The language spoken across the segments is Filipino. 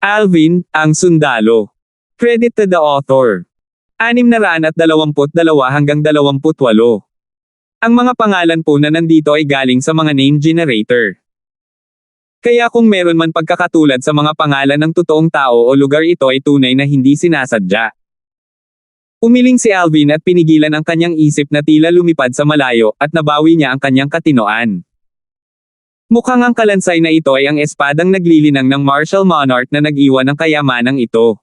Alvin, ang sundalo. Credit to the author. 622 hanggang 28. Ang mga pangalan po na nandito ay galing sa mga name generator. Kaya kung meron man pagkakatulad sa mga pangalan ng totoong tao o lugar, ito ay tunay na hindi sinasadya. Umiling si Alvin at pinigilan ang kanyang isip na tila lumipad sa malayo at nabawi niya ang kanyang katinoan. Mukhang ang kalansay na ito ay ang espadang naglilinang ng martial monarch na nag-iwan ng kayamanang ito.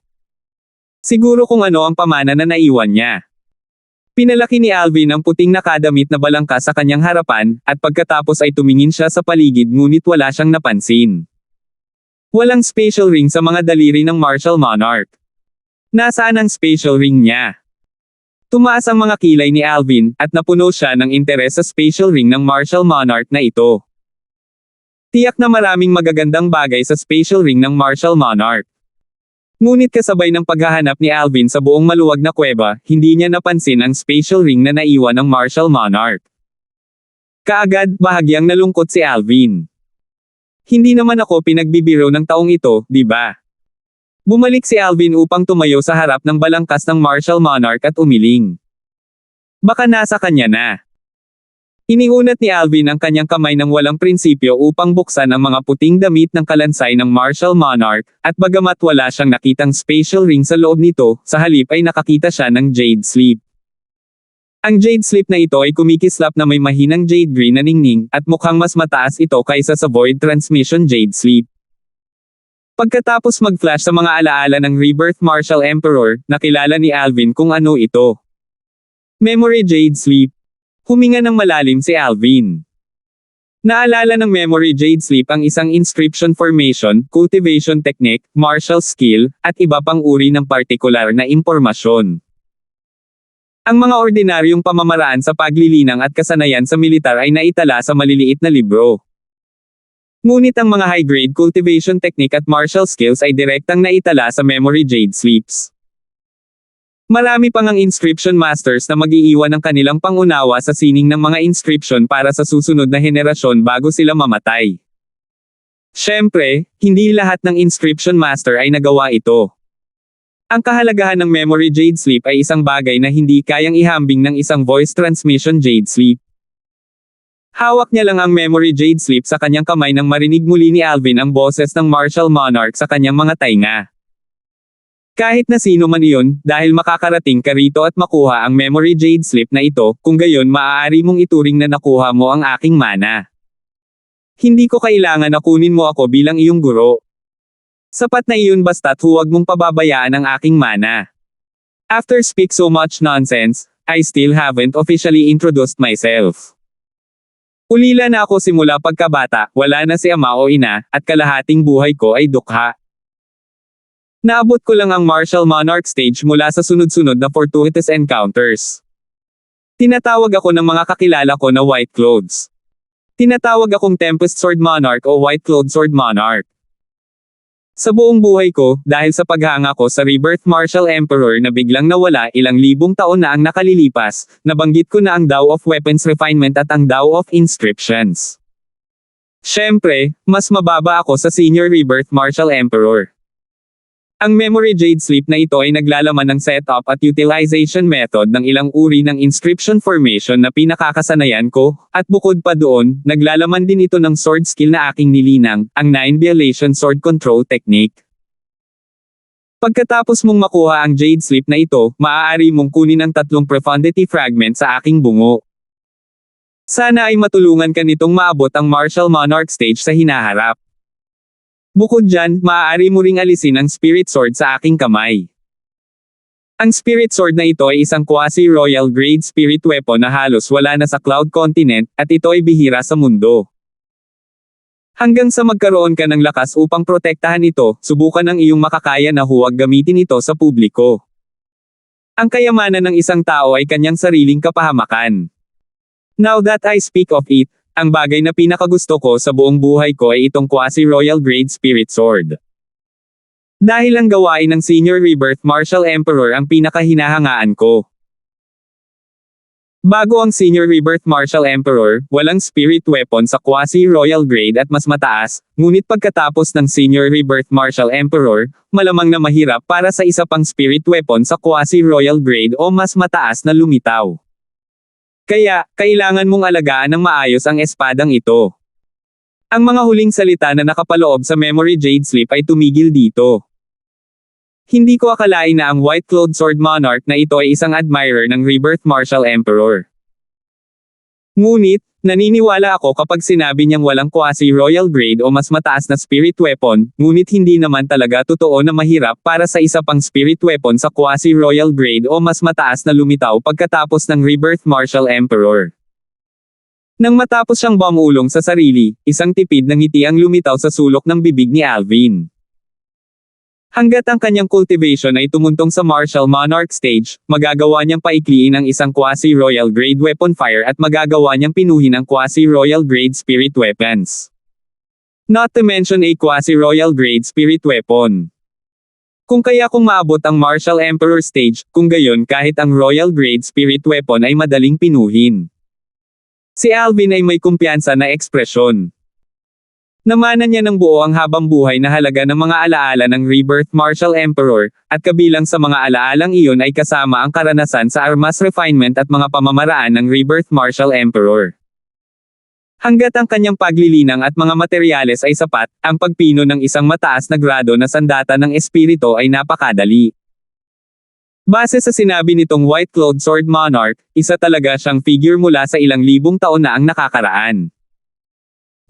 Siguro kung ano ang pamana na naiwan niya. Pinalaki ni Alvin ang puting nakadamit na balangkas sa kanyang harapan, at pagkatapos ay tumingin siya sa paligid ngunit wala siyang napansin. Walang spatial ring sa mga daliri ng martial monarch. Nasaan ang spatial ring niya? Tumaas ang mga kilay ni Alvin, at napuno siya ng interes sa spatial ring ng martial monarch na ito. Tiyak na maraming magagandang bagay sa spatial ring ng martial monarch. Ngunit kasabay ng paghahanap ni Alvin sa buong maluwag na kuweba, hindi niya napansin ang spatial ring na naiwan ng martial monarch. Kaagad, bahagyang nalungkot si Alvin. Hindi naman ako pinagbibiro ng taong ito, di ba? Bumalik si Alvin upang tumayo sa harap ng balangkas ng martial monarch at umiling. Baka nasa kanya na. Iniunat ni Alvin ang kanyang kamay ng walang prinsipyo upang buksan ang mga puting damit ng kalansay ng martial monarch, at bagamat wala siyang nakitang spatial ring sa loob nito, sa halip ay nakakita siya ng jade slip. Ang jade slip na ito ay kumikislap na may mahinang jade green na ningning, at mukhang mas mataas ito kaysa sa void transmission jade slip. Pagkatapos mag-flash sa mga alaala ng Rebirth Martial Emperor, nakilala ni Alvin kung ano ito. Memory Jade Sleep. Huminga ng malalim si Alvin. Naalala ng Memory Jade Sleep ang isang inscription formation, cultivation technique, martial skill, at iba pang uri ng partikular na impormasyon. Ang mga ordinaryong pamamaraan sa paglilinang at kasanayan sa militar ay naitala sa maliliit na libro. Ngunit ang mga high-grade cultivation technique at martial skills ay direktang naitala sa Memory Jade Sleeps. Marami pang ang inscription masters na mag-iiwan ng kanilang pangunawa sa sining ng mga inscription para sa susunod na henerasyon bago sila mamatay. Siyempre, hindi lahat ng inscription master ay nagawa ito. Ang kahalagahan ng Memory Jade Sleep ay isang bagay na hindi kayang ihambing ng isang voice transmission Jade Sleep. Hawak niya lang ang Memory Jade Sleep sa kanyang kamay nang marinig muli ni Alvin ang boses ng martial monarch sa kanyang mga tainga. Kahit na sino man iyon, dahil makakarating ka rito at makuha ang Memory Jade Slip na ito, kung gayon maaari mong ituring na nakuha mo ang aking mana. Hindi ko kailangan na kunin mo ako bilang iyong guro. Sapat na iyon basta't huwag mong pababayaan ang aking mana. After speak so much nonsense, I still haven't officially introduced myself. Ulila na ako simula pagkabata, wala na si ama o ina, at kalahating buhay ko ay dukha. Naabot ko lang ang martial monarch stage mula sa sunod-sunod na fortuitous encounters. Tinatawag ako ng mga kakilala ko na White Clothes. Tinatawag akong Tempest Sword Monarch o White Clothes Sword Monarch. Sa buong buhay ko, dahil sa paghanga ko sa Rebirth Martial Emperor na biglang nawala ilang libong taon na ang nakalilipas, nabanggit ko na ang Tao of Weapons Refinement at ang Tao of Inscriptions. Siyempre, mas mababa ako sa Senior Rebirth Martial Emperor. Ang Memory Jade Sleep na ito ay naglalaman ng setup at utilization method ng ilang uri ng inscription formation na pinakakasanayan ko, at bukod pa doon, naglalaman din ito ng sword skill na aking nilinang, ang 9 Violation Sword Control Technique. Pagkatapos mong makuha ang Jade Sleep na ito, maaari mong kunin ang 3 profundity fragment sa aking bungo. Sana ay matulungan ka nitong maabot ang Martial Monarch stage sa hinaharap. Bukod dyan, maaari mo ring alisin ang Spirit Sword sa aking kamay. Ang Spirit Sword na ito ay isang quasi-royal grade spirit weapon na halos wala na sa Cloud Continent, at ito ay bihira sa mundo. Hanggang sa magkaroon ka ng lakas upang protektahan ito, subukan ang iyong makakaya na huwag gamitin ito sa publiko. Ang kayamanan ng isang tao ay kanyang sariling kapahamakan. Now that I speak of it, ang bagay na pinakagusto ko sa buong buhay ko ay itong quasi-royal grade spirit sword. Dahil ang gawain ng Senior Rebirth Martial Emperor ang pinakahinahangaan ko. Bago ang Senior Rebirth Martial Emperor, walang spirit weapon sa quasi-royal grade at mas mataas, ngunit pagkatapos ng Senior Rebirth Martial Emperor, malamang na mahirap para sa isa pang spirit weapon sa quasi-royal grade o mas mataas na lumitaw. Kaya, kailangan mong alagaan ng maayos ang espadang ito. Ang mga huling salita na nakapaloob sa Memory Jade Slip ay tumigil dito. Hindi ko akalain na ang White-Clawed Sword Monarch na ito ay isang admirer ng Rebirth Martial Emperor. Ngunit, naniniwala ako kapag sinabi niyang walang quasi-royal grade o mas mataas na spirit weapon, ngunit hindi naman talaga totoo na mahirap para sa isa pang spirit weapon sa quasi-royal grade o mas mataas na lumitaw pagkatapos ng Rebirth Martial Emperor. Nang matapos siyang bumulong sa sarili, isang tipid ng ngiti ang lumitaw sa sulok ng bibig ni Alvin. Hanggat ang kanyang cultivation ay tumuntong sa Martial Monarch stage, magagawa niyang paikliin ang isang quasi-royal grade weapon fire at magagawa niyang pinuhin ang quasi-royal grade spirit weapons. Not to mention a quasi-royal grade spirit weapon. Kung maabot ang Martial Emperor stage, kung gayon kahit ang royal grade spirit weapon ay madaling pinuhin. Si Alvin ay may kumpiyansa na ekspresyon. Namanan niya ng buo ang habang buhay na halaga ng mga alaala ng Rebirth Martial Emperor, at kabilang sa mga alaalang iyon ay kasama ang karanasan sa armas refinement at mga pamamaraan ng Rebirth Martial Emperor. Hanggat ang kanyang paglilinang at mga materyales ay sapat, ang pagpino ng isang mataas na grado na sandata ng espiritu ay napakadali. Base sa sinabi nitong White-Clawed Sword Monarch, isa talaga siyang figure mula sa ilang libong taon na ang nakakaraan.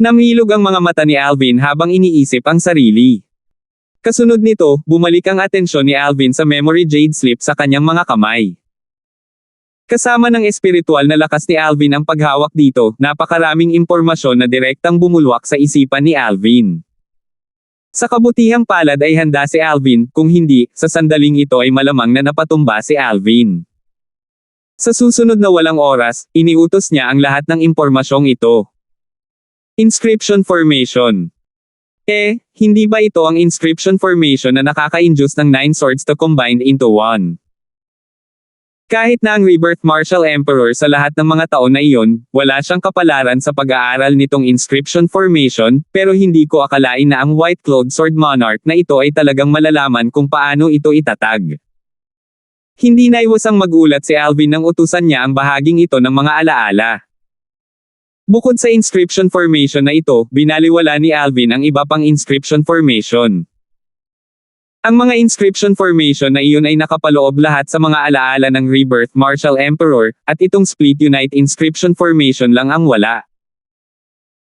Namilog ang mga mata ni Alvin habang iniisip ang sarili. Kasunod nito, bumalik ang atensyon ni Alvin sa Memory Jade Slip sa kanyang mga kamay. Kasama ng espiritual na lakas ni Alvin ang paghawak dito, napakaraming impormasyon na direktang bumulwak sa isipan ni Alvin. Sa kabutihang palad ay handa si Alvin, kung hindi, sa sandaling ito ay malamang na napatumba si Alvin. Sa susunod na walang oras, iniutos niya ang lahat ng impormasyong ito. Inscription Formation. Hindi ba ito ang Inscription Formation na nakaka-induce ng 9 swords to combine into one? Kahit na ang Rebirth Martial Emperor sa lahat ng mga taon na iyon, wala siyang kapalaran sa pag-aaral nitong Inscription Formation, pero hindi ko akalain na ang White-Clawed Sword Monarch na ito ay talagang malalaman kung paano ito itatag. Hindi naiwasang magulat si Alvin nang utusan niya ang bahaging ito ng mga alaala. Bukod sa inscription formation na ito, binaliwala ni Alvin ang iba pang inscription formation. Ang mga inscription formation na iyon ay nakapaloob lahat sa mga alaala ng Rebirth Martial Emperor, at itong Split Unite inscription formation lang ang wala.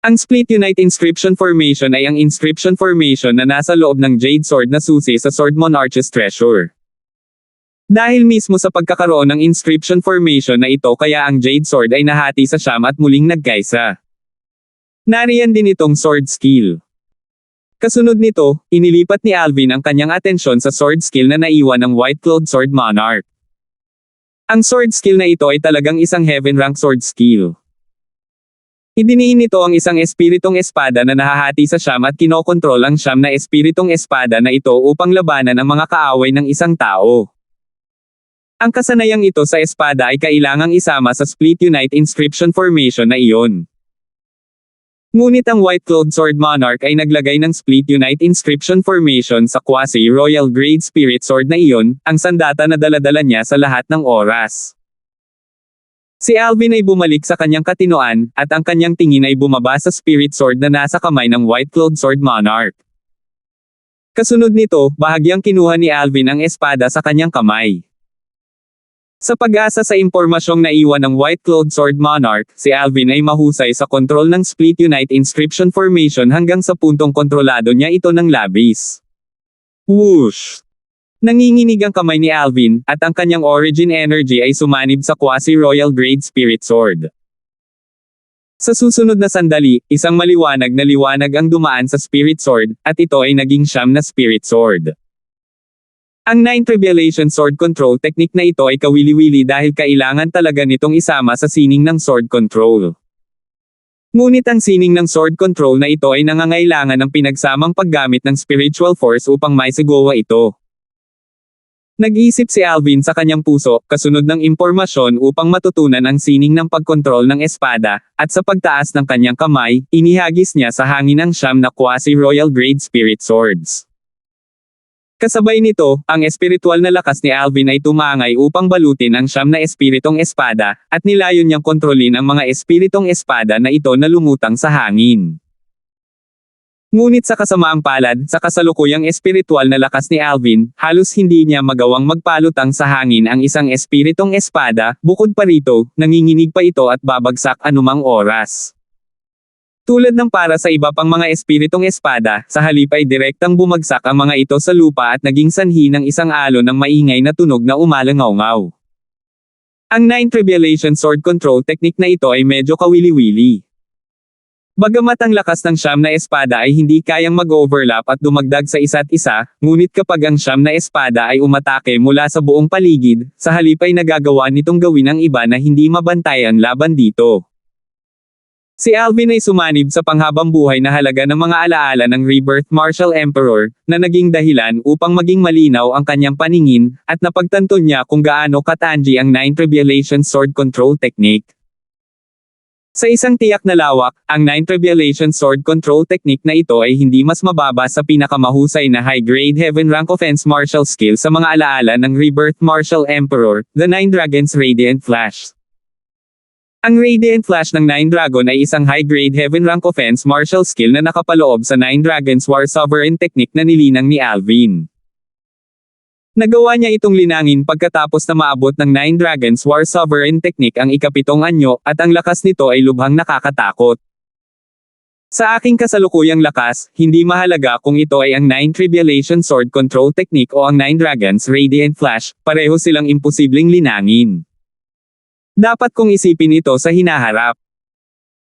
Ang Split Unite inscription formation ay ang inscription formation na nasa loob ng Jade Sword na susi sa Sword Monarch's treasure. Dahil mismo sa pagkakaroon ng inscription formation na ito kaya ang Jade Sword ay nahati sa siyam at muling nagkaisa. Nariyan din itong sword skill. Kasunod nito, inilipat ni Alvin ang kanyang atensyon sa sword skill na naiwan ng White-Clawed Sword Monarch. Ang sword skill na ito ay talagang isang heaven rank sword skill. Idiniin nito ang isang espiritong espada na nahahati sa siyam at kinokontrol ang siyam na espiritong espada na ito upang labanan ang mga kaaway ng isang tao. Ang kasanayang ito sa espada ay kailangang isama sa Split Unite inscription formation na iyon. Ngunit ang White-Clawed Sword Monarch ay naglagay ng Split Unite inscription formation sa quasi-royal grade spirit sword na iyon, ang sandata na daladala niya sa lahat ng oras. Si Alvin ay bumalik sa kanyang katinoan, at ang kanyang tingin ay bumaba sa spirit sword na nasa kamay ng White-Clawed Sword Monarch. Kasunod nito, bahagyang kinuha ni Alvin ang espada sa kanyang kamay. Sa pag-asa sa impormasyong naiwan ng White-Clawed Sword Monarch, si Alvin ay mahusay sa kontrol ng Split Unite inscription formation hanggang sa puntong kontrolado niya ito ng labis. Whoosh! Nanginginig ang kamay ni Alvin, at ang kanyang origin energy ay sumanib sa quasi-royal grade spirit sword. Sa susunod na sandali, isang maliwanag na liwanag ang dumaan sa spirit sword, at ito ay naging siyam na spirit sword. Ang 9 Tribulation Sword Control technique na ito ay kawili-wili dahil kailangan talaga nitong isama sa sining ng sword control. Ngunit ang sining ng sword control na ito ay nangangailangan ng pinagsamang paggamit ng spiritual force upang maisagawa ito. Nag-iisip si Alvin sa kanyang puso, kasunod ng impormasyon upang matutunan ang sining ng pagkontrol ng espada, at sa pagtaas ng kanyang kamay, inihagis niya sa hangin ang 9 na quasi-royal grade spirit swords. Kasabay nito, ang espiritual na lakas ni Alvin ay tumangay upang balutin ang 9 na espiritong espada, at nilayon niyang kontrolin ang mga espiritong espada na ito na lumutang sa hangin. Ngunit sa kasamaang palad, sa kasalukuyang espiritual na lakas ni Alvin, halos hindi niya magawang magpalutang sa hangin ang isang espiritong espada, bukod pa rito, nanginginig pa ito at babagsak anumang oras. Tulad ng para sa iba pang mga espiritong espada, sa halip ay direktang bumagsak ang mga ito sa lupa at naging sanhi ng isang alon ng maingay na tunog na umalangaw-ngaw. Ang 9 Tribulation Sword Control Technique na ito ay medyo kawili-wili. Bagamat ang lakas ng 9 na espada ay hindi kayang mag-overlap at dumagdag sa isa't isa, ngunit kapag ang 9 na espada ay umatake mula sa buong paligid, sa halip ay nagagawa nitong gawin ang iba na hindi mabantayan laban dito. Si Alvin ay sumanib sa panghabang buhay na halaga ng mga alaala ng Rebirth Martial Emperor, na naging dahilan upang maging malinaw ang kanyang paningin, at napagtanto niya kung gaano katangi ang 9 Tribulation Sword Control Technique. Sa isang tiyak na lawak, ang 9 Tribulation Sword Control Technique na ito ay hindi mas mababa sa pinakamahusay na high-grade Heaven Rank Offense Martial Skill sa mga alaala ng Rebirth Martial Emperor, the 9 Dragons Radiant Flash. Ang Radiant Flash ng 9 Dragon ay isang high-grade Heaven Rank Offense Martial Skill na nakapaloob sa 9 Dragons War Sovereign Technique na nilinang ni Alvin. Nagawa niya itong linangin pagkatapos na maabot ng 9 Dragons War Sovereign Technique ang ikapitong anyo, at ang lakas nito ay lubhang nakakatakot. Sa aking kasalukuyang lakas, hindi mahalaga kung ito ay ang 9 Tribulation Sword Control Technique o ang 9 Dragons Radiant Flash, pareho silang imposibleng linangin. Dapat kong isipin ito sa hinaharap.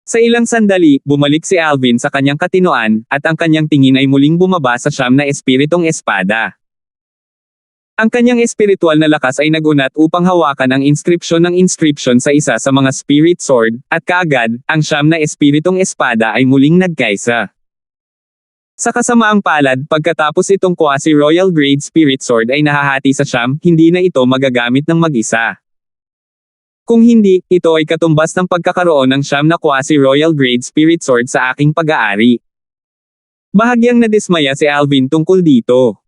Sa ilang sandali, bumalik si Alvin sa kanyang katinoan, at ang kanyang tingin ay muling bumaba sa 9 na espiritong espada. Ang kanyang espiritual na lakas ay nagunat upang hawakan ang inscription sa isa sa mga spirit sword, at kaagad, ang 9 na espiritong espada ay muling nagkaisa. Sa kasamaang palad, pagkatapos itong quasi-royal grade spirit sword ay nahahati sa 9, hindi na ito magagamit ng mag-isa. Kung hindi, ito ay katumbas ng pagkakaroon ng 9 na quasi-royal grade spirit sword sa aking pag-aari. Bahagyang nadismaya si Alvin tungkol dito.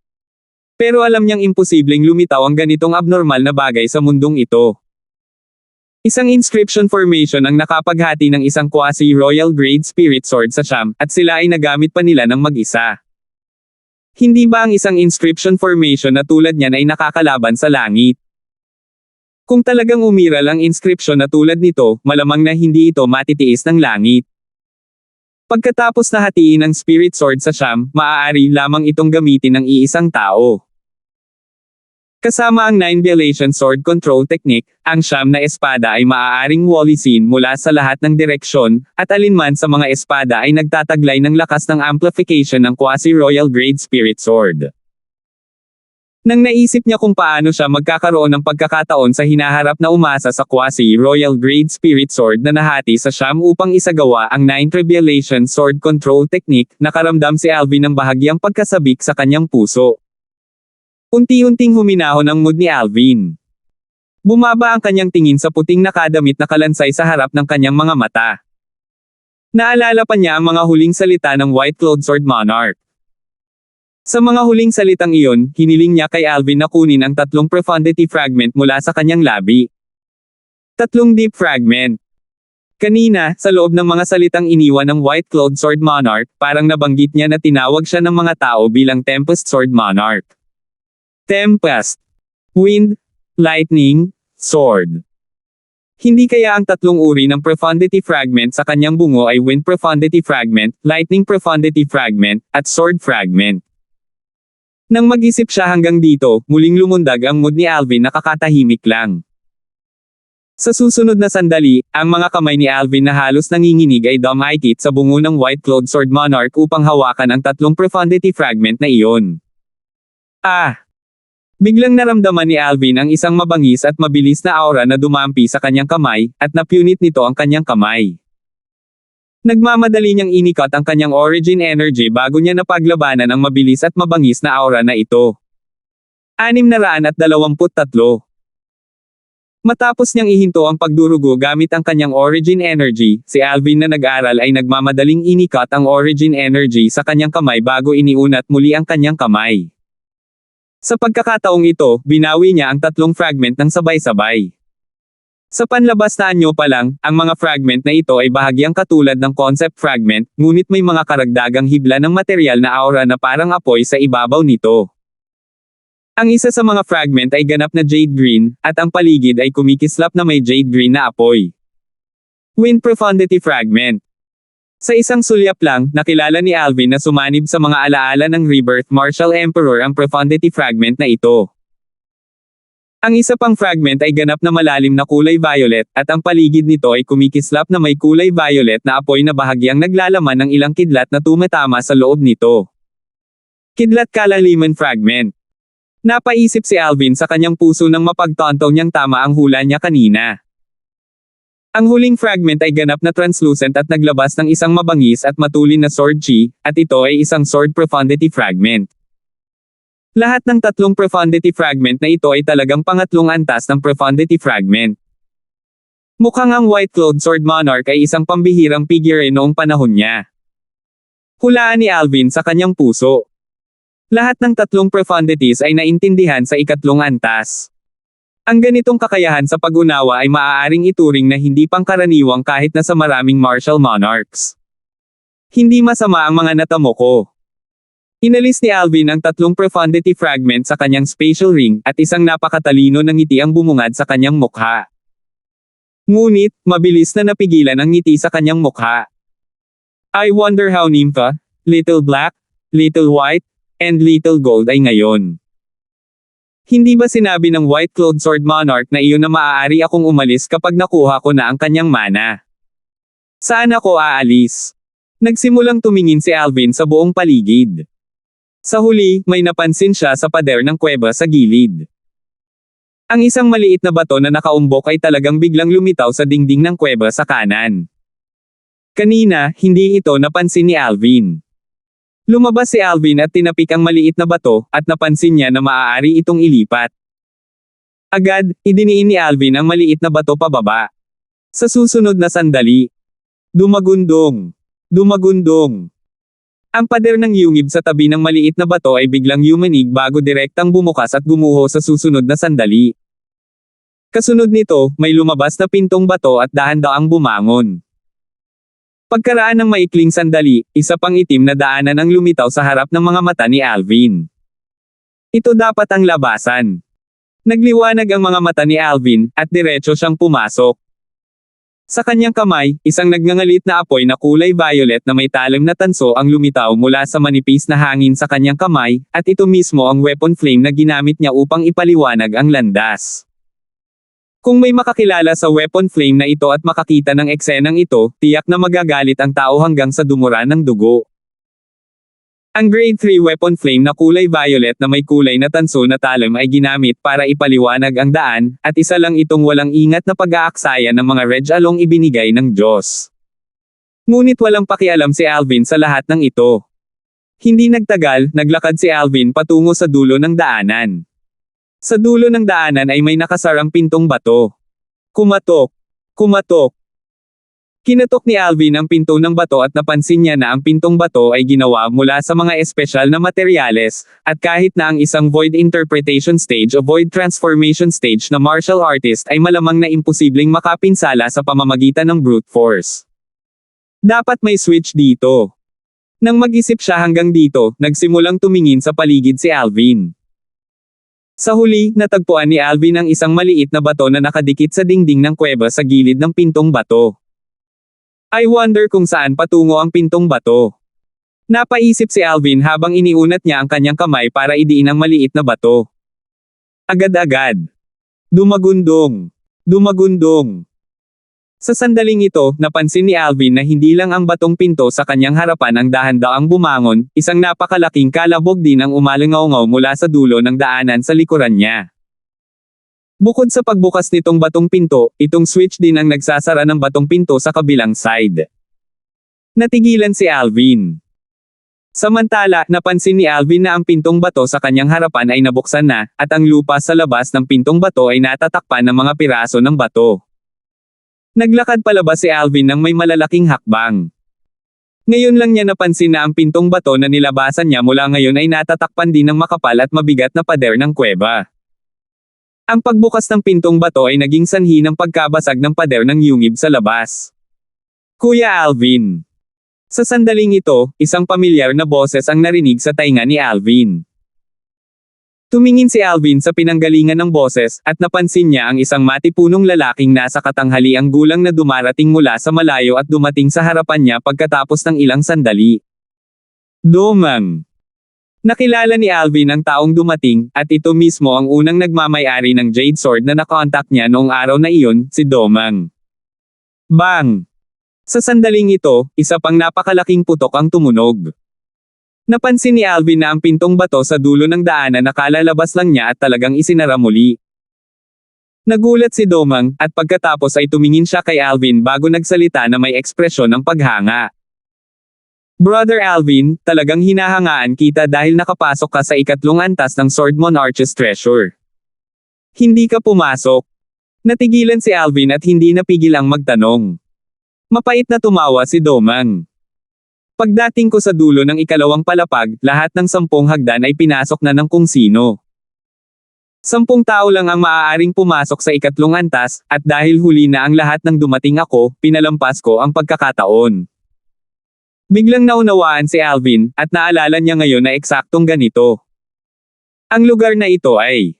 Pero alam niyang imposibleng lumitaw ang ganitong abnormal na bagay sa mundong ito. Isang inscription formation ang nakapaghati ng isang quasi-royal grade spirit sword sa 9, at sila ay nagamit pa nila ng mag-isa. Hindi ba ang isang inscription formation na tulad niyan ay nakakalaban sa langit? Kung talagang umiral ang inscription na tulad nito, malamang na hindi ito matitiis ng langit. Pagkatapos na hatiin ang spirit sword sa 9, maaari lamang itong gamitin ng iisang tao. Kasama ang 9 Violation Sword Control Technique, ang 9 na espada ay maaaring walisin mula sa lahat ng direksyon, at alinman sa mga espada ay nagtataglay ng lakas ng amplification ng quasi-royal grade spirit sword. Nang naisip niya kung paano siya magkakaroon ng pagkakataon sa hinaharap na umasa sa quasi-royal grade spirit sword na nahati sa 9 upang isagawa ang 9 Tribulation Sword Control Technique, nakaramdam si Alvin ng bahagyang pagkasabik sa kanyang puso. Unti-unting huminahon ang mood ni Alvin. Bumaba ang kanyang tingin sa puting nakadamit na kalansay sa harap ng kanyang mga mata. Naalala pa niya ang mga huling salita ng White-Clawed Sword Monarch. Sa mga huling salitang iyon, hiniling niya kay Alvin na kunin ang 3 profundity fragment mula sa kanyang labi. 3 deep fragment. Kanina, sa loob ng mga salitang iniwan ng White-Clawed Sword Monarch, parang nabanggit niya na tinawag siya ng mga tao bilang Tempest Sword Monarch. Tempest. Wind, lightning, sword. Hindi kaya ang 3 uri ng profundity fragment sa kanyang bungo ay wind profundity fragment, lightning profundity fragment, at sword fragment. Nang mag-isip siya hanggang dito, muling lumundag ang mood ni Alvin na kakatahimik lang. Sa susunod na sandali, ang mga kamay ni Alvin na halos nanginginig ay dumikit sa bungo ng White-Clawed Sword Monarch upang hawakan ang 3 profundity fragment na iyon. Biglang naramdaman ni Alvin ang isang mabangis at mabilis na aura na dumampi sa kanyang kamay, at napunit nito ang kanyang kamay. Nagmamadali niyang inikat ang kanyang origin energy bago niya napaglabanan ang mabilis at mabangis na aura na ito. 623. Matapos niyang ihinto ang pagdurugo gamit ang kanyang origin energy, si Alvin na nag-aral ay nagmamadaling inikat ang origin energy sa kanyang kamay bago iniunat muli ang kanyang kamay. Sa pagkakataong ito, binawi niya ang 3 fragment ng sabay-sabay. Sa panlabas na anyo pa lang, ang mga fragment na ito ay bahagyang katulad ng concept fragment, ngunit may mga karagdagang hibla ng material na aura na parang apoy sa ibabaw nito. Ang isa sa mga fragment ay ganap na jade green, at ang paligid ay kumikislap na may jade green na apoy. Wind Profundity Fragment. Sa isang sulyap lang, nakilala ni Alvin na sumanib sa mga alaala ng Rebirth Martial Emperor ang Profundity Fragment na ito. Ang isa pang fragment ay ganap na malalim na kulay violet, at ang paligid nito ay kumikislap na may kulay violet na apoy na bahagyang naglalaman ng ilang kidlat na tumatama sa loob nito. Kidlat Kalaliman Fragment. Napaisip si Alvin sa kanyang puso nang mapagtanto niyang tama ang hula niya kanina. Ang huling fragment ay ganap na translucent at naglabas ng isang mabangis at matulin na sword chi, at ito ay isang sword profundity fragment. Lahat ng 3 profundity fragment na ito ay talagang pangatlong antas ng profundity fragment. Mukhang ang white-clothed sword monarch ay isang pambihirang figure noong panahon niya. Hulaan ni Alvin sa kanyang puso. Lahat ng 3 profundities ay naintindihan sa ikatlong antas. Ang ganitong kakayahan sa pag-unawa ay maaaring ituring na hindi pangkaraniwang kahit na sa maraming martial monarchs. Hindi masama ang mga natamo ko. Inalis ni Alvin ang 3 profundity fragment sa kanyang spatial ring, at isang napakatalino na ngiti ang bumungad sa kanyang mukha. Ngunit, mabilis na napigilan ang ngiti sa kanyang mukha. I wonder how Nympha, Little Black, Little White, and Little Gold ay ngayon. Hindi ba sinabi ng white-clothed sword monarch na iyon na maaari akong umalis kapag nakuha ko na ang kanyang mana? Saan ako aalis? Nagsimulang tumingin si Alvin sa buong paligid. Sa huli, may napansin siya sa pader ng kuweba sa gilid. Ang isang maliit na bato na nakaumbok ay talagang biglang lumitaw sa dingding ng kuweba sa kanan. Kanina, hindi ito napansin ni Alvin. Lumabas si Alvin at tinapik ang maliit na bato, at napansin niya na maaari itong ilipat. Agad, idiniin ni Alvin ang maliit na bato pababa. Sa susunod na sandali, dumagundong. Dumagundong. Ang pader ng yungib sa tabi ng maliit na bato ay biglang yumanig bago direktang bumukas at gumuho sa susunod na sandali. Kasunod nito, may lumabas na pintong bato at dahan-daang bumangon. Pagkaraan ng maikling sandali, isa pang itim na daanan ang lumitaw sa harap ng mga mata ni Alvin. Ito dapat ang labasan. Nagliwanag ang mga mata ni Alvin, at diretso siyang pumasok. Sa kanyang kamay, isang nagngangalit na apoy na kulay violet na may talim na tanso ang lumitaw mula sa manipis na hangin sa kanyang kamay, at ito mismo ang weapon flame na ginamit niya upang ipaliwanag ang landas. Kung may makakilala sa weapon flame na ito at makakita ng eksenang ito, tiyak na magagalit ang tao hanggang sa dumuran ng dugo. Ang grade 3 weapon flame na kulay violet na may kulay na tanso na talim ay ginamit para ipaliwanag ang daan, at isa lang itong walang ingat na pag-aaksaya ng mga Regalong ibinigay ng Diyos. Ngunit walang pakialam si Alvin sa lahat ng ito. Hindi nagtagal, naglakad si Alvin patungo sa dulo ng daanan. Sa dulo ng daanan ay may nakasarang pintong bato. Kumatok. Kumatok. Kinatok ni Alvin ang pinto ng bato at napansin niya na ang pintong bato ay ginawa mula sa mga espesyal na materyales, at kahit na ang isang void interpretation stage o void transformation stage na martial artist ay malamang na imposibleng makapinsala sa pamamagitan ng brute force. Dapat may switch dito. Nang mag-isip siya hanggang dito, nagsimulang tumingin sa paligid si Alvin. Sa huli, natagpuan ni Alvin ang isang maliit na bato na nakadikit sa dingding ng kuweba sa gilid ng pintong bato. I wonder kung saan patungo ang pintong bato. Napaisip si Alvin habang iniunat niya ang kanyang kamay para idiin ang maliit na bato. Agad-agad. Dumagundong. Dumagundong. Sa sandaling ito, napansin ni Alvin na hindi lang ang batong pinto sa kanyang harapan ang dahan-daang bumangon, isang napakalaking kalabog din ang umalingaw-ngaw mula sa dulo ng daanan sa likuran niya. Bukod sa pagbukas nitong batong pinto, itong switch din ang nagsasara ng batong pinto sa kabilang side. Natigilan si Alvin. Samantala, napansin ni Alvin na ang pintong bato sa kanyang harapan ay nabuksan na, at ang lupa sa labas ng pintong bato ay natatakpan ng mga piraso ng bato. Naglakad palabas si Alvin ng may malalaking hakbang. Ngayon lang niya napansin na ang pintong bato na nilabasan niya mula ngayon ay natatakpan din ng makapal at mabigat na pader ng kuweba. Ang pagbukas ng pintong bato ay naging sanhi ng pagkabasag ng pader ng yungib sa labas. Kuya Alvin. Sa sandaling ito, isang pamilyar na boses ang narinig sa tainga ni Alvin. Tumingin si Alvin sa pinanggalingan ng boses, at napansin niya ang isang matipunong lalaking nasa katanghaliang gulang na dumarating mula sa malayo at dumating sa harapan niya pagkatapos ng ilang sandali. Domang. Nakilala ni Alvin ang taong dumating, at ito mismo ang unang nagmamay-ari ng Jade Sword na nakontak niya noong araw na iyon, si Domang. Bang! Sa sandaling ito, isa pang napakalaking putok ang tumunog. Napansin ni Alvin na ang pintong bato sa dulo ng daanan na kalalabas lang niya at talagang isinara muli. Nagulat si Domang, at pagkatapos ay tumingin siya kay Alvin bago nagsalita na may ekspresyon ng paghanga. Brother Alvin, talagang hinahangaan kita dahil nakapasok ka sa ikatlong antas ng Swordmon Arches Treasure. Hindi ka pumasok. Natigilan si Alvin at hindi napigil ang magtanong. Mapait na tumawa si Domang. Pagdating ko sa dulo ng ikalawang palapag, lahat ng 10 hagdan ay pinasok na ng kung sino. 10 tao lang ang maaaring pumasok sa ikatlong antas, at dahil huli na ang lahat ng dumating ako, pinalampas ko ang pagkakataon. Biglang naunawaan si Alvin, at naalala niya ngayon na eksaktong ganito. Ang lugar na ito ay...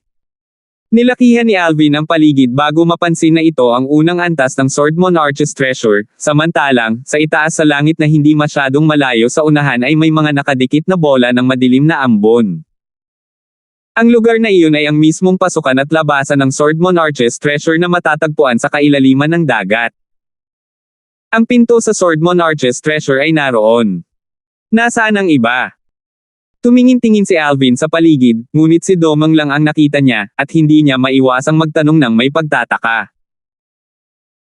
Nilakihan ni Alvin ang paligid bago mapansin na ito ang unang antas ng Swordmon Arches Treasure, samantalang, sa itaas sa langit na hindi masyadong malayo sa unahan ay may mga nakadikit na bola ng madilim na ambon. Ang lugar na iyon ay ang mismong pasukan at labasan ng Swordmon Arches Treasure na matatagpuan sa kailaliman ng dagat. Ang pinto sa Swordmon Arches Treasure ay naroon. Nasaan ang iba? Tumingin-tingin si Alvin sa paligid, ngunit si Domang lang ang nakita niya, at hindi niya maiwasang magtanong ng may pagtataka.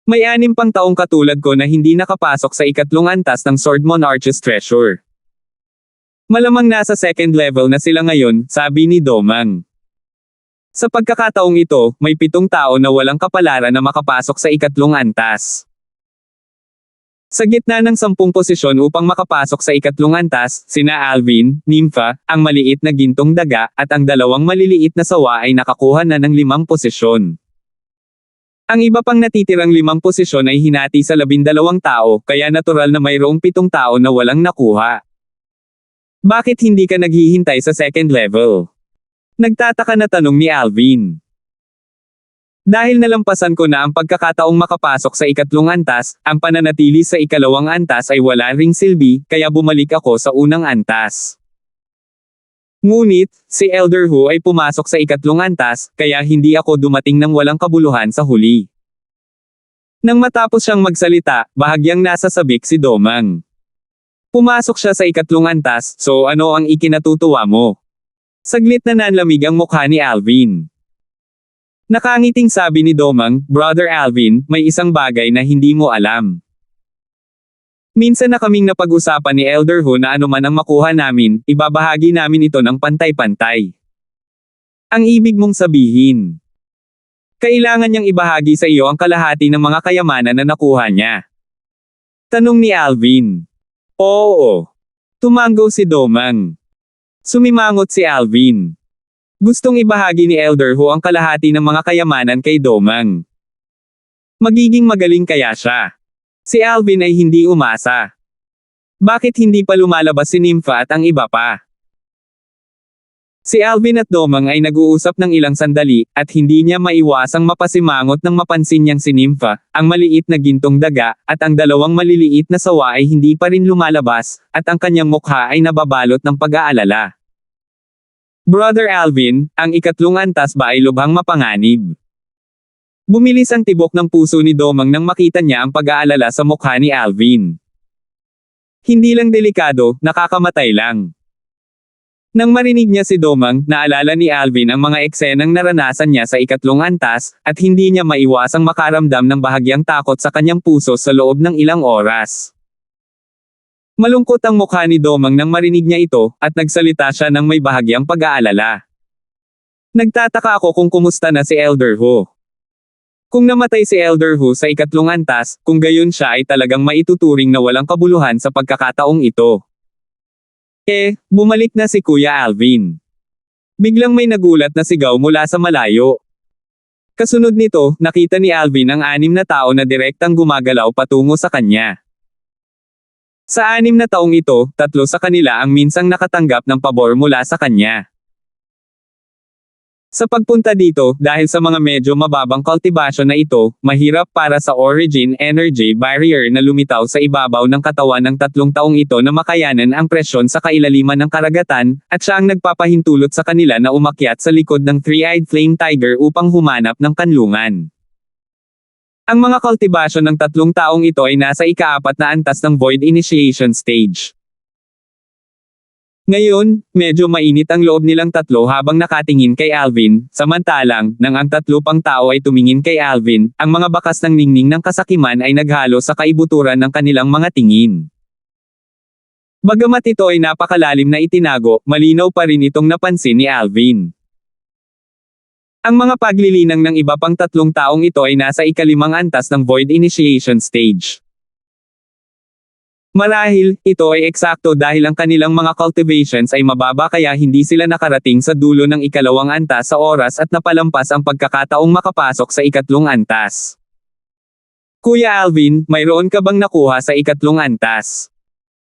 May 6 pang taong katulad ko na hindi nakapasok sa ikatlong antas ng Swordmon Arches Treasure. Malamang nasa second level na sila ngayon, sabi ni Domang. Sa pagkakataong ito, may 7 tao na walang kapalaran na makapasok sa ikatlong antas. Sa gitna ng 10 posisyon upang makapasok sa ikatlong antas, sina Alvin, Nympha, ang maliit na gintong daga, at ang 2 maliliit na sawa ay nakakuha na ng 5 posisyon. Ang iba pang natitirang 5 posisyon ay hinati sa 12 tao, kaya natural na mayroong 7 tao na walang nakuha. Bakit hindi ka naghihintay sa second level? Nagtataka na tanong ni Alvin. Dahil nalampasan ko na ang pagkakataong makapasok sa ikatlong antas, ang pananatili sa ikalawang antas ay wala ring silbi, kaya bumalik ako sa unang antas. Ngunit, si Elder Hu ay pumasok sa ikatlong antas, kaya hindi ako dumating ng walang kabuluhan sa huli. Nang matapos siyang magsalita, bahagyang nasasabik si Domang. Pumasok siya sa ikatlong antas, so ano ang ikinatutuwa mo? Saglit na nanlamig ang mukha ni Alvin. Nakangiting sabi ni Domang, Brother Alvin, may isang bagay na hindi mo alam. Minsan na kaming napag-usapan ni Elder Hu na anuman ang makuha namin, ibabahagi namin ito ng pantay-pantay. Ang ibig mong sabihin. Kailangan niyang ibahagi sa iyo ang kalahati ng mga kayamanan na nakuha niya. Tanong ni Alvin. Oo. Tumanggo si Domang. Sumimangot si Alvin. Gustong ibahagi ni Elder Hu ang kalahati ng mga kayamanan kay Domang. Magiging magaling kaya siya? Si Alvin ay hindi umasa. Bakit hindi pa lumalabas si Nympha at ang iba pa? Si Alvin at Domang ay nag-uusap ng ilang sandali, at hindi niya maiwasang mapasimangot nang mapansin niyang si Nympha, ang maliit na gintong daga, at ang 2 maliliit na sawa ay hindi pa rin lumalabas, at ang kanyang mukha ay nababalot ng pag-aalala. Brother Alvin, ang ikatlong antas ba ay lubhang mapanganib? Bumilis ang tibok ng puso ni Domang nang makita niya ang pag-aalala sa mukha ni Alvin. Hindi lang delikado, nakakamatay lang. Nang marinig niya si Domang, naalala ni Alvin ang mga eksenang naranasan niya sa ikatlong antas, at hindi niya maiwasang makaramdam ng bahagyang takot sa kanyang puso sa loob ng ilang oras. Malungkot ang mukha ni Domang nang marinig niya ito, at nagsalita siya ng may bahagyang pag-aalala. Nagtataka ako kung kumusta na si Elder Hu. Kung namatay si Elder Hu sa ikatlong antas, kung gayon siya ay talagang maituturing na walang kabuluhan sa pagkakataong ito. Bumalik na si Kuya Alvin. Biglang may nagulat na sigaw mula sa malayo. Kasunod nito, nakita ni Alvin ang 6 na tao na direktang gumagalaw patungo sa kanya. Sa 6 na taong ito, 3 sa kanila ang minsang nakatanggap ng pabor mula sa kanya. Sa pagpunta dito, dahil sa mga medyo mababang cultivation na ito, mahirap para sa origin energy barrier na lumitaw sa ibabaw ng katawan ng 3 taong ito na makayanan ang presyon sa kailaliman ng karagatan, at siya ang nagpapahintulot sa kanila na umakyat sa likod ng three-eyed flame tiger upang humanap ng kanlungan. Ang mga cultivation ng 3 taong ito ay nasa ika-4 na antas ng void initiation stage. Ngayon, medyo mainit ang loob nilang 3 habang nakatingin kay Alvin, samantalang, nang ang 3 pang tao ay tumingin kay Alvin, ang mga bakas ng ningning ng kasakiman ay naghalo sa kaibuturan ng kanilang mga tingin. Bagamat ito ay napakalalim na itinago, malinaw pa rin itong napansin ni Alvin. Ang mga paglilinang ng iba pang 3 taong ito ay nasa ika-5 antas ng void initiation stage. Marahil, ito ay eksakto dahil ang kanilang mga cultivations ay mababa kaya hindi sila nakarating sa dulo ng ika-2 antas sa oras at napalampas ang pagkakataong makapasok sa ika-3 antas. Kuya Alvin, mayroon ka bang nakuha sa ika-3 antas?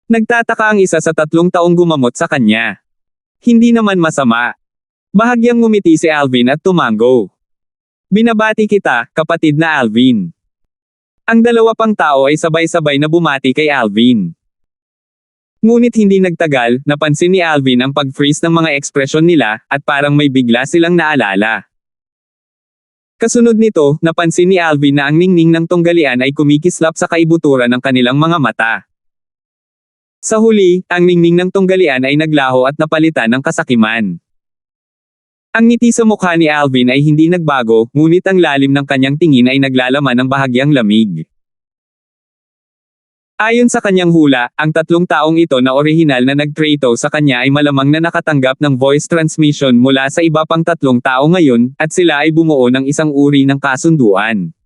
Nagtataka ang isa sa 3 taong gumamot sa kanya. Hindi naman masama. Bahagyang ngumiti si Alvin at tumango. Binabati kita, kapatid na Alvin. Ang 2 pang tao ay sabay-sabay na bumati kay Alvin. Ngunit hindi nagtagal, napansin ni Alvin ang pag-freeze ng mga ekspresyon nila, at parang may bigla silang naalala. Kasunod nito, napansin ni Alvin na ang ningning ng tunggalian ay kumikislap sa kaibuturan ng kanilang mga mata. Sa huli, ang ningning ng tunggalian ay naglaho at napalitan ng kasakiman. Ang ngiti sa mukha ni Alvin ay hindi nagbago, ngunit ang lalim ng kanyang tingin ay naglalaman ng bahagyang lamig. Ayon sa kanyang hula, ang 3 taong ito na orihinal na nagtrato sa kanya ay malamang na nakatanggap ng voice transmission mula sa iba pang 3 tao ngayon, at sila ay bumuo ng isang uri ng kasunduan.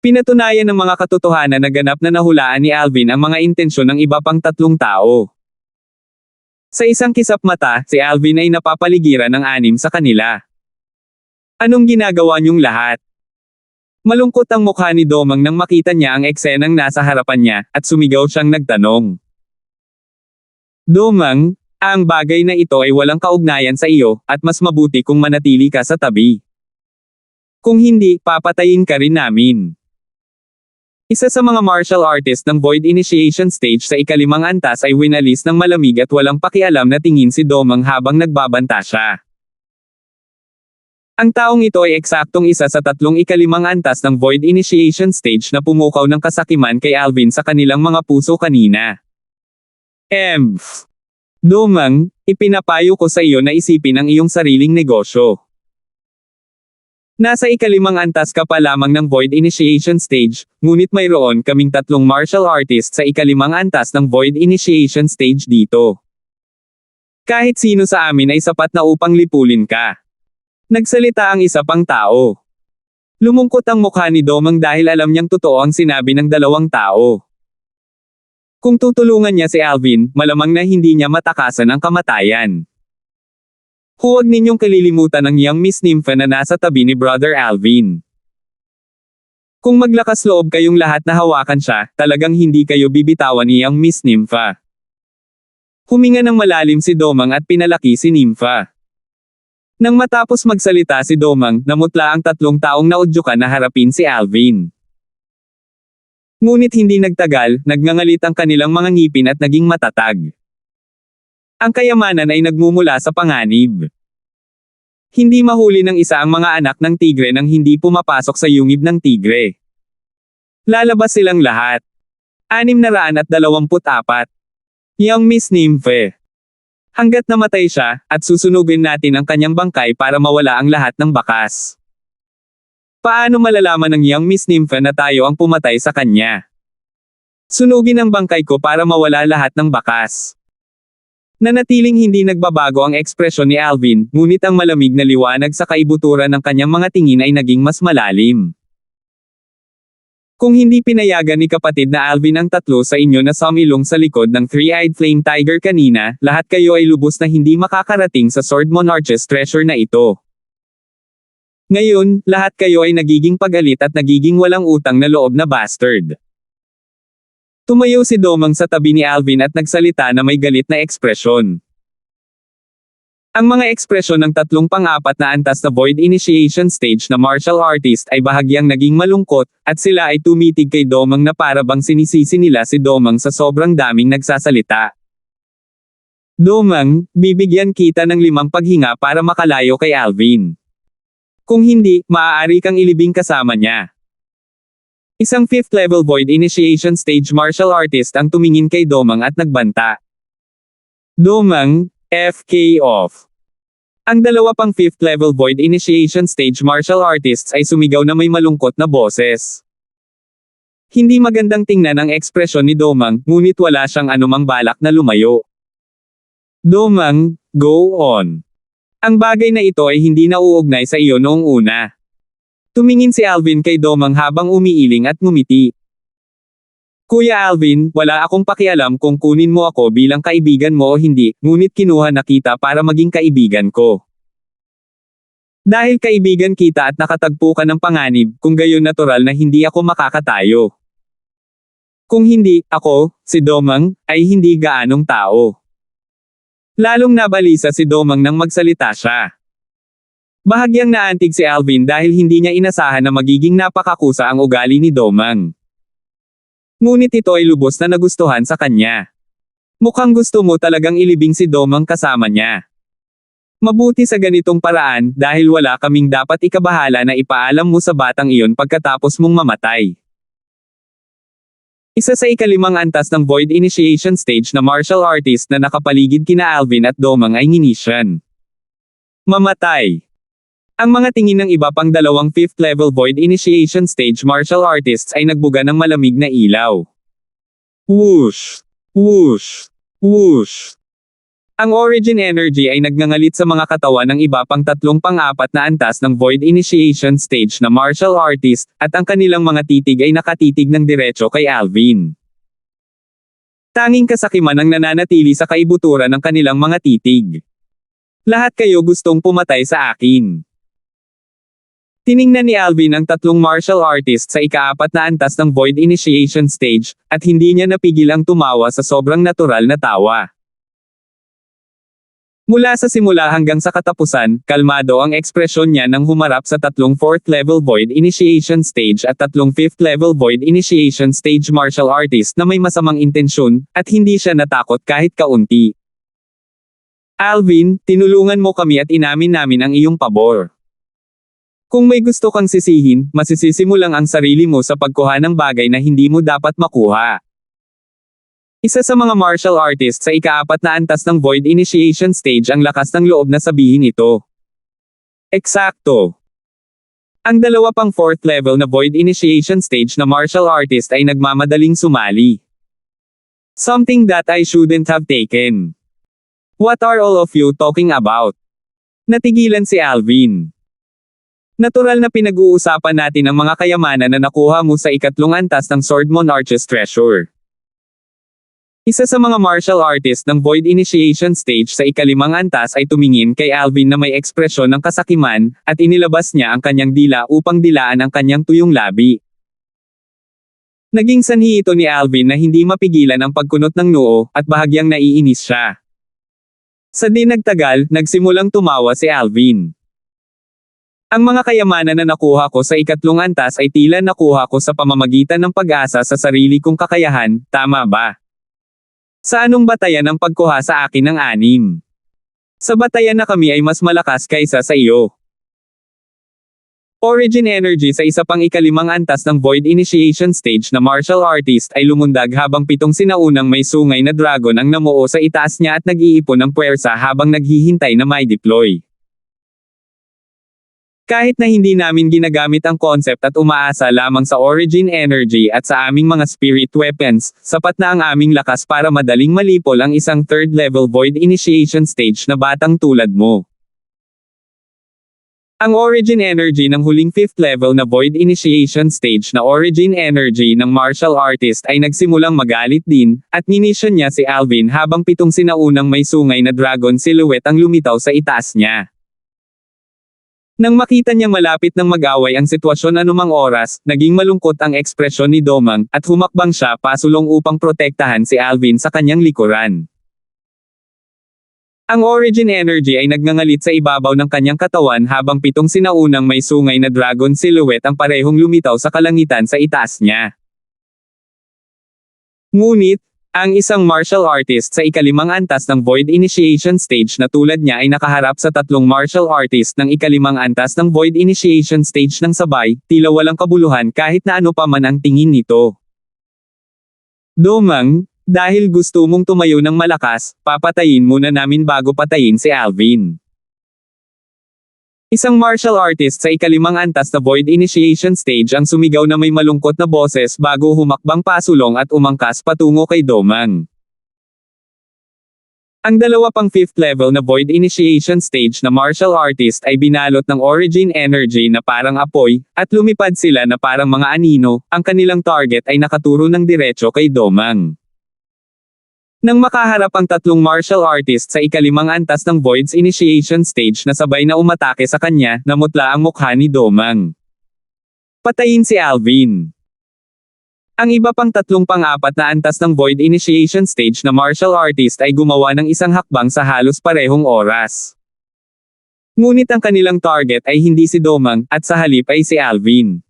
Pinatunayan ng mga katotohanan na ganap na nahulaan ni Alvin ang mga intensyon ng iba pang 3 tao. Sa isang kisap mata, si Alvin ay napapaligiran ng 6 sa kanila. Anong ginagawa niyong lahat? Malungkot ang mukha ni Domang nang makita niya ang eksenang nasa harapan niya, at sumigaw siyang nagtanong. Domang, ang bagay na ito ay walang kaugnayan sa iyo, at mas mabuti kung manatili ka sa tabi. Kung hindi, papatayin ka rin namin. Isa sa mga martial artist ng void initiation stage sa ika-5 antas ay winalis ng malamig at walang pakialam na tingin si Domang habang nagbabanta siya. Ang taong ito ay eksaktong isa sa 3 ika-5 antas ng void initiation stage na pumukaw ng kasakiman kay Alvin sa kanilang mga puso kanina. Domang, ipinapayo ko sa iyo na isipin ang iyong sariling negosyo. Nasa ika-5 antas ka pa lamang ng void initiation stage, ngunit mayroon kaming 3 martial artists sa ika-5 antas ng void initiation stage dito. Kahit sino sa amin ay sapat na upang lipulin ka. Nagsalita ang isa pang tao. Lumungkot ang mukha ni Domang dahil alam niyang totoo ang sinabi ng 2 tao. Kung tutulungan niya si Alvin, malamang na hindi niya matakasan ang kamatayan. Huwag ninyong kalilimutan ang young Miss Nympha na nasa tabi ni Brother Alvin. Kung maglakas loob kayong lahat na hawakan siya, talagang hindi kayo bibitawan ni young Miss Nympha. Huminga ng malalim si Domang at pinalaki si Nympha. Nang matapos magsalita si Domang, namutla ang 3 taong naudyukan na harapin si Alvin. Ngunit hindi nagtagal, nagngangalit ang kanilang mga ngipin at naging matatag. Ang kayamanan ay nagmumula sa panganib. Hindi mahuli ng isa ang mga anak ng tigre nang hindi pumapasok sa yungib ng tigre. Lalabas silang lahat. 624. Young Miss Nympha. Hanggat namatay siya, at susunugin natin ang kanyang bangkay para mawala ang lahat ng bakas. Paano malalaman ng young Miss Nympha na tayo ang pumatay sa kanya? Sunugin ang bangkay ko para mawala lahat ng bakas. Nanatiling hindi nagbabago ang ekspresyon ni Alvin, ngunit ang malamig na liwanag sa kaibuturan ng kanyang mga tingin ay naging mas malalim. Kung hindi pinayagan ni kapatid na Alvin ang tatlo sa inyo na sumilong sa likod ng Three-Eyed Flame Tiger kanina, lahat kayo ay lubos na hindi makakarating sa Sword Monarch's treasure na ito. Ngayon, lahat kayo ay nagiging pagalit at nagiging walang utang na loob na bastard. Tumayo si Domang sa tabi ni Alvin at nagsalita na may galit na ekspresyon. Ang mga ekspresyon ng tatlong pang-apat na antas na Void Initiation Stage na martial artist ay bahagyang naging malungkot, at sila ay tumitig kay Domang na para bang sinisisi nila si Domang sa sobrang daming nagsasalita. Domang, bibigyan kita ng 5 paghinga para makalayo kay Alvin. Kung hindi, maaari kang ilibing kasama niya. Isang 5th level Void Initiation Stage martial artist ang tumingin kay Domang at nagbanta. Domang, FK off. Ang dalawa pang 5th level Void Initiation Stage martial artists ay sumigaw na may malungkot na boses. Hindi magandang tingnan ang ekspresyon ni Domang, ngunit wala siyang anumang balak na lumayo. Domang, go on. Ang bagay na ito ay hindi nauugnay sa iyo noong una. Tumingin si Alvin kay Domang habang umiiling at ngumiti. Kuya Alvin, wala akong pakialam kung kunin mo ako bilang kaibigan mo o hindi, ngunit kinuha na kita para maging kaibigan ko. Dahil kaibigan kita at nakatagpo ka ng panganib, kung gayon natural na hindi ako makakatayo. Kung hindi, ako, si Domang, ay hindi gaanong tao. Lalong nabalisa si Domang nang magsalita siya. Bahagyang naantig si Alvin dahil hindi niya inasahan na magiging napakakusa ang ugali ni Domang. Ngunit ito ay lubos na nagustuhan sa kanya. Mukhang gusto mo talagang ilibing si Domang kasama niya. Mabuti sa ganitong paraan, dahil wala kaming dapat ikabahala na ipaalam mo sa batang iyon pagkatapos mong mamatay. Isa sa ika-5 antas ng Void Initiation Stage na martial artist na nakapaligid kina Alvin at Domang ay nginisyan. Mamatay. Ang mga tingin ng iba pang 2 5th level Void Initiation Stage martial artists ay nagbuga ng malamig na ilaw. Whoosh! Whoosh! Whoosh! Ang origin energy ay nagngangalit sa mga katawan ng iba pang 3 pang-4 na antas ng Void Initiation Stage na martial artist, at ang kanilang mga titig ay nakatitig ng diretso kay Alvin. Tanging kasakiman ang nananatili sa kaibuturan ng kanilang mga titig. Lahat kayo gustong pumatay sa akin. Tiningnan ni Alvin ang 3 martial artist sa ika-4 na antas ng Void Initiation Stage, at hindi niya napigil ang tumawa sa sobrang natural na tawa. Mula sa simula hanggang sa katapusan, kalmado ang ekspresyon niya nang humarap sa 3 4th level Void Initiation Stage at 3 5th level Void Initiation Stage martial artist na may masamang intensyon, at hindi siya natakot kahit kaunti. Alvin, tinulungan mo kami at inamin namin ang iyong pabor. Kung may gusto kang sisihin, masisisi mo lang ang sarili mo sa pagkuha ng bagay na hindi mo dapat makuha. Isa sa mga martial artists sa ika-4 na antas ng Void Initiation Stage ang lakas ng loob na sabihin ito. Eksakto. Ang 2 pang 4th level na Void Initiation Stage na martial artist ay nagmamadaling sumali. Something that I shouldn't have taken. What are all of you talking about? Natigilan si Alvin. Natural na pinag-uusapan natin ang mga kayamanan na nakuha mo sa ika-3 antas ng Sword Monarch's treasure. Isa sa mga martial artist ng Void Initiation Stage sa ika-5 antas ay tumingin kay Alvin na may ekspresyon ng kasakiman, at inilabas niya ang kanyang dila upang dilaan ang kanyang tuyong labi. Naging sanhi ito ni Alvin na hindi mapigilan ang pagkunot ng noo, at bahagyang naiinis siya. Sa di nagtagal, nagsimulang tumawa si Alvin. Ang mga kayamanan na nakuha ko sa ika-3 antas ay tila nakuha ko sa pamamagitan ng pag-asa sa sarili kong kakayahan, tama ba? Sa anong batayan ang pagkuha sa akin ng 6? Sa batayan na kami ay mas malakas kaysa sa iyo. Origin energy sa isa pang ika-5 antas ng Void Initiation Stage na martial artist ay lumundag habang 7 sinaunang may sungay na dragon ang namuo sa itaas niya at nag-iipon ng puwersa habang naghihintay na may deploy. Kahit na hindi namin ginagamit ang concept at umaasa lamang sa origin energy at sa aming mga spirit weapons, sapat na ang aming lakas para madaling malipol ang isang third level void initiation stage na batang tulad mo. Ang origin energy ng huling 5th level na void initiation stage na origin energy ng martial artist ay nagsimulang magalit din, at minisyon niya si Alvin habang 7 sinaunang may sungay na dragon silhouette ang lumitaw sa itaas niya. Nang makita niya malapit ng mag-away ang sitwasyon anumang oras, naging malungkot ang ekspresyon ni Domang, at humakbang siya pasulong upang protektahan si Alvin sa kanyang likuran. Ang origin energy ay nagngangalit sa ibabaw ng kanyang katawan habang 7 sinaunang may sungay na dragon silhouette ang parehong lumitaw sa kalangitan sa itaas niya. Ngunit, ang isang martial artist sa ikalimang antas ng Void Initiation Stage na tulad niya ay nakaharap sa 3 martial artist ng ikalimang antas ng Void Initiation Stage ng sabay, tila walang kabuluhan kahit na ano pa man ang tingin nito. Domang, dahil gusto mong tumayo ng malakas, papatayin muna namin bago patayin si Alvin. Isang martial artist sa ikalimang antas na Void Initiation Stage ang sumigaw na may malungkot na boses bago humakbang pasulong at umangkas patungo kay Domang. Ang dalawa pang 5th level na Void Initiation Stage na martial artist ay binalot ng origin energy na parang apoy, at lumipad sila na parang mga anino, ang kanilang target ay nakaturo ng diretso kay Domang. Nang makaharap ang 3 martial artist sa ikalimang antas ng Void's Initiation Stage na sabay na umatake sa kanya, namutla ang mukha ni Domang. Patayin si Alvin. Ang iba pang 3 pang-4 na antas ng Void Initiation Stage na martial artist ay gumawa ng isang hakbang sa halos parehong oras. Ngunit ang kanilang target ay hindi si Domang, at sa halip ay si Alvin.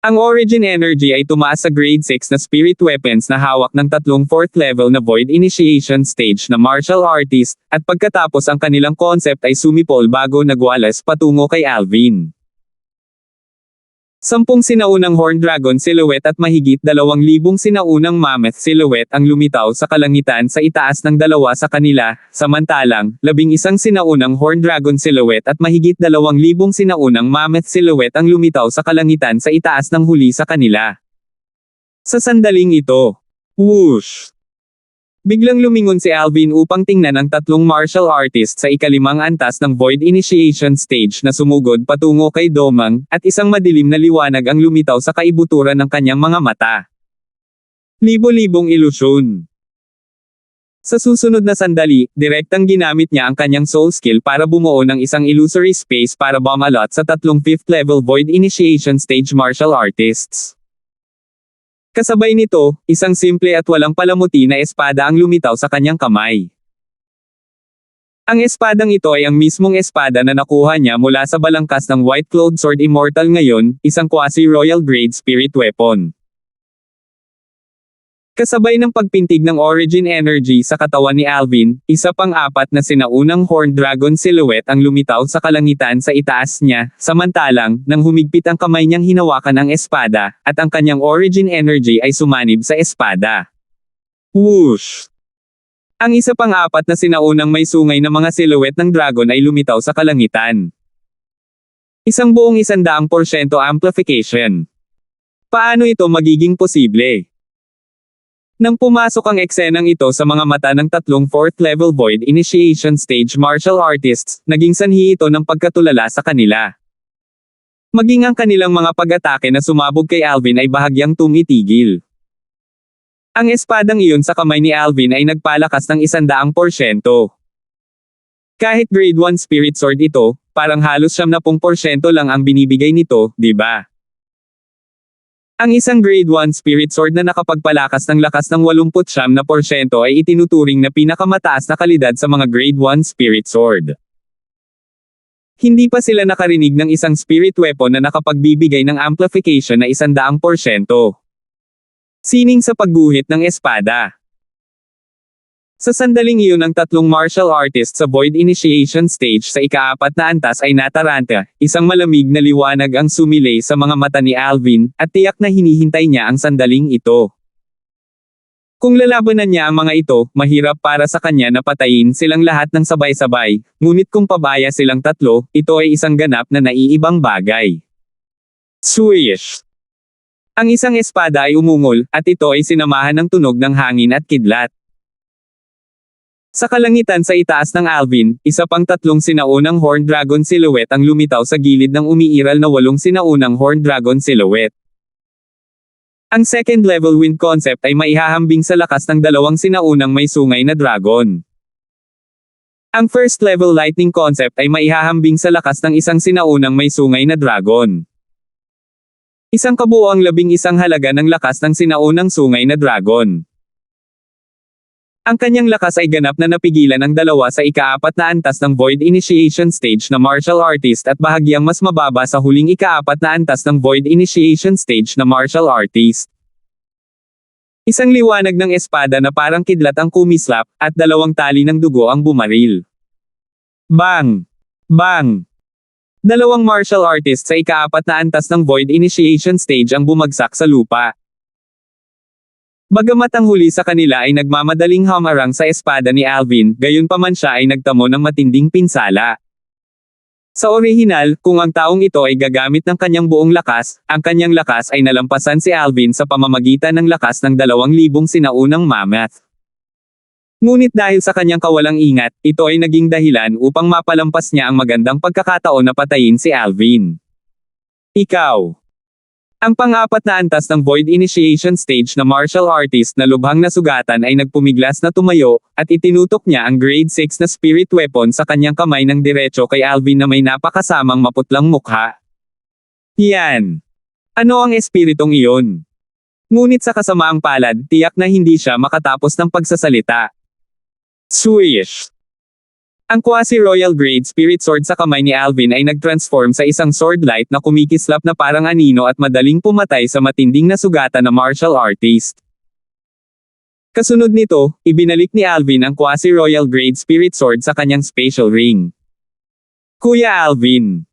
Ang origin energy ay tumaas sa grade 6 na spirit weapons na hawak ng 3 4th level na Void Initiation Stage na martial artist, at pagkatapos ang kanilang concept ay sumipol bago nagwalas patungo kay Alvin. 10 sinaunang Horn Dragon Silhouette at mahigit 2,000 sinaunang Mammoth Silhouette ang lumitaw sa kalangitan sa itaas ng dalawa sa kanila, samantalang, 11 sinaunang Horn Dragon Silhouette at mahigit 2,000 sinaunang Mammoth Silhouette ang lumitaw sa kalangitan sa itaas ng huli sa kanila. Sa sandaling ito, whoosh! Biglang lumingon si Alvin upang tingnan ang 3 martial artist sa ikalimang antas ng Void Initiation Stage na sumugod patungo kay Domang, at isang madilim na liwanag ang lumitaw sa kaibuturan ng kanyang mga mata. Libo-libong ilusyon. Sa susunod na sandali, direktang ginamit niya ang kanyang soul skill para bumuo ng isang illusory space para bumalot sa 3 5th level Void Initiation Stage martial artists. Kasabay nito, isang simple at walang palamuti na espada ang lumitaw sa kanyang kamay. Ang espadang ito ay ang mismong espada na nakuha niya mula sa balangkas ng White-Clawed Sword Immortal ngayon, isang quasi-royal grade spirit weapon. Kasabay ng pagpintig ng origin energy sa katawan ni Alvin, isa pang 4 na sinaunang Horned Dragon Silhouette ang lumitaw sa kalangitan sa itaas niya, samantalang, nang humigpit ang kamay niyang hinawakan ang espada, at ang kanyang origin energy ay sumanib sa espada. Whoosh! Ang isa pang 4 na sinaunang may sungay na mga silhouette ng dragon ay lumitaw sa kalangitan. Isang buong 100% amplification. Paano ito magiging posible? Nang pumasok ang eksenang ito sa mga mata ng 3 4th level Void Initiation Stage martial artists, naging sanhi ito ng pagkatulala sa kanila. Maging ang kanilang mga pag-atake na sumabog kay Alvin ay bahagyang tumitigil. Ang espadang iyon sa kamay ni Alvin ay nagpalakas ng 100%. Kahit grade 1 spirit sword ito, parang halos 70% lang ang binibigay nito, di ba? Ang isang grade 1 spirit sword na nakapagpalakas ng lakas ng 89% ay itinuturing na pinakamataas na kalidad sa mga grade 1 spirit sword. Hindi pa sila nakarinig ng isang spirit weapon na nakapagbibigay ng amplification na 100%. Sining sa pagguhit ng espada. Sa sandaling iyon ang 3 martial artists sa Void Initiation Stage sa ika-4 na antas ay nataranta, isang malamig na liwanag ang sumilay sa mga mata ni Alvin, at tiyak na hinihintay niya ang sandaling ito. Kung lalabanan niya ang mga ito, mahirap para sa kanya na patayin silang lahat ng sabay-sabay, ngunit kung pabaya silang tatlo, ito ay isang ganap na naiibang bagay. Swish! Ang isang espada ay umungol, at ito ay sinamahan ng tunog ng hangin at kidlat. Sa kalangitan sa itaas ng Alvin, isa pang tatlong sinaunang Horned Dragon silhouette ang lumitaw sa gilid ng umiiral na 8 sinaunang Horned Dragon silhouette. Ang second level wind concept ay maihahambing sa lakas ng 2 sinaunang may sungay na dragon. Ang first level lightning concept ay maihahambing sa lakas ng 1 sinaunang may sungay na dragon. Isang kabuoang 11 halaga ng lakas ng sinaunang sungay na dragon. Ang kanyang lakas ay ganap na napigilan ang 2 sa ika-4 na antas ng Void Initiation Stage na Martial Artist at bahagyang mas mababa sa huling ika-4 na antas ng Void Initiation Stage na Martial Artist. Isang liwanag ng espada na parang kidlat ang kumislap, at 2 tali ng dugo ang bumaril. Bang! Bang! 2 martial artists sa ika-4 na antas ng Void Initiation Stage ang bumagsak sa lupa. Bagamat ang huli sa kanila ay nagmamadaling hamarang sa espada ni Alvin, gayunpaman siya ay nagtamo ng matinding pinsala. Sa orihinal, kung ang taong ito ay gagamit ng kanyang buong lakas, ang kanyang lakas ay nalampasan si Alvin sa pamamagitan ng lakas ng 2,000 sinaunang mammoth. Ngunit dahil sa kanyang kawalang ingat, ito ay naging dahilan upang mapalampas niya ang magandang pagkakataon na patayin si Alvin. Ikaw. Ang pang-4 na antas ng Void Initiation Stage na Martial Artist na lubhang nasugatan ay nagpumiglas na tumayo, at itinutok niya ang Grade 6 na Spirit Weapon sa kanyang kamay ng diretso kay Alvin na may napakasamang maputlang mukha. Yan! Ano ang espiritong iyon? Ngunit sa kasamaang palad, tiyak na hindi siya makatapos ng pagsasalita. Swish! Ang quasi-royal grade spirit sword sa kamay ni Alvin ay nag-transform sa isang sword light na kumikislap na parang anino at madaling pumatay sa matinding nasugatan na martial artist. Kasunod nito, ibinalik ni Alvin ang quasi-royal grade spirit sword sa kanyang spatial ring. Kuya Alvin.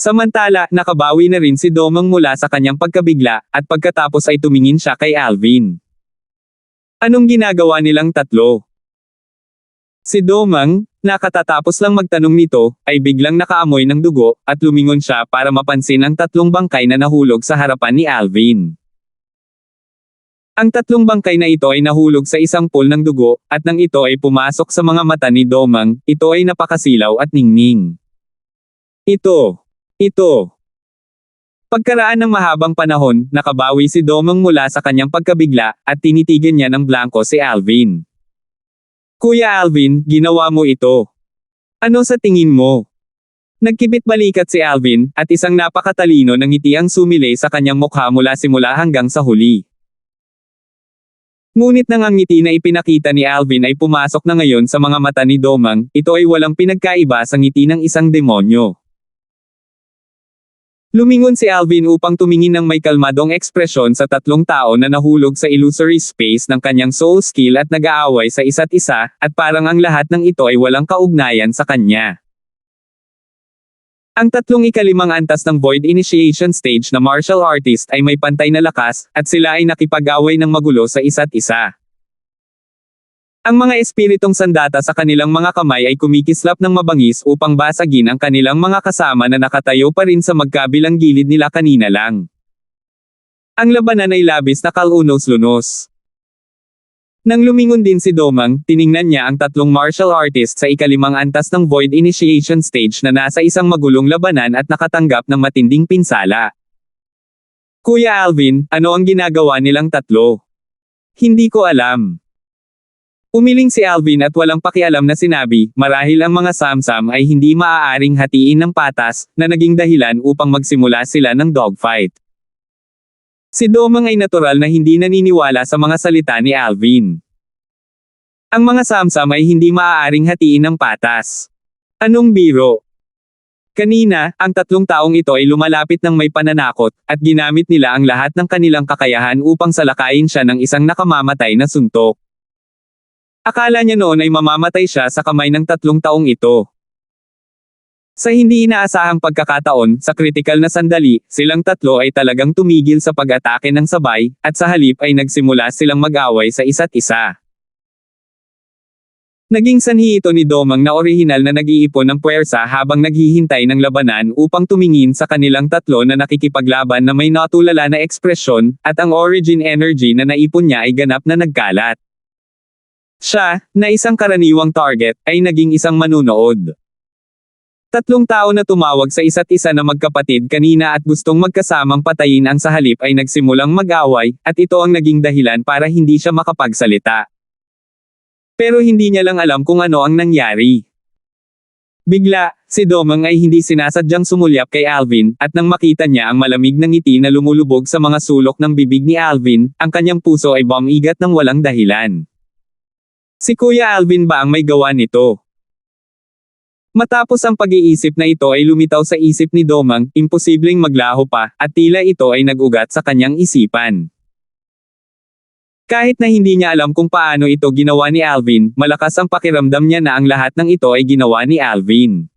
Samantala, nakabawi na rin si Domang mula sa kanyang pagkabigla, at pagkatapos ay tumingin siya kay Alvin. Anong ginagawa nilang tatlo? Si Domang, nakatatapos lang magtanong nito, ay biglang nakaamoy ng dugo, at lumingon siya para mapansin ang 3 bangkay na nahulog sa harapan ni Alvin. Ang 3 bangkay na ito ay nahulog sa isang pool ng dugo, at nang ito ay pumasok sa mga mata ni Domang, ito ay napakasilaw at ningning. Ito. Pagkaraan ng mahabang panahon, nakabawi si Domang mula sa kanyang pagkabigla, at tinitigan niya ng blanko si Alvin. Kuya Alvin, ginawa mo ito. Ano sa tingin mo? Nagkibit balikat si Alvin, at isang napakatalino ng ngiti ang sumilay sa kanyang mukha mula simula hanggang sa huli. Ngunit nang ang ngiti na ipinakita ni Alvin ay pumasok na ngayon sa mga mata ni Domang, ito ay walang pinagkaiba sa ngiti ng isang demonyo. Lumingon si Alvin upang tumingin ng may kalmadong ekspresyon sa 3 tao na nahulog sa illusory space ng kanyang soul skill at nag-aaway sa isa't isa, at parang ang lahat ng ito ay walang kaugnayan sa kanya. Ang 3 ika-5 antas ng Void Initiation Stage na martial artist ay may pantay na lakas, at sila ay nakipag-away ng magulo sa isa't isa. Ang mga espiritong sandata sa kanilang mga kamay ay kumikislap ng mabangis upang basagin ang kanilang mga kasama na nakatayo pa rin sa magkabilang gilid nila kanina lang. Ang labanan ay labis na kalunos-lunos. Nang lumingon din si Domang, tiningnan niya ang 3 martial artists sa ika-5 antas ng Void Initiation Stage na nasa isang magulong labanan at nakatanggap ng matinding pinsala. Kuya Alvin, ano ang ginagawa nilang 3? Hindi ko alam. Umiling si Alvin at walang pakialam na sinabi, marahil ang mga samsam ay hindi maaaring hatiin ng patas, na naging dahilan upang magsimula sila ng dogfight. Si Domang ay natural na hindi naniniwala sa mga salita ni Alvin. Ang mga samsam ay hindi maaaring hatiin ng patas. Anong biro? Kanina, ang 3 taong ito ay lumalapit ng may pananakot, at ginamit nila ang lahat ng kanilang kakayahan upang salakayin siya ng isang nakamamatay na suntok. Akala niya noon ay mamamatay siya sa kamay ng 3 taong ito. Sa hindi inaasahang pagkakataon, sa kritikal na sandali, silang tatlo ay talagang tumigil sa pag-atake ng sabay, at sa halip ay nagsimula silang mag-away sa isa't isa. Naging sanhi ito ni Domang na orihinal na nag-iipon ng puwersa habang naghihintay ng labanan upang tumingin sa kanilang tatlo na nakikipaglaban na may natulala na ekspresyon, at ang origin energy na naipon niya ay ganap na nagkalat. Siya, na isang karaniwang target, ay naging isang manunood. Tatlong tao na tumawag sa isa't isa na magkapatid kanina at gustong magkasamang patayin ang sa halip ay nagsimulang mag-away, at ito ang naging dahilan para hindi siya makapagsalita. Pero hindi niya lang alam kung ano ang nangyari. Bigla, si Domang ay hindi sinasadyang sumulyap kay Alvin, at nang makita niya ang malamig na ngiti na lumulubog sa mga sulok ng bibig ni Alvin, ang kanyang puso ay bumigat ng walang dahilan. Si Kuya Alvin ba ang may gawa nito? Matapos ang pag-iisip na ito ay lumitaw sa isip ni Domang, imposibleng maglaho pa, at tila ito ay nag-ugat sa kanyang isipan. Kahit na hindi niya alam kung paano ito ginawa ni Alvin, malakas ang pakiramdam niya na ang lahat ng ito ay ginawa ni Alvin.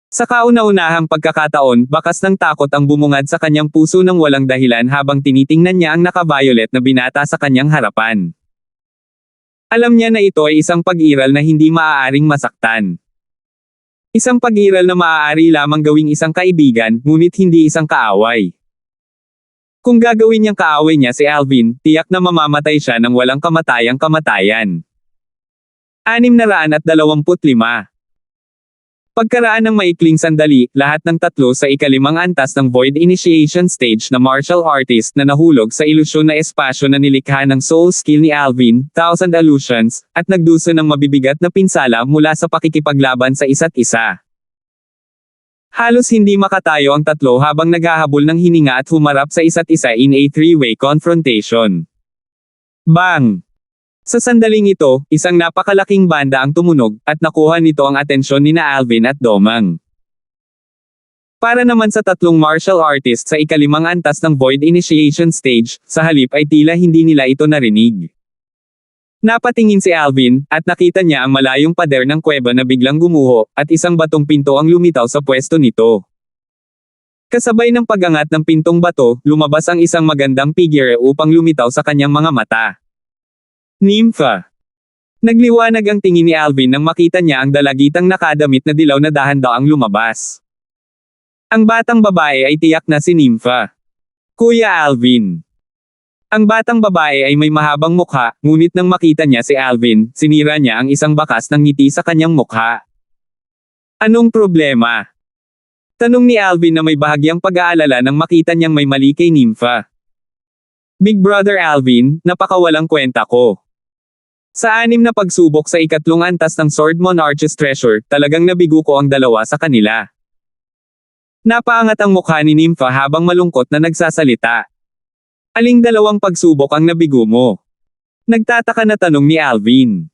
Sa kauna-unahang pagkakataon, bakas ng takot ang bumungad sa kanyang puso ng walang dahilan habang tinitingnan niya ang naka-violet na binata sa kanyang harapan. Alam niya na ito ay isang pag-iral na hindi maaaring masaktan. Isang pag-iral na maaari lamang gawing isang kaibigan, ngunit hindi isang kaaway. Kung gagawin niyang kaaway niya si Alvin, tiyak na mamamatay siya ng walang kamatayang kamatayan. 625. Pagkaraan ng maikling sandali, lahat ng tatlo sa ikalimang antas ng Void Initiation Stage na martial artist na nahulog sa ilusyon na espasyo na nilikha ng soul skill ni Alvin, Thousand Illusions, at nagduso ng mabibigat na pinsala mula sa pakikipaglaban sa isa't isa. Halos hindi makatayo ang tatlo habang naghahabol ng hininga at humarap sa isa't isa in a three-way confrontation. Bang! Sa sandaling ito, isang napakalaking banda ang tumunog, at nakuha nito ang atensyon nina Alvin at Domang. Para naman sa tatlong martial artists sa ikalimang antas ng Void Initiation Stage, sa halip ay tila hindi nila ito narinig. Napatingin si Alvin, at nakita niya ang malayong pader ng kuweba na biglang gumuho, at isang batong pinto ang lumitaw sa pwesto nito. Kasabay ng pag-angat ng pintong bato, lumabas ang isang magandang figure upang lumitaw sa kanyang mga mata. Nympha. Nagliwanag ang tingin ni Alvin nang makita niya ang dalagitang nakadamit na dilaw na dahan-daang lumabas. Ang batang babae ay tiyak na si Nympha. Kuya Alvin. Ang batang babae ay may mahabang mukha, ngunit nang makita niya si Alvin, sinira niya ang isang bakas ng ngiti sa kanyang mukha. Anong problema? Tanong ni Alvin na may bahagyang pag-aalala nang makita niyang may mali kay Nympha. Big Brother Alvin, napakawalang kwenta ko. Sa 6 na pagsubok sa ikatlong antas ng Sword Monarch's Treasure, talagang nabigo ko ang dalawa sa kanila. Napaangat ang mukha ni Nympha habang malungkot na nagsasalita. Aling dalawang pagsubok ang nabigo mo? Nagtataka na tanong ni Alvin.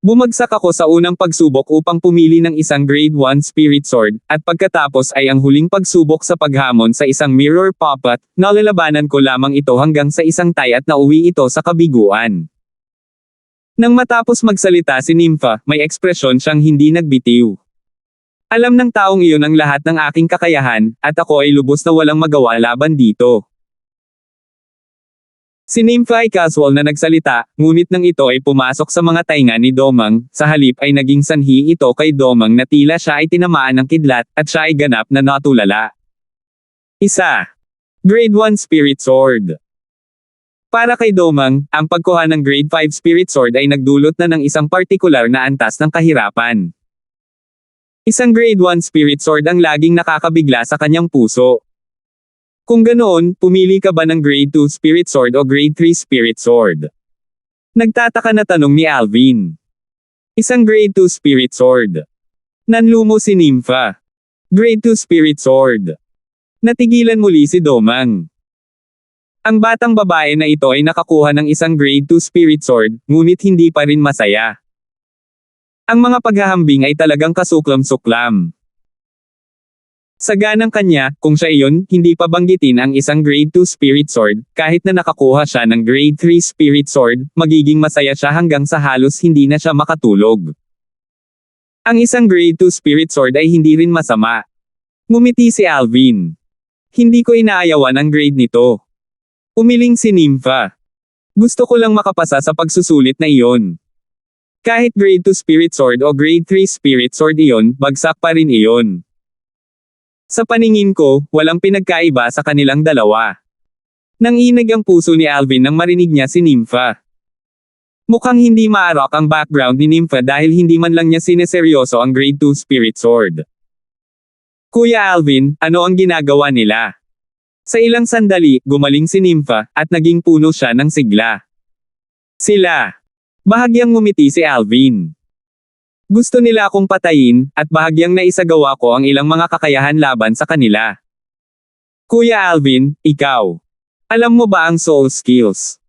Bumagsak ako sa unang pagsubok upang pumili ng isang Grade 1 Spirit Sword, at pagkatapos ay ang huling pagsubok sa paghamon sa isang Mirror Puppet, nalalabanan ko lamang ito hanggang sa isang tie at nauwi ito sa kabiguan. Nang matapos magsalita si Nympha, may ekspresyon siyang hindi nagbitiw. Alam ng taong iyon ang lahat ng aking kakayahan, at ako ay lubos na walang magawa laban dito. Si Nympha ay casual na nagsalita, ngunit nang ito ay pumasok sa mga tainga ni Domang, sa halip ay naging sanhi ito kay Domang na tila siya ay tinamaan ng kidlat, at siya ay ganap na natulala. Isa. Grade 1 Spirit Sword. Para kay Domang, ang pagkuha ng Grade 5 Spirit Sword ay nagdulot na ng isang partikular na antas ng kahirapan. Isang Grade 1 Spirit Sword ang laging nakakabigla sa kanyang puso. Kung ganoon, pumili ka ba ng Grade 2 Spirit Sword o Grade 3 Spirit Sword? Nagtataka na tanong ni Alvin. Isang Grade 2 Spirit Sword. Nanlumo si Nympha. Grade 2 Spirit Sword. Natigilan muli si Domang. Ang batang babae na ito ay nakakuha ng isang Grade 2 Spirit Sword, ngunit hindi pa rin masaya. Ang mga paghahambing ay talagang kasuklam-suklam. Sa ganang kanya, kung siya iyon, hindi pa banggitin ang isang Grade 2 Spirit Sword, kahit na nakakuha siya ng Grade 3 Spirit Sword, magiging masaya siya hanggang sa halos hindi na siya makatulog. Ang isang grade 2 spirit sword ay hindi rin masama. Ngumiti si Alvin. Hindi ko inaayawan ang grade nito. Umiling si Nympha. Gusto ko lang makapasa sa pagsusulit na iyon. Kahit grade 2 spirit sword o grade 3 spirit sword iyon, bagsak pa rin iyon. Sa paningin ko, walang pinagkaiba sa kanilang dalawa. Nanginig ang puso ni Alvin nang marinig niya si Nympha. Mukhang hindi maarok ang background ni Nympha dahil hindi man lang niya sineseryoso ang grade 2 spirit sword. Kuya Alvin, ano ang ginagawa nila? Sa ilang sandali, gumaling si Nympha, at naging puno siya ng sigla. Sila. Bahagyang ngumiti si Alvin. Gusto nila akong patayin, at bahagyang naisagawa ko ang ilang mga kakayahan laban sa kanila. Kuya Alvin, ikaw. Alam mo ba ang soul skills?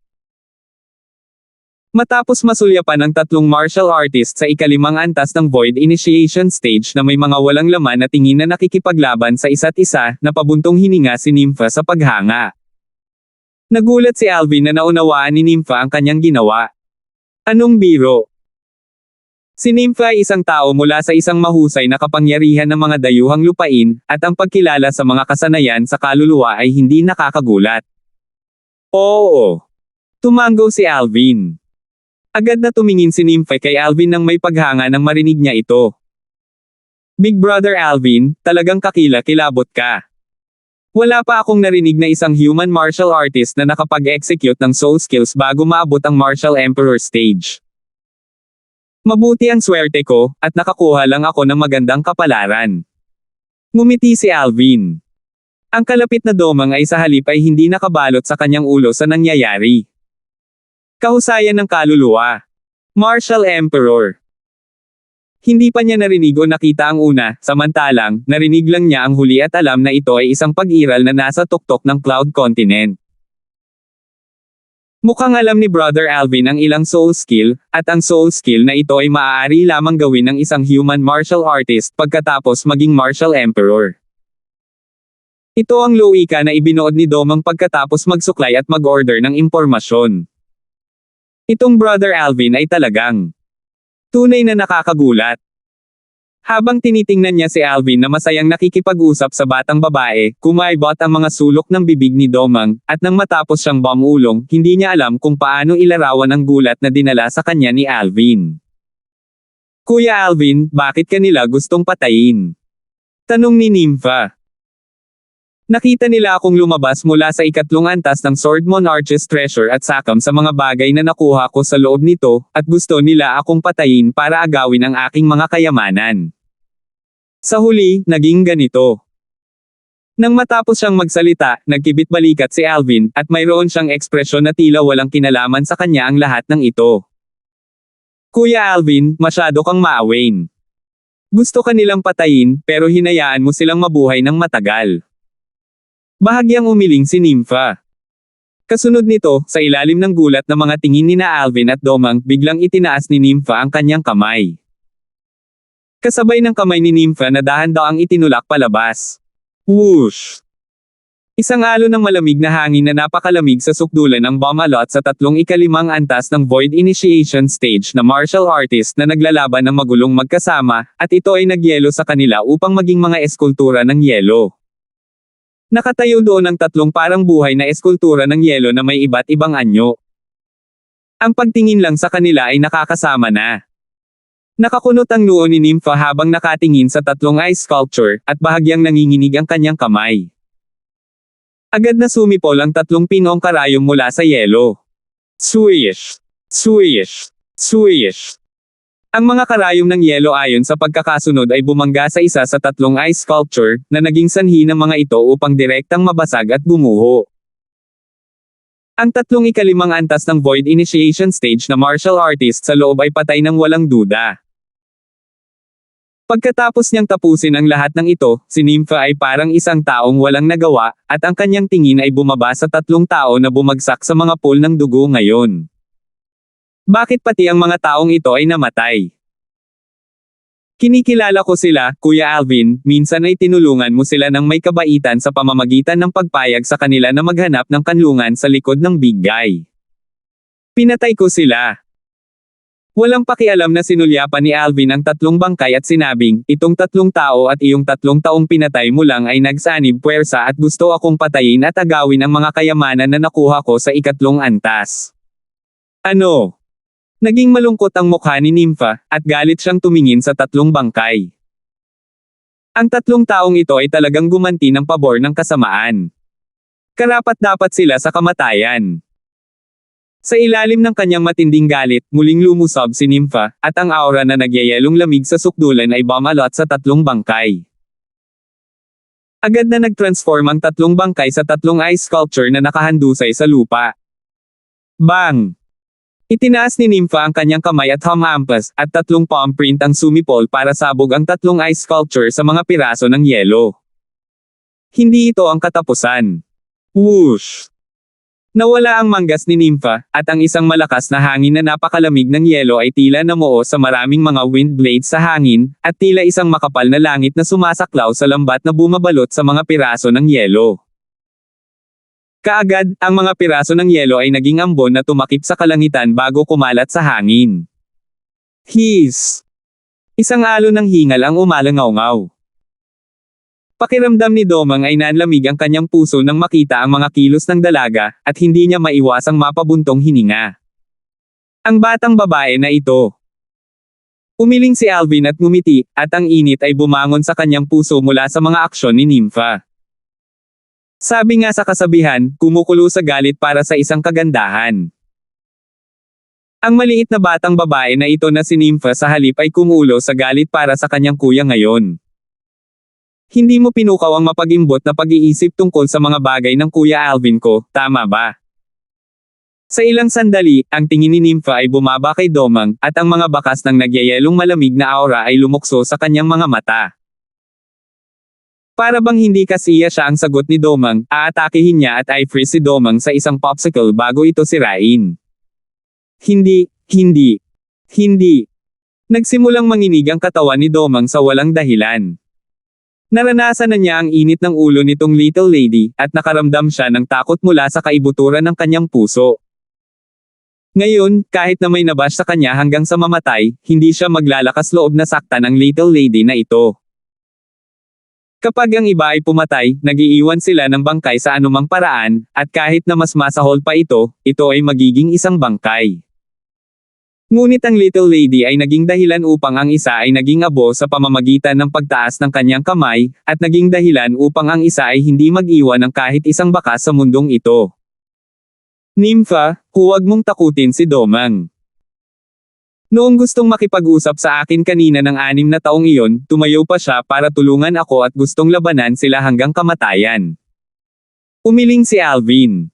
Matapos masulyapan ng tatlong martial artist sa ikalimang antas ng Void Initiation Stage na may mga walang laman na tingin na nakikipaglaban sa isa't isa, napabuntong hininga si Nympha sa paghanga. Nagulat si Alvin na naunawaan ni Nympha ang kanyang ginawa. Anong biro? Si Nympha ay isang tao mula sa isang mahusay na kapangyarihan ng mga dayuhang lupain, at ang pagkilala sa mga kasanayan sa kaluluwa ay hindi nakakagulat. Oo. Tumango si Alvin. Agad na tumingin si Nympha kay Alvin nang may paghanga nang marinig niya ito. Big Brother Alvin, talagang kakila-kilabot ka. Wala pa akong narinig na isang human martial artist na nakapag-execute ng soul skills bago maabot ang Martial Emperor stage. Mabuti ang swerte ko, at nakakuha lang ako ng magandang kapalaran. Ngumiti si Alvin. Ang kalapit na domang ay sa halip ay hindi nakabalot sa kanyang ulo sa nangyayari. Kahusayan ng kaluluwa. Martial Emperor. Hindi pa niya narinig o nakita ang una, samantalang, narinig lang niya ang huli at alam na ito ay isang pag-iral na nasa tuktok ng Cloud Continent. Mukhang alam ni Brother Alvin ang ilang soul skill, at ang soul skill na ito ay maaari lamang gawin ng isang human martial artist pagkatapos maging Martial Emperor. Ito ang loika na ibinuod ni Domang pagkatapos magsuklay at mag-order ng impormasyon. Itong Brother Alvin ay talagang tunay na nakakagulat. Habang tinitingnan niya si Alvin na masayang nakikipag-usap sa batang babae, kumaibot ang mga sulok ng bibig ni Domang, at nang matapos siyang bamulong, hindi niya alam kung paano ilarawan ang gulat na dinala sa kanya ni Alvin. Kuya Alvin, bakit kanila gustong patayin? Tanong ni Nympha. Nakita nila akong lumabas mula sa ikatlong antas ng Sword Monarch's treasure at sakam sa mga bagay na nakuha ko sa loob nito, at gusto nila akong patayin para agawin ang aking mga kayamanan. Sa huli, naging ganito. Nang matapos siyang magsalita, nagkibit-balikat si Alvin, at mayroon siyang ekspresyon na tila walang kinalaman sa kanya ang lahat ng ito. Kuya Alvin, masyado kang maawain. Gusto ka nilang patayin, pero hinayaan mo silang mabuhay ng matagal. Bahagyang umiling si Nympha. Kasunod nito, sa ilalim ng gulat na mga tingin ni na Alvin at Domang, biglang itinaas ni Nympha ang kanyang kamay. Kasabay ng kamay ni Nympha na dahan-daang itinulak palabas. Whoosh! Isang alon ng malamig na hangin na napakalamig sa sukdulan ng bumalot sa tatlong ikalimang antas ng Void Initiation Stage na martial artist na naglalaban ng magulong magkasama, at ito ay nagyelo sa kanila upang maging mga eskultura ng yelo. Nakatayo doon ang tatlong parang buhay na eskultura ng yelo na may iba't ibang anyo. Ang pagtingin lang sa kanila ay nakakasama na. Nakakunot ang noo ni Nympha habang nakatingin sa tatlong ice sculpture, at bahagyang nanginginig ang kanyang kamay. Agad na sumipol ang tatlong pinong karayom mula sa yelo. Swish! Swish! Swish! Ang mga karayom ng yelo ayon sa pagkakasunod ay bumangga sa isa sa tatlong ice sculpture, na naging sanhi ng mga ito upang direktang mabasag at gumuho. Ang tatlong ikalimang antas ng Void Initiation Stage na martial artist sa loob ay patay ng walang duda. Pagkatapos niyang tapusin ang lahat ng ito, si Nympha ay parang isang taong walang nagawa, at ang kanyang tingin ay bumaba sa tatlong tao na bumagsak sa mga pool ng dugo ngayon. Bakit pati ang mga taong ito ay namatay? Kinikilala ko sila, Kuya Alvin, minsan ay tinulungan mo sila ng may kabaitan sa pamamagitan ng pagpayag sa kanila na maghanap ng kanlungan sa likod ng big guy. Pinatay ko sila. Walang pakialam na sinulyapan ni Alvin ang tatlong bangkay at sinabing, itong tatlong tao at iyong 3 taong pinatay mo lang ay nagsanib puwersa at gusto akong patayin at agawin ang mga kayamanan na nakuha ko sa 3 antas. Ano? Naging malungkot ang mukha ni Nympha, at galit siyang tumingin sa 3 bangkay. Ang 3 taong ito ay talagang gumanti ng pabor ng kasamaan. Karapat-dapat sila sa kamatayan. Sa ilalim ng kanyang matinding galit, muling lumusob si Nympha, at ang aura na nagyayelong lamig sa sukdulan ay bumalot sa 3 bangkay. Agad na nag-transform ang 3 bangkay sa 3 ice sculpture na nakahandusay sa lupa. Bang! Itinaas ni Nympha ang kanyang kamay at humampas, at 3 palm print ang sumipol para sabog ang 3 ice sculpture sa mga piraso ng yelo. Hindi ito ang katapusan. Whoosh! Nawala ang manggas ni Nympha, at ang isang malakas na hangin na napakalamig ng yelo ay tila namuo sa maraming mga wind blades sa hangin, at tila isang makapal na langit na sumasaklaw sa lambat na bumabalot sa mga piraso ng yelo. Kaagad, ang mga piraso ng yelo ay naging ambon na tumakip sa kalangitan bago kumalat sa hangin. Hiss! Isang alon ng hingal ang umalangaw-ngaw. Pakiramdam ni Domang ay nanlamig ang kanyang puso nang makita ang mga kilos ng dalaga, at hindi niya maiwasang mapabuntong hininga. Ang batang babae na ito. Umiling si Alvin at ngumiti, at ang init ay bumangon sa kanyang puso mula sa mga aksyon ni Nympha. Sabi nga sa kasabihan, kumukulo sa galit para sa isang kagandahan. Ang maliit na batang babae na ito na si Nympha sa halip ay kumulo sa galit para sa kanyang kuya ngayon. Hindi mo pinukaw ang mapag-imbot na pag-iisip tungkol sa mga bagay ng Kuya Alvin ko, tama ba? Sa ilang sandali, ang tingin ni Nympha ay bumaba kay Domang, at ang mga bakas ng nagyayelong malamig na aura ay lumukso sa kanyang mga mata. Para bang hindi kasiya siya ang sagot ni Domang, aatakihin niya at i-freeze si Domang sa isang popsicle bago ito sirain. Hindi. Nagsimulang manginig ang katawan ni Domang sa walang dahilan. Naranasan na niya ang init ng ulo nitong little lady, at nakaramdam siya ng takot mula sa kaibuturan ng kanyang puso. Ngayon, kahit na may nabash sa kanya hanggang sa mamatay, hindi siya maglalakas loob na saktan ang little lady na ito. Kapag ang iba ay pumatay, nag-iiwan sila ng bangkay sa anumang paraan, at kahit na mas masahol pa ito ay magiging isang bangkay. Ngunit ang little lady ay naging dahilan upang ang isa ay naging abo sa pamamagitan ng pagtaas ng kanyang kamay, at naging dahilan upang ang isa ay hindi mag-iwan ng kahit isang bakas sa mundong ito. Nympha, huwag mong takutin si Domang. Noong gustong makipag-usap sa akin kanina ng 6 na taong iyon, tumayo pa siya para tulungan ako at gustong labanan sila hanggang kamatayan. Umiling si Alvin.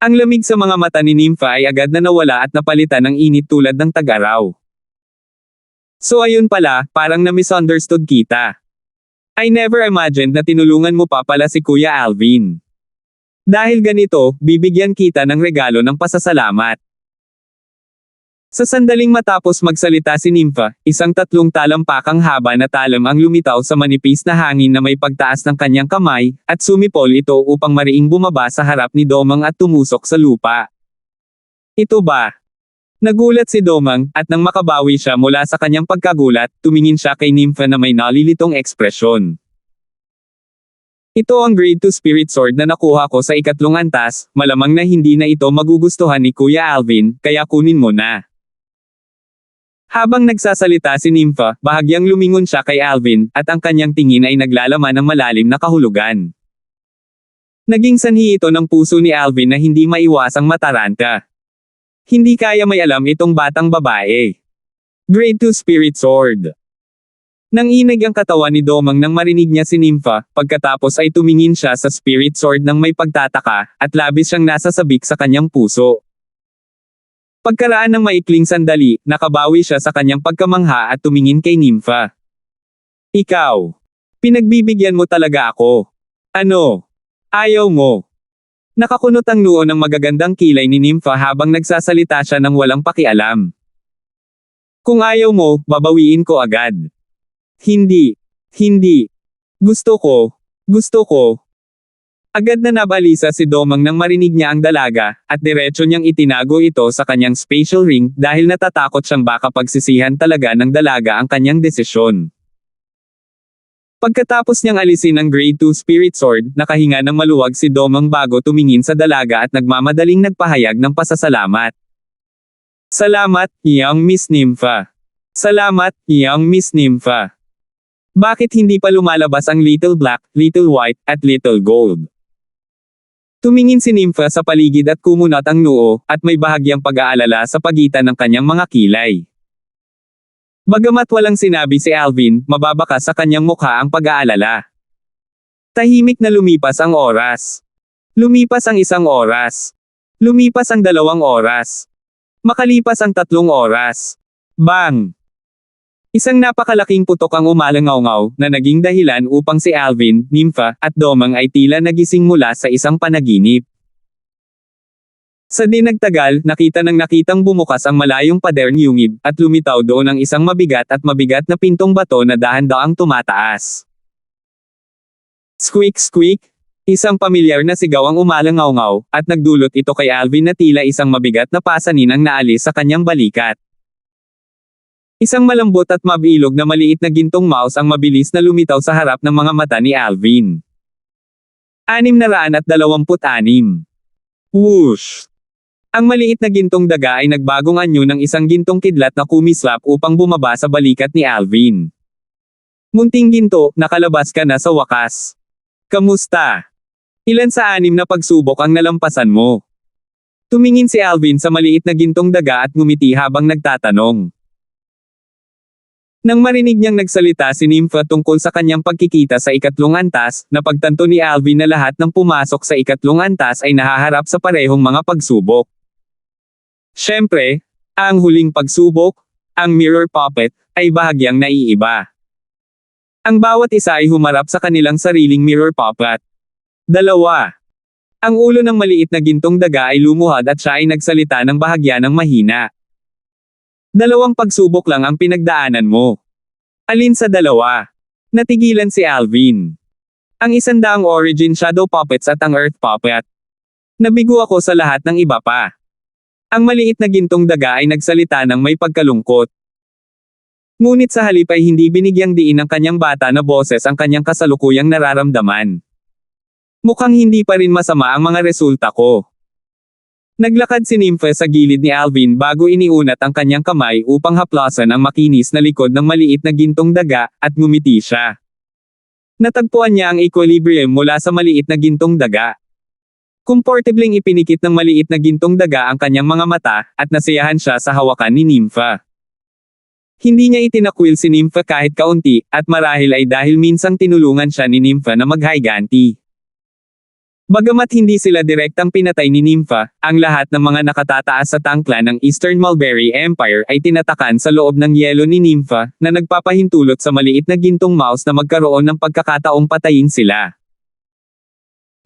Ang lamig sa mga mata ni Nympha ay agad na nawala at napalitan ng init tulad ng tag-araw. So ayun pala, parang na-misunderstood kita. I never imagined na tinulungan mo pa pala si Kuya Alvin. Dahil ganito, bibigyan kita ng regalo ng pasasalamat. Sa sandaling matapos magsalita si Nympha, isang 3 talampakang haba na talam ang lumitaw sa manipis na hangin na may pagtaas ng kanyang kamay, at sumipol ito upang mariing bumaba sa harap ni Domang at tumusok sa lupa. Ito ba? Nagulat si Domang, at nang makabawi siya mula sa kanyang pagkagulat, tumingin siya kay Nympha na may nalilitong ekspresyon. Ito ang grade 2 spirit sword na nakuha ko sa 3 antas, malamang na hindi na ito magugustuhan ni Kuya Alvin, kaya kunin mo na. Habang nagsasalita si Nympha, bahagyang lumingon siya kay Alvin, at ang kanyang tingin ay naglalaman ng malalim na kahulugan. Naging sanhi ito ng puso ni Alvin na hindi maiwasang mataranta. Hindi kaya may alam itong batang babae. Grade 2 Spirit Sword. Nanginig ang katawan ni Domang nang marinig niya si Nympha, pagkatapos ay tumingin siya sa Spirit Sword nang may pagtataka, at labis siyang nasasabik sa kanyang puso. Pagkaraan ng maikling sandali, nakabawi siya sa kanyang pagkamangha at tumingin kay Nympha. Ikaw. Pinagbibigyan mo talaga ako. Ano? Ayaw mo. Nakakunot ang noo ng magagandang kilay ni Nympha habang nagsasalita siya ng walang pakialam. Kung ayaw mo, babawiin ko agad. Hindi. Gusto ko. Agad na nabalisa si Domang nang marinig niya ang dalaga, at diretso niyang itinago ito sa kanyang spatial ring dahil natatakot siyang baka pagsisihan talaga ng dalaga ang kanyang desisyon. Pagkatapos niyang alisin ang Grade 2 Spirit Sword, nakahinga ng maluwag si Domang bago tumingin sa dalaga at nagmamadaling nagpahayag ng pasasalamat. Salamat, Young Miss Nympha. Salamat, Young Miss Nympha. Bakit hindi pa lumalabas ang Little Black, Little White, at Little Gold? Tumingin si Nympha sa paligid at kumunat ang noo, at may bahagyang pag-aalala sa pagitan ng kanyang mga kilay. Bagamat walang sinabi si Alvin, mababaka sa kanyang mukha ang pag-aalala. Tahimik na lumipas ang oras. Lumipas ang 1 oras. Lumipas ang 2 oras. Makalipas ang 3 oras. Bang! Isang napakalaking putok ang umalangaw-ngaw na naging dahilan upang si Alvin, Nympha, at Domang ay tila nagising mula sa isang panaginip. Sa di nagtagal, nakitang bumukas ang malayong pader ni Yungib, at lumitaw doon ang isang mabigat na pintong bato na dahan-daang tumataas. Squeak squeak! Isang pamilyar na sigaw ang umalangaw-ngaw, at nagdulot ito kay Alvin na tila isang mabigat na pasanin ang naalis sa kanyang balikat. Isang malambot at mabilog na maliit na gintong mouse ang mabilis na lumitaw sa harap ng mga mata ni Alvin. 626. Whoosh! Ang maliit na gintong daga ay nagbagong anyo ng isang gintong kidlat na kumislap upang bumaba sa balikat ni Alvin. Munting ginto, nakalabas ka na sa wakas. Kamusta? Ilan sa 6 na pagsubok ang nalampasan mo? Tumingin si Alvin sa maliit na gintong daga at ngumiti habang nagtatanong. Nang marinig niyang nagsalita si Nympha tungkol sa kanyang pagkikita sa 3 antas, napagtanto ni Alvin na lahat ng pumasok sa 3 antas ay nahaharap sa parehong mga pagsubok. Siyempre, ang huling pagsubok, ang mirror puppet, ay bahagyang naiiba. Ang bawat isa ay humarap sa kanilang sariling mirror puppet. 2. Ang ulo ng maliit na gintong daga ay lumuhad at siya ay nagsalita ng bahagya ng mahina. 2 pagsubok lang ang pinagdaanan mo. Alin sa 2? Natigilan si Alvin. Ang 100 origin shadow puppets at ang earth puppet. Nabigo ako sa lahat ng iba pa. Ang maliit na gintong daga ay nagsalita ng may pagkalungkot. Ngunit sa halip ay hindi binigyang diin ng kanyang bata na boses ang kanyang kasalukuyang nararamdaman. Mukhang hindi pa rin masama ang mga resulta ko. Naglakad si Nympha sa gilid ni Alvin bago iniunat ang kanyang kamay upang haplasan ang makinis na likod ng maliit na gintong daga, at ngumiti siya. Natagpuan niya ang equilibrium mula sa maliit na gintong daga. Komportebling ipinikit ng maliit na gintong daga ang kanyang mga mata, at nasiyahan siya sa hawakan ni Nympha. Hindi niya itinakwil si Nympha kahit kaunti, at marahil ay dahil minsang tinulungan siya ni Nympha na maghayganti. Bagamat hindi sila direktang pinatay ni Nympha, ang lahat ng mga nakatataas sa tangkla ng Eastern Mulberry Empire ay tinatakan sa loob ng yelo ni Nympha, na nagpapahintulot sa maliit na gintong mouse na magkaroon ng pagkakataong patayin sila.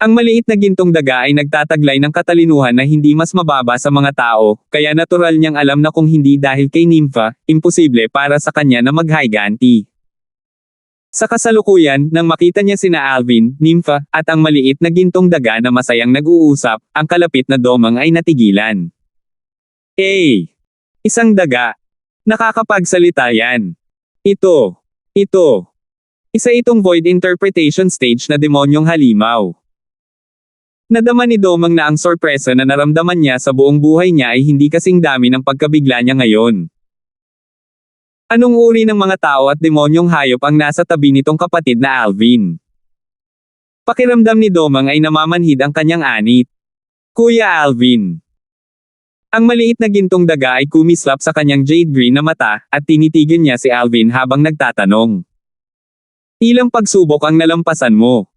Ang maliit na gintong daga ay nagtataglay ng katalinuhan na hindi mas mababa sa mga tao, kaya natural niyang alam na kung hindi dahil kay Nympha, imposible para sa kanya na maghayganti. Sa kasalukuyan, nang makita niya sina Alvin, Nympha, at ang maliit na gintong daga na masayang nag-uusap, ang kalapit na Domang ay natigilan. Isang daga. Nakakapagsalita yan. Ito. Isa itong void interpretation stage na demonyong halimaw. Nadama ni Domang na ang sorpresa na naramdaman niya sa buong buhay niya ay hindi kasing dami ng pagkabigla niya ngayon. Anong uri ng mga tao at demonyong hayop ang nasa tabi nitong kapatid na Alvin? Pakiramdam ni Domang ay namamanhid ang kanyang anit. Kuya Alvin. Ang maliit na gintong daga ay kumislap sa kanyang jade green na mata, at tinitigil niya si Alvin habang nagtatanong. Ilang pagsubok ang nalampasan mo?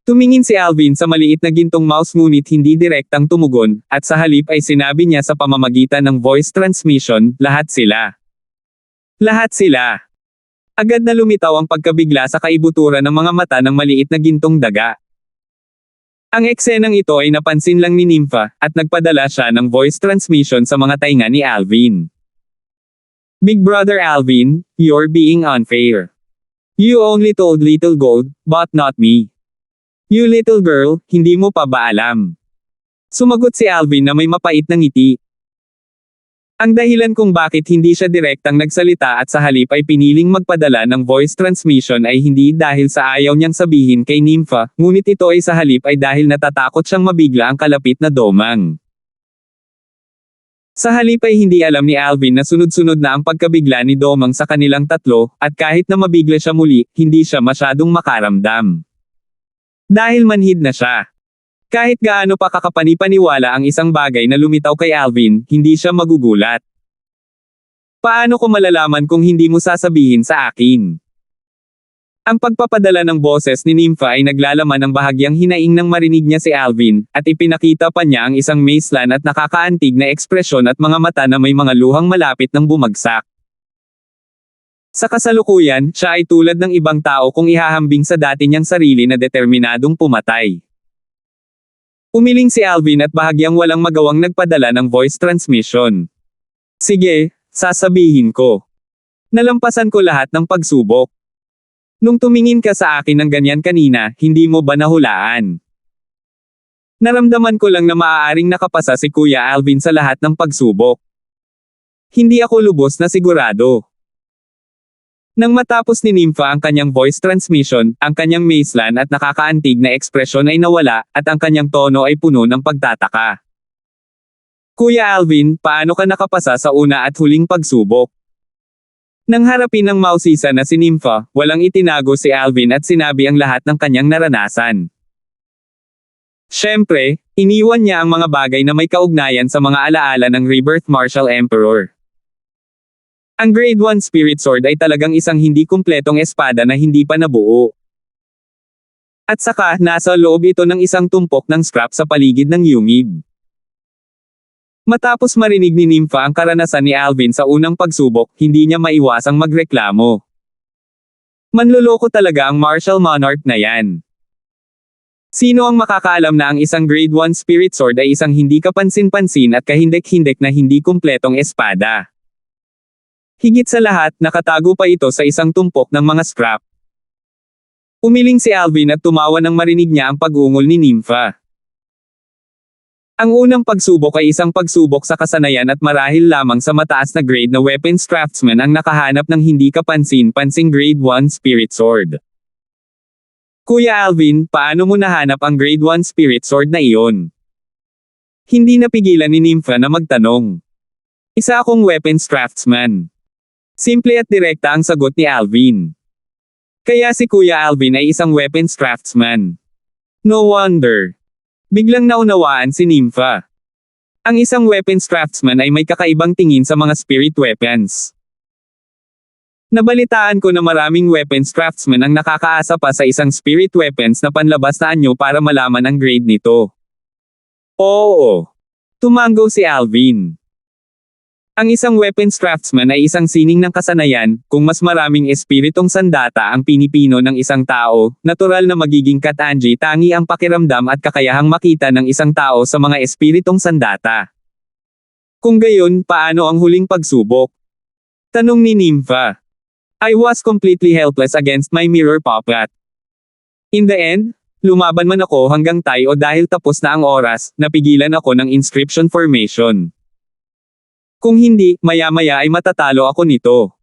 Tumingin si Alvin sa maliit na gintong mouse ngunit hindi direktang tumugon, at sa halip ay sinabi niya sa pamamagitan ng voice transmission, lahat sila. Lahat sila. Agad na lumitaw ang pagkabigla sa kaibuturan ng mga mata ng maliit na gintong daga. Ang eksenang ito ay napansin lang ni Nympha, at nagpadala siya ng voice transmission sa mga tainga ni Alvin. Big Brother Alvin, you're being unfair. You only told Little Gold, but not me. You little girl, hindi mo pa ba alam? Sumagot si Alvin na may mapait na ngiti. Ang dahilan kung bakit hindi siya direktang nagsalita at sa halip ay piniling magpadala ng voice transmission ay hindi dahil sa ayaw niyang sabihin kay Nympha, ngunit ito ay sa halip ay dahil natatakot siyang mabigla ang kalapit na domang. Sa halip ay hindi alam ni Alvin na sunod-sunod na ang pagkabigla ni Domang sa kanilang tatlo, at kahit na mabigla siya muli, hindi siya masyadong makaramdam. Dahil manhid na siya. Kahit gaano pa kakapani-paniwala ang isang bagay na lumitaw kay Alvin, hindi siya magugulat. Paano ko malalaman kung hindi mo sasabihin sa akin? Ang pagpapadala ng boses ni Nympha ay naglalaman ng bahagyang hinaing nang marinig niya si Alvin, at ipinakita pa niya ang isang maislan at nakakaantig na ekspresyon at mga mata na may mga luhang malapit ng bumagsak. Sa kasalukuyan, siya ay tulad ng ibang tao kung ihahambing sa dati niyang sarili na determinadong pumatay. Umiling si Alvin at bahagyang walang magawang nagpadala ng voice transmission. Sige, sasabihin ko. Nalampasan ko lahat ng pagsubok. Nung tumingin ka sa akin ng ganyan kanina, hindi mo ba nahulaan? Naramdaman ko lang na maaaring nakapasa si Kuya Alvin sa lahat ng pagsubok. Hindi ako lubos na sigurado. Nang matapos ni Nympha ang kanyang voice transmission, ang kanyang maislan at nakakaantig na ekspresyon ay nawala, at ang kanyang tono ay puno ng pagtataka. Kuya Alvin, paano ka nakapasa sa una at huling pagsubok? Nang harapin ng mausisa na si Nympha, walang itinago si Alvin at sinabi ang lahat ng kanyang naranasan. Siyempre, iniwan niya ang mga bagay na may kaugnayan sa mga alaala ng Rebirth Martial Emperor. Ang Grade 1 Spirit Sword ay talagang isang hindi kumpletong espada na hindi pa nabuo. At saka, nasa loob ito ng isang tumpok ng scrap sa paligid ng yungib. Matapos marinig ni Nympha ang karanasan ni Alvin sa unang pagsubok, hindi niya maiwasang magreklamo. Manloloko talaga ang martial monarch na yan. Sino ang makakaalam na ang isang Grade 1 Spirit Sword ay isang hindi kapansin-pansin at kahindek-hindek na hindi kumpletong espada? Higit sa lahat, nakatago pa ito sa isang tumpok ng mga scrap. Umiling si Alvin at tumawa nang marinig niya ang pag-ungol ni Nympha. Ang unang pagsubok ay isang pagsubok sa kasanayan at marahil lamang sa mataas na grade na weapons craftsman ang nakahanap ng hindi kapansin-pansing Grade 1 Spirit Sword. Kuya Alvin, paano mo nahanap ang Grade 1 Spirit Sword na iyon? Hindi napigilan ni Nympha na magtanong. Isa akong weapons craftsman. Simple at direkta ang sagot ni Alvin. Kaya si Kuya Alvin ay isang weapons craftsman. No wonder. Biglang naunawaan si Nympha. Ang isang weapons craftsman ay may kakaibang tingin sa mga spirit weapons. Nabalitaan ko na maraming weapons craftsman ang nakakaasa pa sa isang spirit weapons na panlabas na anyo para malaman ang grade nito. Oo. Tumango si Alvin. Ang isang weapons craftsman ay isang sining ng kasanayan, kung mas maraming espiritong sandata ang pinipino ng isang tao, natural na magiging katangi tangi ang pakiramdam at kakayahang makita ng isang tao sa mga espiritong sandata. Kung gayon, paano ang huling pagsubok? Tanong ni Nympha. I was completely helpless against my mirror puppet. In the end, lumaban man ako hanggang tie o dahil tapos na ang oras, napigilan ako ng inscription formation. Kung hindi, maya-maya ay matatalo ako nito.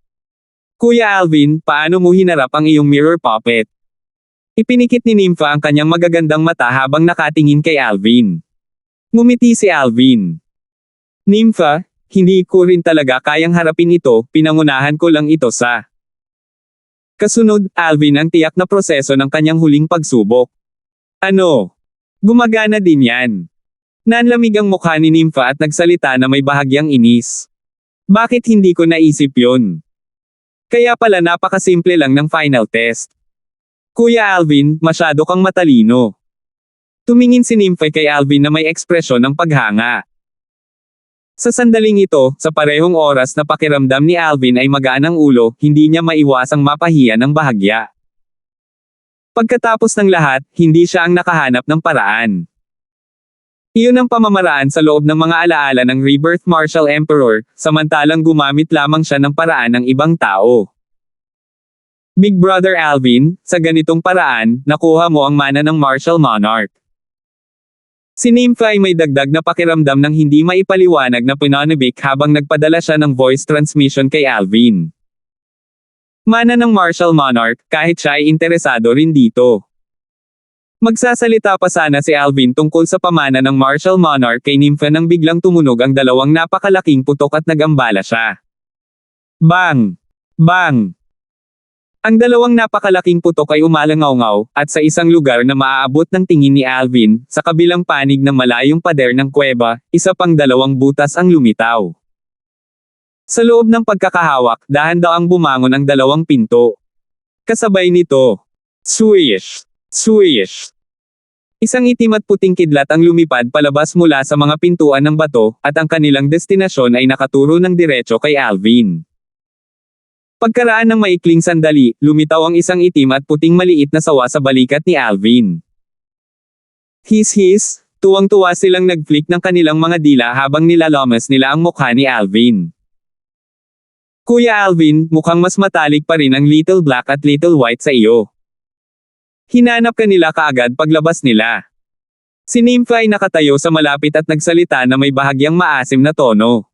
Kuya Alvin, paano mo hinarap ang iyong mirror puppet? Ipinikit ni Nympha ang kanyang magagandang mata habang nakatingin kay Alvin. Ngumiti si Alvin. Nympha, hindi ko rin talaga kayang harapin ito, pinangunahan ko lang ito sa. Kasunod, Alvin ang tiyak na proseso ng kanyang huling pagsubok. Ano? Gumagana din yan. Nanlamig ang mukha ni Nympha at nagsalita na may bahagyang inis. Bakit hindi ko naisip yun? Kaya pala napakasimple lang ng final test. Kuya Alvin, masyado kang matalino. Tumingin si Nympha kay Alvin na may ekspresyon ng paghanga. Sa sandaling ito, sa parehong oras na pakiramdam ni Alvin ay magaan ang ulo, hindi niya maiwasang mapahiya ng bahagya. Pagkatapos ng lahat, hindi siya ang nakahanap ng paraan. Iyon ang pamamaraan sa loob ng mga alaala ng Rebirth Martial Emperor, samantalang gumamit lamang siya ng paraan ng ibang tao. Big Brother Alvin, sa ganitong paraan, nakuha mo ang mana ng Martial Monarch. Si Nympha ay may dagdag na pakiramdam ng hindi maipaliwanag na pinanibik habang nagpadala siya ng voice transmission kay Alvin. Mana ng Martial Monarch, kahit siya ay interesado rin dito. Magsasalita pa sana si Alvin tungkol sa pamana ng Martial Monarch kay Nympha nang biglang tumunog ang dalawang napakalaking putok at nagambala siya. Bang! Bang! Ang dalawang napakalaking putok ay umalangaw-ngaw, at sa isang lugar na maaabot ng tingin ni Alvin, sa kabilang panig ng malayong pader ng kuweba, isa pang dalawang butas ang lumitaw. Sa loob ng pagkakahawak, dahan-dahang bumangon ang dalawang pinto. Kasabay nito, swish! Swish! Isang itim at puting kidlat ang lumipad palabas mula sa mga pintuan ng bato, at ang kanilang destinasyon ay nakaturo ng diretso kay Alvin. Pagkaraan ng maikling sandali, lumitaw ang isang itim at puting maliit na sawa sa balikat ni Alvin. His, tuwang-tuwa silang nag-flick ng kanilang mga dila habang nilalamas nila ang mukha ni Alvin. Kuya Alvin, mukhang mas matalik pa rin ang Little Black at Little White sa iyo. Hinanap ka nila kaagad paglabas nila. Si Nympha ay nakatayo sa malapit at nagsalita na may bahagyang maasim na tono.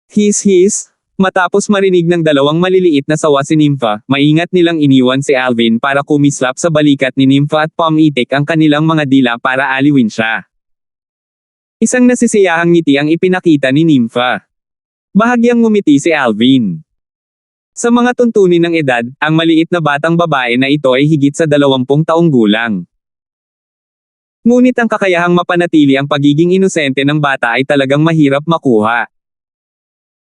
His, matapos marinig ng dalawang maliliit na sawa si Nympha, maingat nilang iniwan si Alvin para kumislap sa balikat ni Nympha at pumitik ang kanilang mga dila para aliwin siya. Isang nasisiyahang ngiti ang ipinakita ni Nympha. Bahagyang ngumiti si Alvin. Sa mga tuntunin ng edad, ang maliit na batang babae na ito ay higit sa 20 taong gulang. Ngunit ang kakayahang mapanatili ang pagiging inosente ng bata ay talagang mahirap makuha.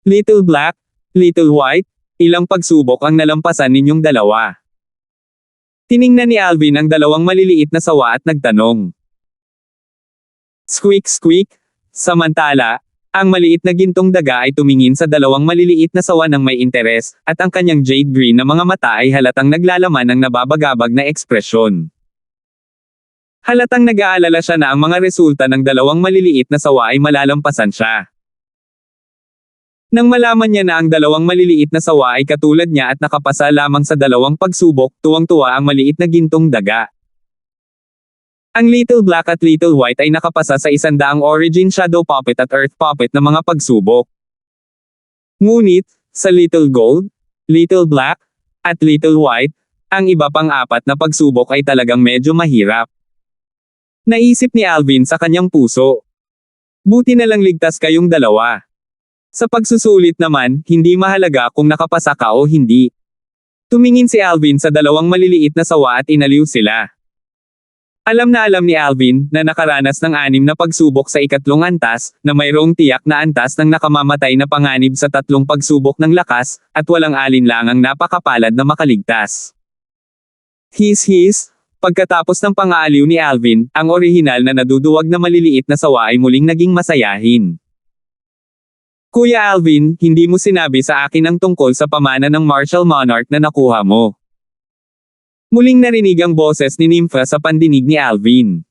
Little Black, Little White, ilang pagsubok ang nalampasan ninyong dalawa. Tiningnan ni Alvin ang dalawang maliliit na sawa at nagtanong. Squeak squeak. Samantala, ang maliit na gintong daga ay tumingin sa dalawang maliliit na sawa ng may interes, at ang kanyang jade green na mga mata ay halatang naglalaman ng nababagabag na ekspresyon. Halatang nag-aalala siya na ang mga resulta ng dalawang maliliit na sawa ay malalampasan siya. Nang malaman niya na ang dalawang maliliit na sawa ay katulad niya at nakapasa lamang sa dalawang pagsubok, tuwang-tuwa ang maliit na gintong daga. Ang Little Black at Little White ay nakapasa sa 100 Origin Shadow Puppet at Earth Puppet na mga pagsubok. Ngunit, sa Little Gold, Little Black, at Little White, ang iba pang 4 na pagsubok ay talagang medyo mahirap. Naisip ni Alvin sa kanyang puso. Buti na lang ligtas kayong dalawa. Sa pagsusulit naman, hindi mahalaga kung nakapasa ka o hindi. Tumingin si Alvin sa dalawang maliliit na sawa at inaliw sila. Alam na alam ni Alvin na nakaranas ng 6 na pagsubok sa ikatlong antas, na mayroong tiyak na antas ng nakamamatay na panganib sa 3 pagsubok ng lakas, at walang alinlangang napakapalad na makaligtas. His, pagkatapos ng pangaaliw ni Alvin, ang orihinal na naduduwag na maliliit na sawa ay muling naging masayahin. Kuya Alvin, hindi mo sinabi sa akin ang tungkol sa pamana ng Martial Monarch na nakuha mo. Muling narinig ang boses ni Nympha sa pandinig ni Alvin.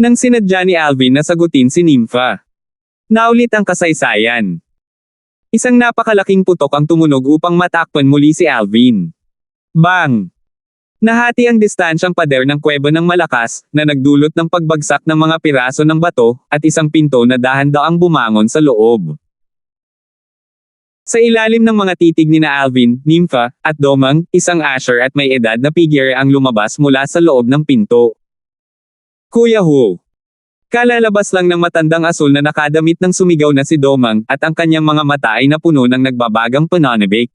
Nang sinadya ni Alvin na sagutin si Nympha. Naulit ang kasaysayan. Isang napakalaking putok ang tumunog upang matakpan muli si Alvin. Bang! Nahati ang distansyang pader ng kuweba ng malakas, na nagdulot ng pagbagsak ng mga piraso ng bato, at isang pinto na dahan-daang bumangon sa loob. Sa ilalim ng mga titig ni na Alvin, Nympha, at Domang, isang usher at may edad na figure ang lumabas mula sa loob ng pinto. Kuya Hu. Kalalabas lang ng matandang asul na nakadamit ng sumigaw na si Domang, at ang kanyang mga mata ay napuno ng nagbabagang pananabik.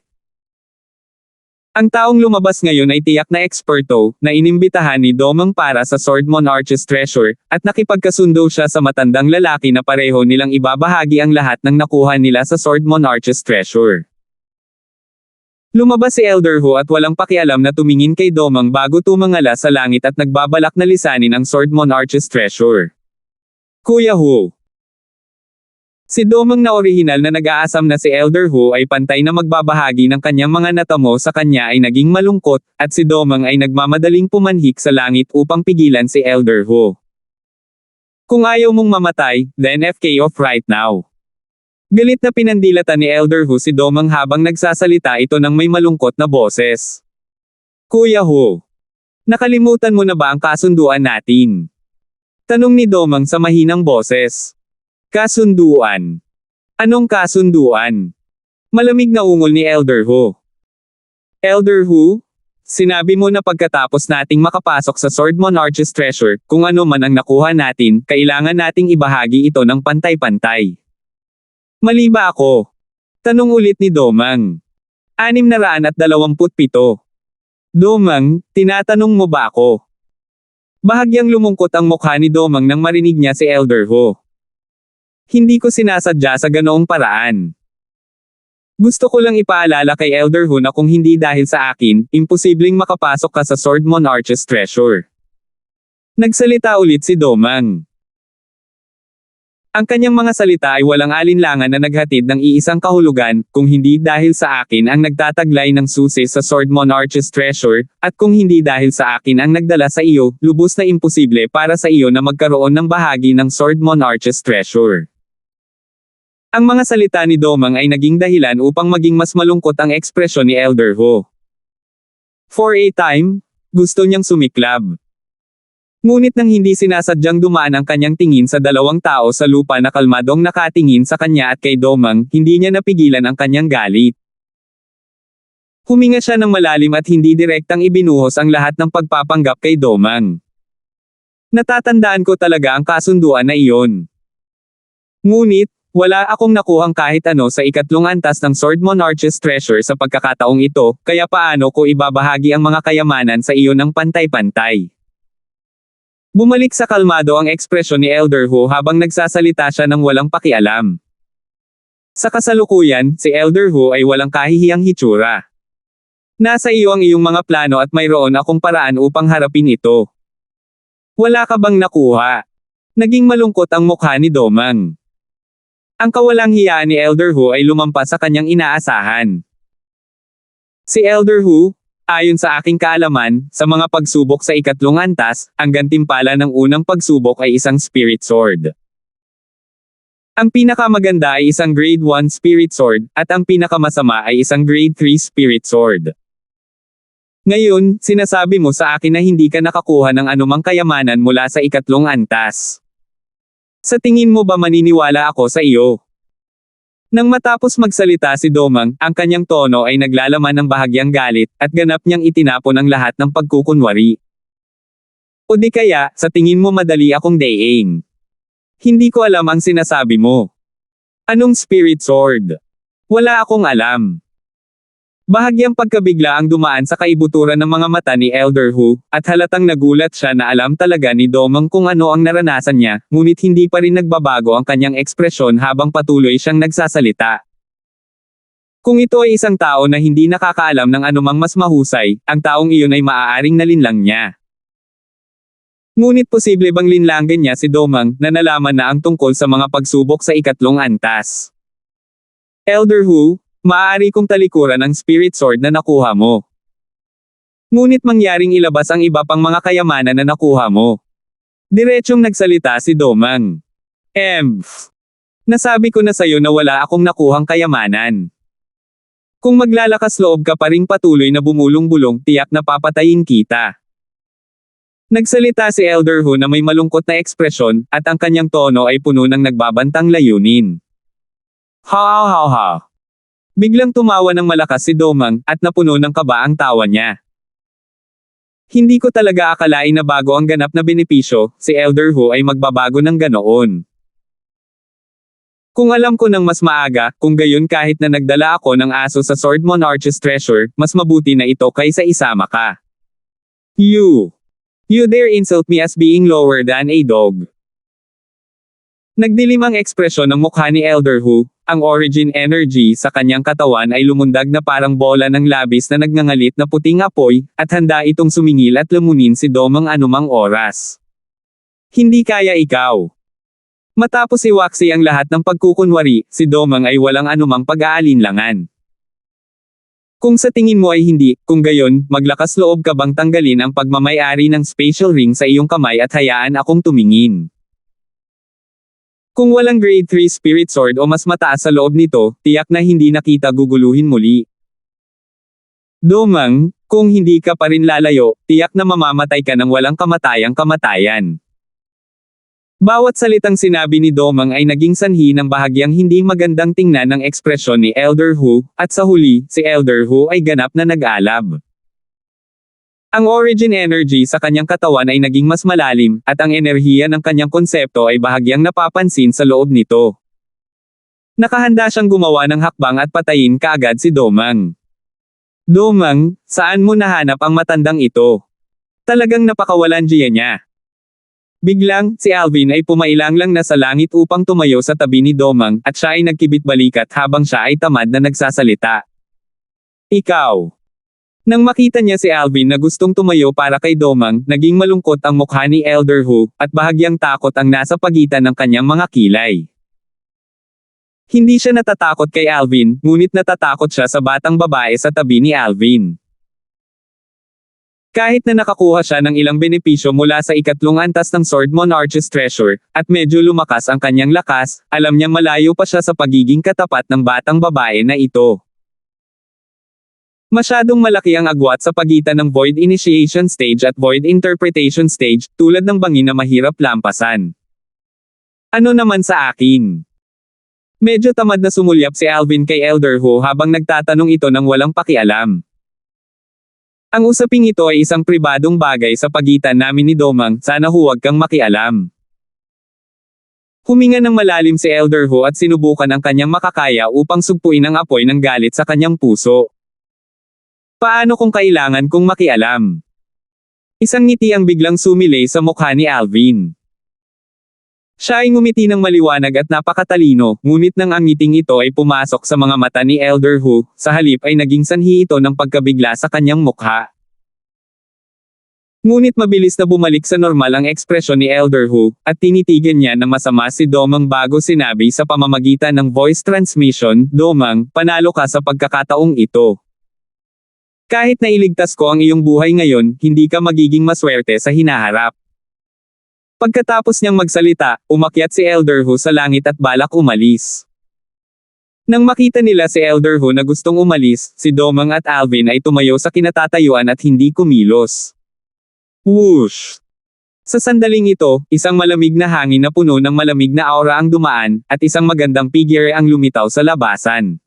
Ang taong lumabas ngayon ay tiyak na eksperto, na inimbitahan ni Domang para sa Sword Monarch's Treasure, at nakipagkasundo siya sa matandang lalaki na pareho nilang ibabahagi ang lahat ng nakuha nila sa Sword Monarch's Treasure. Lumabas si Elder Hu at walang pakialam na tumingin kay Domang bago tumangala sa langit at nagbabalak na lisanin ang Sword Monarch's Treasure. Kuya Hu. Si Domang na orihinal na nag-aasam na si Elder Hu ay pantay na magbabahagi ng kanyang mga natamo sa kanya ay naging malungkot, at si Domang ay nagmamadaling pumanhik sa langit upang pigilan si Elder Hu. Kung ayaw mong mamatay, then FK off right now. Galit na pinandilatan ni Elder Hu si Domang habang nagsasalita ito ng may malungkot na boses. Kuya Hu, nakalimutan mo na ba ang kasunduan natin? Tanong ni Domang sa mahinang boses. Kasunduan? Anong kasunduan? Malamig na ungol ni Elder Hu. Elder Hu, sinabi mo na pagkatapos nating makapasok sa Sword Monarch's treasure, kung ano man ang nakuha natin, kailangan nating ibahagi ito ng pantay-pantay. Mali ba ako? Tanong ulit ni Domang. 627. Domang, tinatanong mo ba ako? Bahagyang lumungkot ang mukha ni Domang nang marinig niya si Elder Hu. Hindi ko sinasadya sa ganoong paraan. Gusto ko lang ipaalala kay Elder Hu na kung hindi dahil sa akin, imposibleng makapasok ka sa Sword Monarch's treasure. Nagsalita ulit si Domang. Ang kanyang mga salita ay walang alinlangan na naghatid ng iisang kahulugan, kung hindi dahil sa akin ang nagtataglay ng susi sa Sword Monarch's treasure, at kung hindi dahil sa akin ang nagdala sa iyo, lubos na imposible para sa iyo na magkaroon ng bahagi ng Sword Monarch's treasure. Ang mga salita ni Domang ay naging dahilan upang maging mas malungkot ang ekspresyon ni Elder Hu. For a time, gusto niyang sumiklab. Ngunit nang hindi sinasadyang dumaan ang kanyang tingin sa dalawang tao sa lupa na kalmadong nakatingin sa kanya at kay Domang, hindi niya napigilan ang kanyang galit. Huminga siya ng malalim at hindi direktang ibinuhos ang lahat ng pagpapanggap kay Domang. Natatandaan ko talaga ang kasunduan na iyon. Ngunit, wala akong nakuhang kahit ano sa ikatlong antas ng Sword Monarch's treasure sa pagkakataong ito, kaya paano ko ibabahagi ang mga kayamanan sa iyo ng pantay-pantay? Bumalik sa kalmado ang ekspresyon ni Elder Hu habang nagsasalita siya ng walang pakialam. Sa kasalukuyan, si Elder Hu ay walang kahihiyang hitsura. Nasa iyo ang iyong mga plano at mayroon akong paraan upang harapin ito. Wala ka bang nakuha? Naging malungkot ang mukha ni Domang. Ang kawalang hiyaan ni Elder Hu ay lumampas sa kanyang inaasahan. Si Elder Hu, ayon sa aking kaalaman, sa mga pagsubok sa ikatlong antas, ang gantimpala ng unang pagsubok ay isang Spirit Sword. Ang pinakamaganda ay isang Grade 1 Spirit Sword, at ang pinakamasama ay isang Grade 3 Spirit Sword. Ngayon, sinasabi mo sa akin na hindi ka nakakuha ng anumang kayamanan mula sa ikatlong antas. Sa tingin mo ba maniniwala ako sa iyo? Nang matapos magsalita si Domang, ang kanyang tono ay naglalaman ng bahagyang galit, at ganap niyang itinapon ang lahat ng pagkukunwari. O di kaya, sa tingin mo madali akong daing? Hindi ko alam ang sinasabi mo. Anong Spirit Sword? Wala akong alam. Bahagyang pagkabigla ang dumaan sa kaibuturan ng mga mata ni Elder Hu, at halatang nagulat siya na alam talaga ni Domang kung ano ang naranasan niya, ngunit hindi pa rin nagbabago ang kanyang ekspresyon habang patuloy siyang nagsasalita. Kung ito ay isang tao na hindi nakakaalam ng anumang mas mahusay, ang taong iyon ay maaaring nalinlang niya. Ngunit posible bang linlangan niya si Domang, na nalaman na ang tungkol sa mga pagsubok sa ikatlong antas? Elder Hu, maaari kong talikuran ang Spirit Sword na nakuha mo. Ngunit mangyaring ilabas ang iba pang mga kayamanan na nakuha mo. Diretsyong nagsalita si Domang. Nasabi ko na sayo na wala akong nakuhang kayamanan. Kung maglalakas loob ka pa ring patuloy na bumulong-bulong, tiyak na papatayin kita. Nagsalita si Elder Hu na may malungkot na ekspresyon, at ang kanyang tono ay puno ng nagbabantang layunin. Ha. Biglang tumawa ng malakas si Domang, at napuno ng kaba ang tawa niya. Hindi ko talaga akalain na bago ang ganap na benepisyo, si Elder Hu ay magbabago ng ganoon. Kung alam ko ng mas maaga, kung gayon kahit na nagdala ako ng aso sa Sword Monarch's treasure, mas mabuti na ito kaysa isama ka. You dare insult me as being lower than a dog. Nagdilim ang ekspresyon ng mukha ni Elder Hu, ang origin energy sa kanyang katawan ay lumundag na parang bola ng labis na nagngangalit na puting apoy, at handa itong sumingil at lamunin si Domang anumang oras. Hindi kaya ikaw. Matapos iwaksi ang lahat ng pagkukunwari, si Domang ay walang anumang pag-aalinlangan. Kung sa tingin mo ay hindi, kung gayon, maglakas loob ka bang tanggalin ang pagmamay-ari ng spatial ring sa iyong kamay at hayaan akong tumingin. Kung walang grade 3 spirit sword o mas mataas sa loob nito, tiyak na hindi na kita guguluhin muli. Domang, kung hindi ka pa rin lalayo, tiyak na mamamatay ka ng walang kamatayang kamatayan. Bawat salitang sinabi ni Domang ay naging sanhi ng bahagyang hindi magandang tingnan ng ekspresyon ni Elder Hu, at sa huli, si Elder Hu ay ganap na nag-alab. Ang origin energy sa kanyang katawan ay naging mas malalim, at ang enerhiya ng kanyang konsepto ay bahagyang napapansin sa loob nito. Nakahanda siyang gumawa ng hakbang at patayin kaagad si Domang. Domang, saan mo nahanap ang matandang ito? Talagang napakawalandiya niya. Biglang, si Alvin ay pumailang lang na sa langit upang tumayo sa tabi ni Domang, at siya ay nagkibit-balikat habang siya ay tamad na nagsasalita. Ikaw. Nang makita niya si Alvin na gustong tumayo para kay Domang, naging malungkot ang mukha ni Elder Hu, at bahagyang takot ang nasa pagitan ng kanyang mga kilay. Hindi siya natatakot kay Alvin, ngunit natatakot siya sa batang babae sa tabi ni Alvin. Kahit na nakakuha siya ng ilang benepisyo mula sa ikatlong antas ng Sword Monarch's Treasure, at medyo lumakas ang kanyang lakas, alam niyang malayo pa siya sa pagiging katapat ng batang babae na ito. Masyadong malaki ang agwat sa pagitan ng Void Initiation Stage at Void Interpretation Stage, tulad ng bangin na mahirap lampasan. Ano naman sa akin? Medyo tamad na sumulyap si Alvin kay Elder Hu habang nagtatanong ito ng walang pakialam. Ang usaping ito ay isang pribadong bagay sa pagitan namin ni Domang, sana huwag kang makialam. Huminga ng malalim si Elder Hu at sinubukan ang kanyang makakaya upang sugpuin ang apoy ng galit sa kanyang puso. Paano kung kailangan kong makialam? Isang ngiti ang biglang sumilay sa mukha ni Alvin. Siya ay ngumiti ng maliwanag at napakatalino, ngunit nang ang ngiting ito ay pumasok sa mga mata ni Elder Hu, sa halip ay naging sanhi ito ng pagkabigla sa kanyang mukha. Ngunit mabilis na bumalik sa normal ang ekspresyon ni Elder Hu, at tinitigan niya na masama si Domang bago sinabi sa pamamagitan ng voice transmission, Domang, panalo ka sa pagkakataong ito. Kahit na iligtas ko ang iyong buhay ngayon, hindi ka magiging maswerte sa hinaharap. Pagkatapos niyang magsalita, umakyat si Elder Hu sa langit at balak umalis. Nang makita nila si Elder Hu na gustong umalis, si Domang at Alvin ay tumayo sa kinatatayuan at hindi kumilos. Whoosh! Sa sandaling ito, isang malamig na hangin na puno ng malamig na aura ang dumaan, at isang magandang figure ang lumitaw sa labasan.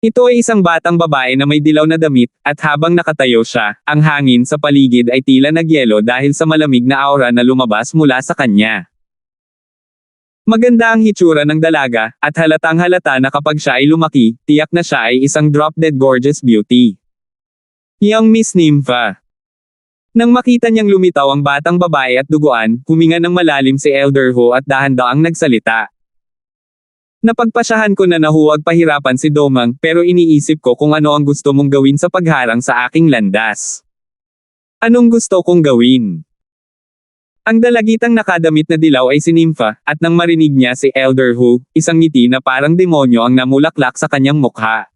Ito ay isang batang babae na may dilaw na damit, at habang nakatayo siya, ang hangin sa paligid ay tila nagyelo dahil sa malamig na aura na lumabas mula sa kanya. Maganda ang hitsura ng dalaga, at halatang halata na kapag siya ay lumaki, tiyak na siya ay isang drop-dead gorgeous beauty. Young Miss Nympha. Nang makita niyang lumitaw ang batang babae at duguan, huminga ng malalim si Elder Hu at dahan-daang nagsalita. Napagpasyahan ko na huwag pahirapan si Domang, pero iniisip ko kung ano ang gusto mong gawin sa pagharang sa aking landas. Anong gusto kong gawin? Ang dalagitang nakadamit na dilaw ay si Nympha, at nang marinig niya si Elder Hu, isang ngiti na parang demonyo ang namulaklak sa kanyang mukha.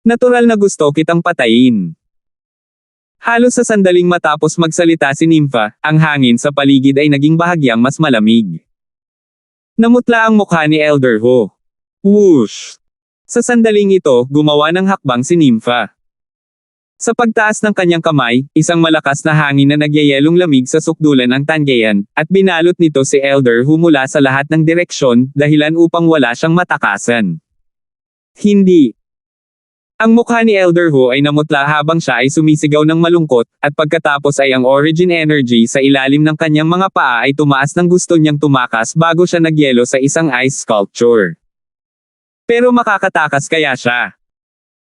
Natural na gusto kitang patayin. Halos sa sandaling matapos magsalita si Nympha, ang hangin sa paligid ay naging bahagyang mas malamig. Namutla ang mukha ni Elder Hu. Whoosh! Sa sandaling ito, gumawa ng hakbang si Nympha. Sa pagtaas ng kanyang kamay, isang malakas na hangin na nagyayelong lamig sa sukdulan ang Tangean, at binalot nito si Elder Hu mula sa lahat ng direksyon, dahilan upang wala siyang matakasan. Hindi. Ang mukha ni Elder Hu ay namutla habang siya ay sumisigaw ng malungkot, at pagkatapos ay ang origin energy sa ilalim ng kanyang mga paa ay tumaas ng gusto niyang tumakas bago siya nagyelo sa isang ice sculpture. Pero makakatakas kaya siya?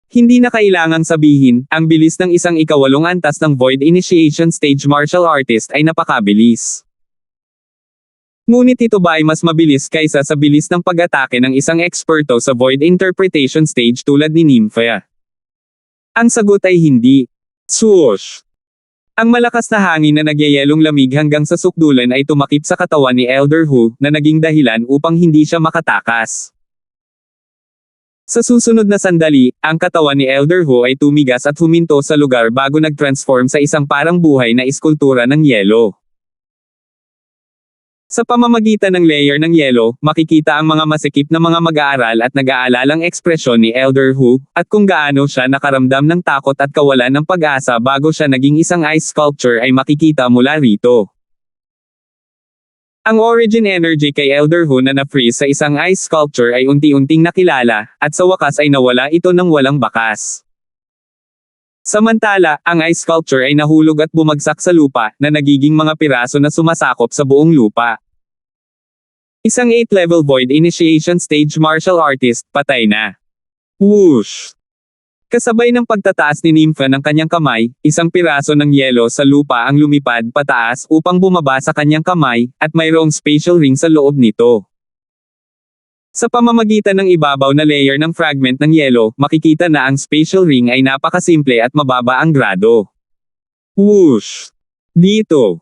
Hindi na kailangang sabihin, ang bilis ng isang ikawalong antas ng Void Initiation Stage martial artist ay napakabilis. Ngunit ito ba ay mas mabilis kaysa sa bilis ng pag-atake ng isang eksperto sa Void Interpretation Stage tulad ni Nympha? Ang sagot ay hindi. Swoosh! Ang malakas na hangin na nagyayelong lamig hanggang sa sukdulan ay tumakip sa katawan ni Elder Hu, na naging dahilan upang hindi siya makatakas. Sa susunod na sandali, ang katawan ni Elder Hu ay tumigas at huminto sa lugar bago nag-transform sa isang parang buhay na iskultura ng yelo. Sa pamamagitan ng layer ng yelo, makikita ang mga masikip na mga mag-aaral at nag-aalalang ekspresyon ni Elder Hu, at kung gaano siya nakaramdam ng takot at kawalan ng pag-asa bago siya naging isang ice sculpture ay makikita mula rito. Ang origin energy kay Elder Hu na na-freeze sa isang ice sculpture ay unti-unting nakilala, at sa wakas ay nawala ito ng walang bakas. Samantala, ang ice sculpture ay nahulog at bumagsak sa lupa, na nagiging mga piraso na sumasakop sa buong lupa. Isang 8-level void initiation stage martial artist, patay na. Whoosh! Kasabay ng pagtataas ni Nympha ng kanyang kamay, isang piraso ng yelo sa lupa ang lumipad pataas upang bumaba sa kanyang kamay, at mayroong spatial ring sa loob nito. Sa pamamagitan ng ibabaw na layer ng fragment ng yelo, makikita na ang spatial ring ay napakasimple at mababa ang grado. Whoosh! Dito.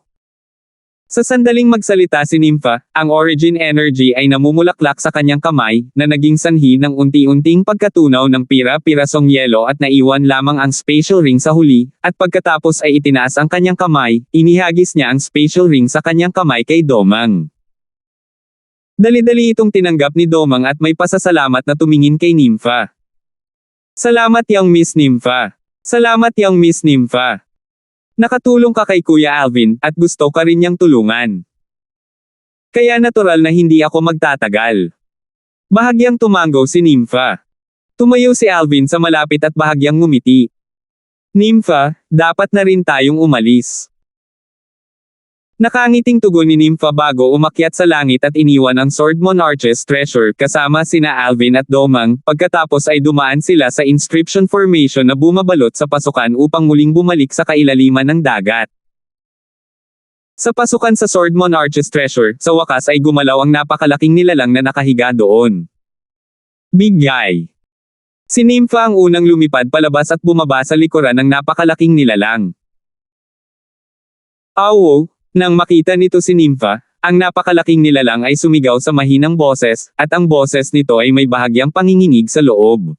Sa sandaling magsalita si Nympha, ang origin energy ay namumulaklak sa kanyang kamay, na naging sanhi ng unti-unting pagkatunaw ng pira-pirasong yelo at naiwan lamang ang spatial ring sa huli, at pagkatapos ay itinaas ang kanyang kamay, inihagis niya ang spatial ring sa kanyang kamay kay Domang. Dali-dali itong tinanggap ni Domang at may pasasalamat na tumingin kay Nympha. Salamat yang Miss Nympha. Salamat yang Miss Nympha. Nakatulong ka kay Kuya Alvin, at gusto ka rin niyang tulungan. Kaya natural na hindi ako magtatagal. Bahagyang tumango si Nympha. Tumayo si Alvin sa malapit at bahagyang ngumiti. Nympha, dapat na rin tayong umalis. Nakangiting tugon ni Nympha bago umakyat sa langit at iniwan ang Sword Monarch's treasure kasama sina Alvin at Domang, pagkatapos ay dumaan sila sa inscription formation na bumabalot sa pasukan upang muling bumalik sa kailaliman ng dagat. Sa pasukan sa Sword Monarch's treasure, sa wakas ay gumalaw ang napakalaking nilalang na nakahiga doon. Big guy. Si Nympha ang unang lumipad palabas at bumaba sa likuran ng napakalaking nilalang. Awo! Nang makita nito si Nympha, ang napakalaking nilalang ay sumigaw sa mahinang boses, at ang boses nito ay may bahagyang panginginig sa loob.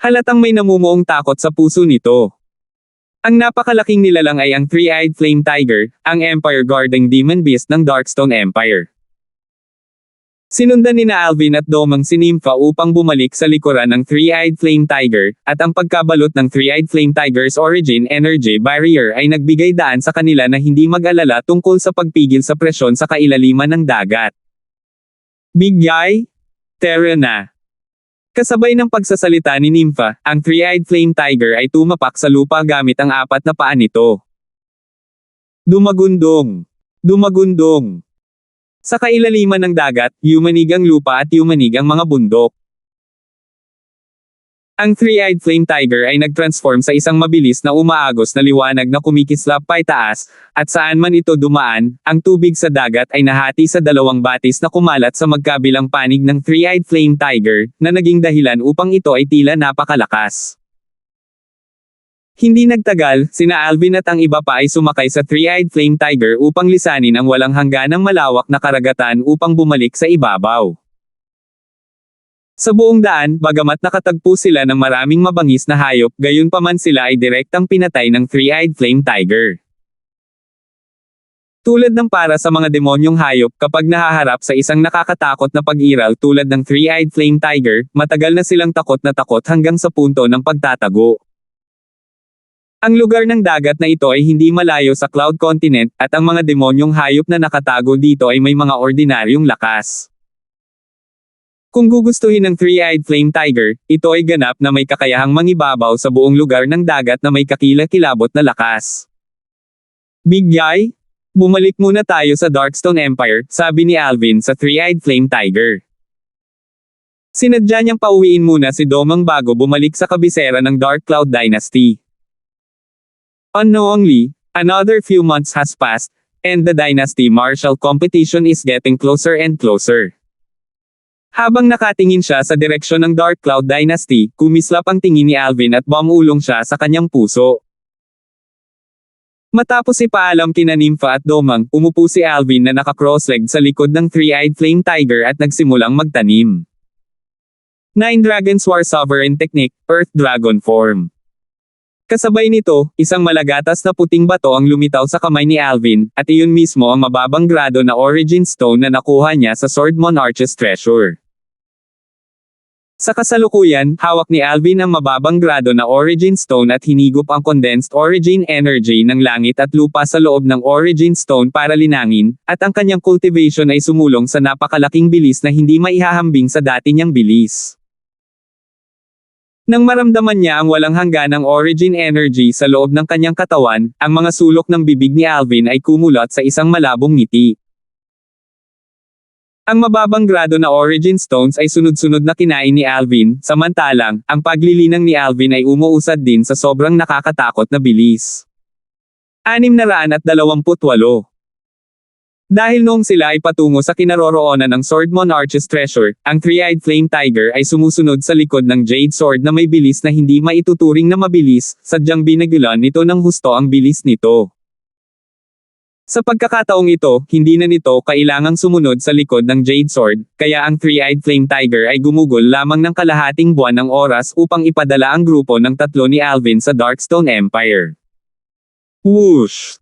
Halatang may namumuong takot sa puso nito. Ang napakalaking nilalang ay ang Three-Eyed Flame Tiger, ang Empire Guarding Demon Beast ng Darkstone Empire. Sinundan nina Alvin at Domang si Nympha upang bumalik sa likuran ng Three-Eyed Flame Tiger, at ang pagkabalot ng Three-Eyed Flame Tiger's origin energy barrier ay nagbigay daan sa kanila na hindi mag-alala tungkol sa pagpigil sa presyon sa kailaliman ng dagat. Big guy? Tara na. Kasabay ng pagsasalita ni Nympha, ang Three-Eyed Flame Tiger ay tumapak sa lupa gamit ang 4 na paa nito. Dumagundong. Dumagundong. Sa kailaliman ng dagat, yumanig ang lupa at yumanig ang mga bundok. Ang Three-Eyed Flame Tiger ay nag-transform sa isang mabilis na umaagos na liwanag na kumikislap paitaas, at saan man ito dumaan, ang tubig sa dagat ay nahati sa 2 batis na kumalat sa magkabilang panig ng Three-Eyed Flame Tiger, na naging dahilan upang ito ay tila napakalakas. Hindi nagtagal, sina Alvin at ang iba pa ay sumakay sa Three-Eyed Flame Tiger upang lisanin ang walang hangganang malawak na karagatan upang bumalik sa ibabaw. Sa buong daan, bagamat nakatagpo sila ng maraming mabangis na hayop, gayunpaman sila ay direktang pinatay ng Three-Eyed Flame Tiger. Tulad ng para sa mga demonyong hayop, kapag nahaharap sa isang nakakatakot na pag-iral tulad ng Three-Eyed Flame Tiger, matagal na silang takot na takot hanggang sa punto ng pagtatago. Ang lugar ng dagat na ito ay hindi malayo sa Cloud Continent, at ang mga demonyong hayop na nakatago dito ay may mga ordinaryong lakas. Kung gugustuhin ng Three-Eyed Flame Tiger, ito ay ganap na may kakayahang mangibabaw sa buong lugar ng dagat na may kakilakilabot na lakas. Big guy? Bumalik muna tayo sa Darkstone Empire, sabi ni Alvin sa Three-Eyed Flame Tiger. Sinadya niyang pauwiin muna si Domang bago bumalik sa kabisera ng Dark Cloud Dynasty. Unknowingly, another few months has passed, and the Dynasty Martial competition is getting closer and closer. Habang nakatingin siya sa direksyon ng Dark Cloud Dynasty, kumislap ang tingin ni Alvin at bumulong siya sa kanyang puso. Matapos ipaalam kina Nympha at Domang, umupo si Alvin na naka-cross-legged sa likod ng Three-Eyed Flame Tiger at nagsimulang magtanim. 9 Dragons War Sovereign Technique, Earth Dragon Form. Kasabay nito, isang malagatas na puting bato ang lumitaw sa kamay ni Alvin, at iyon mismo ang mababang grado na Origin Stone na nakuha niya sa Sword Monarch's Treasure. Sa kasalukuyan, hawak ni Alvin ang mababang grado na Origin Stone at hinigop ang condensed Origin Energy ng langit at lupa sa loob ng Origin Stone para linangin, at ang kanyang cultivation ay sumulong sa napakalaking bilis na hindi maihahambing sa dati niyang bilis. Nang maramdaman niya ang walang hangganang Origin Energy sa loob ng kanyang katawan, ang mga sulok ng bibig ni Alvin ay kumulat sa isang malabong ngiti. Ang mababang grado na Origin Stones ay sunod-sunod na kinain ni Alvin, samantalang, ang paglilinang ni Alvin ay umuusad din sa sobrang nakakatakot na bilis. 628. Dahil noong sila ay patungo sa kinaroroonan ng Sword Monarch's Treasure, ang Three-Eyed Flame Tiger ay sumusunod sa likod ng Jade Sword na may bilis na hindi maituturing na mabilis, sadyang binagulan nito ng husto ang bilis nito. Sa pagkakataong ito, hindi na nito kailangang sumunod sa likod ng Jade Sword, kaya ang Three-Eyed Flame Tiger ay gumugol lamang ng kalahating buwan ng oras upang ipadala ang grupo ng tatlo ni Alvin sa Darkstone Empire. Whoosh!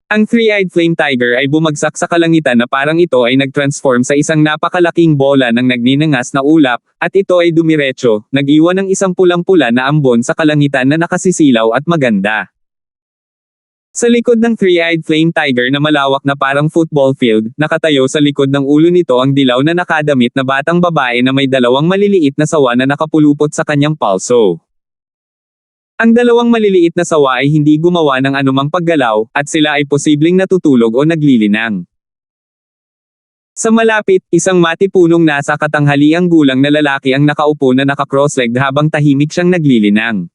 Ang Three-Eyed Flame Tiger ay bumagsak sa kalangitan na parang ito ay nag-transform sa isang napakalaking bola ng nagninangas na ulap, at ito ay dumiretso, nag-iwan ng isang pulang-pula na ambon sa kalangitan na nakasisilaw at maganda. Sa likod ng Three-Eyed Flame Tiger na malawak na parang football field, nakatayo sa likod ng ulo nito ang dilaw na nakadamit na batang babae na may dalawang maliliit na sawa na nakapulupot sa kanyang palso. Ang dalawang maliliit na sawa ay hindi gumawa ng anumang paggalaw, at sila ay posibleng natutulog o naglilinang. Sa malapit, isang matipunong nasa katanghaliang gulang na lalaki ang nakaupo na naka-cross-legged habang tahimik siyang naglilinang.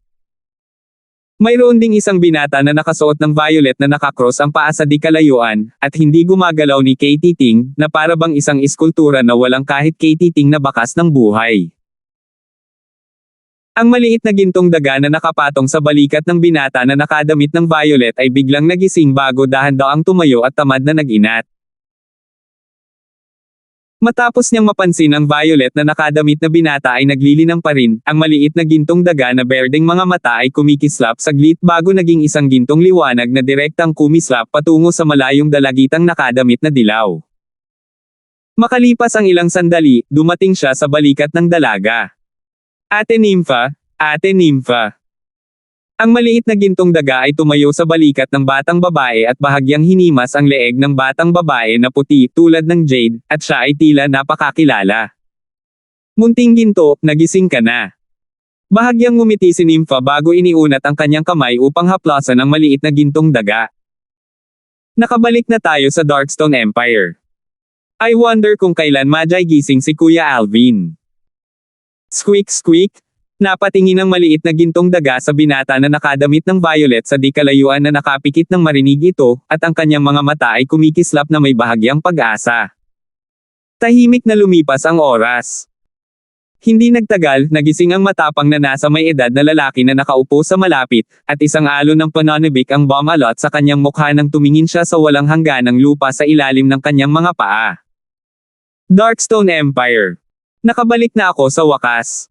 Mayroon ding isang binata na nakasuot ng violet na nakakross ang paa sa di kalayuan, at hindi gumagalaw ni Katie Ting, na para bang isang iskultura na walang kahit Katie Ting na bakas ng buhay. Ang maliit na gintong daga na nakapatong sa balikat ng binata na nakadamit ng violet ay biglang nagising bago dahan-daang tumayo at tamad na nag-inat. Matapos niyang mapansin ang violet na nakadamit na binata ay naglilinang pa rin, ang maliit na gintong daga na berdeng mga mata ay kumikislap saglit bago naging isang gintong liwanag na direktang kumislap patungo sa malayong dalagitang nakadamit na dilaw. Makalipas ang ilang sandali, dumating siya sa balikat ng dalaga. Ate Nympha, Ate Nympha. Ang maliit na gintong daga ay tumayo sa balikat ng batang babae at bahagyang hinimas ang leeg ng batang babae na puti tulad ng jade, at siya ay tila napakakilala. Munting ginto, nagising ka na. Bahagyang ngumiti si Nympha bago iniunat ang kanyang kamay upang haplasan ang maliit na gintong daga. Nakabalik na tayo sa Darkstone Empire. I wonder kung kailan gising si Kuya Alvin. Squeak squeak. Napatingin ang maliit na gintong daga sa binata na nakadamit ng violet sa di kalayuan na nakapikit ng marinig ito, at ang kanyang mga mata ay kumikislap na may bahagyang pag-asa. Tahimik na lumipas ang oras. Hindi nagtagal, nagising ang matapang na nasa may edad na lalaki na nakaupo sa malapit, at isang alon ng pananabik ang bumalot sa kanyang mukha nang tumingin siya sa walang hangganang lupa sa ilalim ng kanyang mga paa. Darkstone Empire. Nakabalik na ako sa wakas.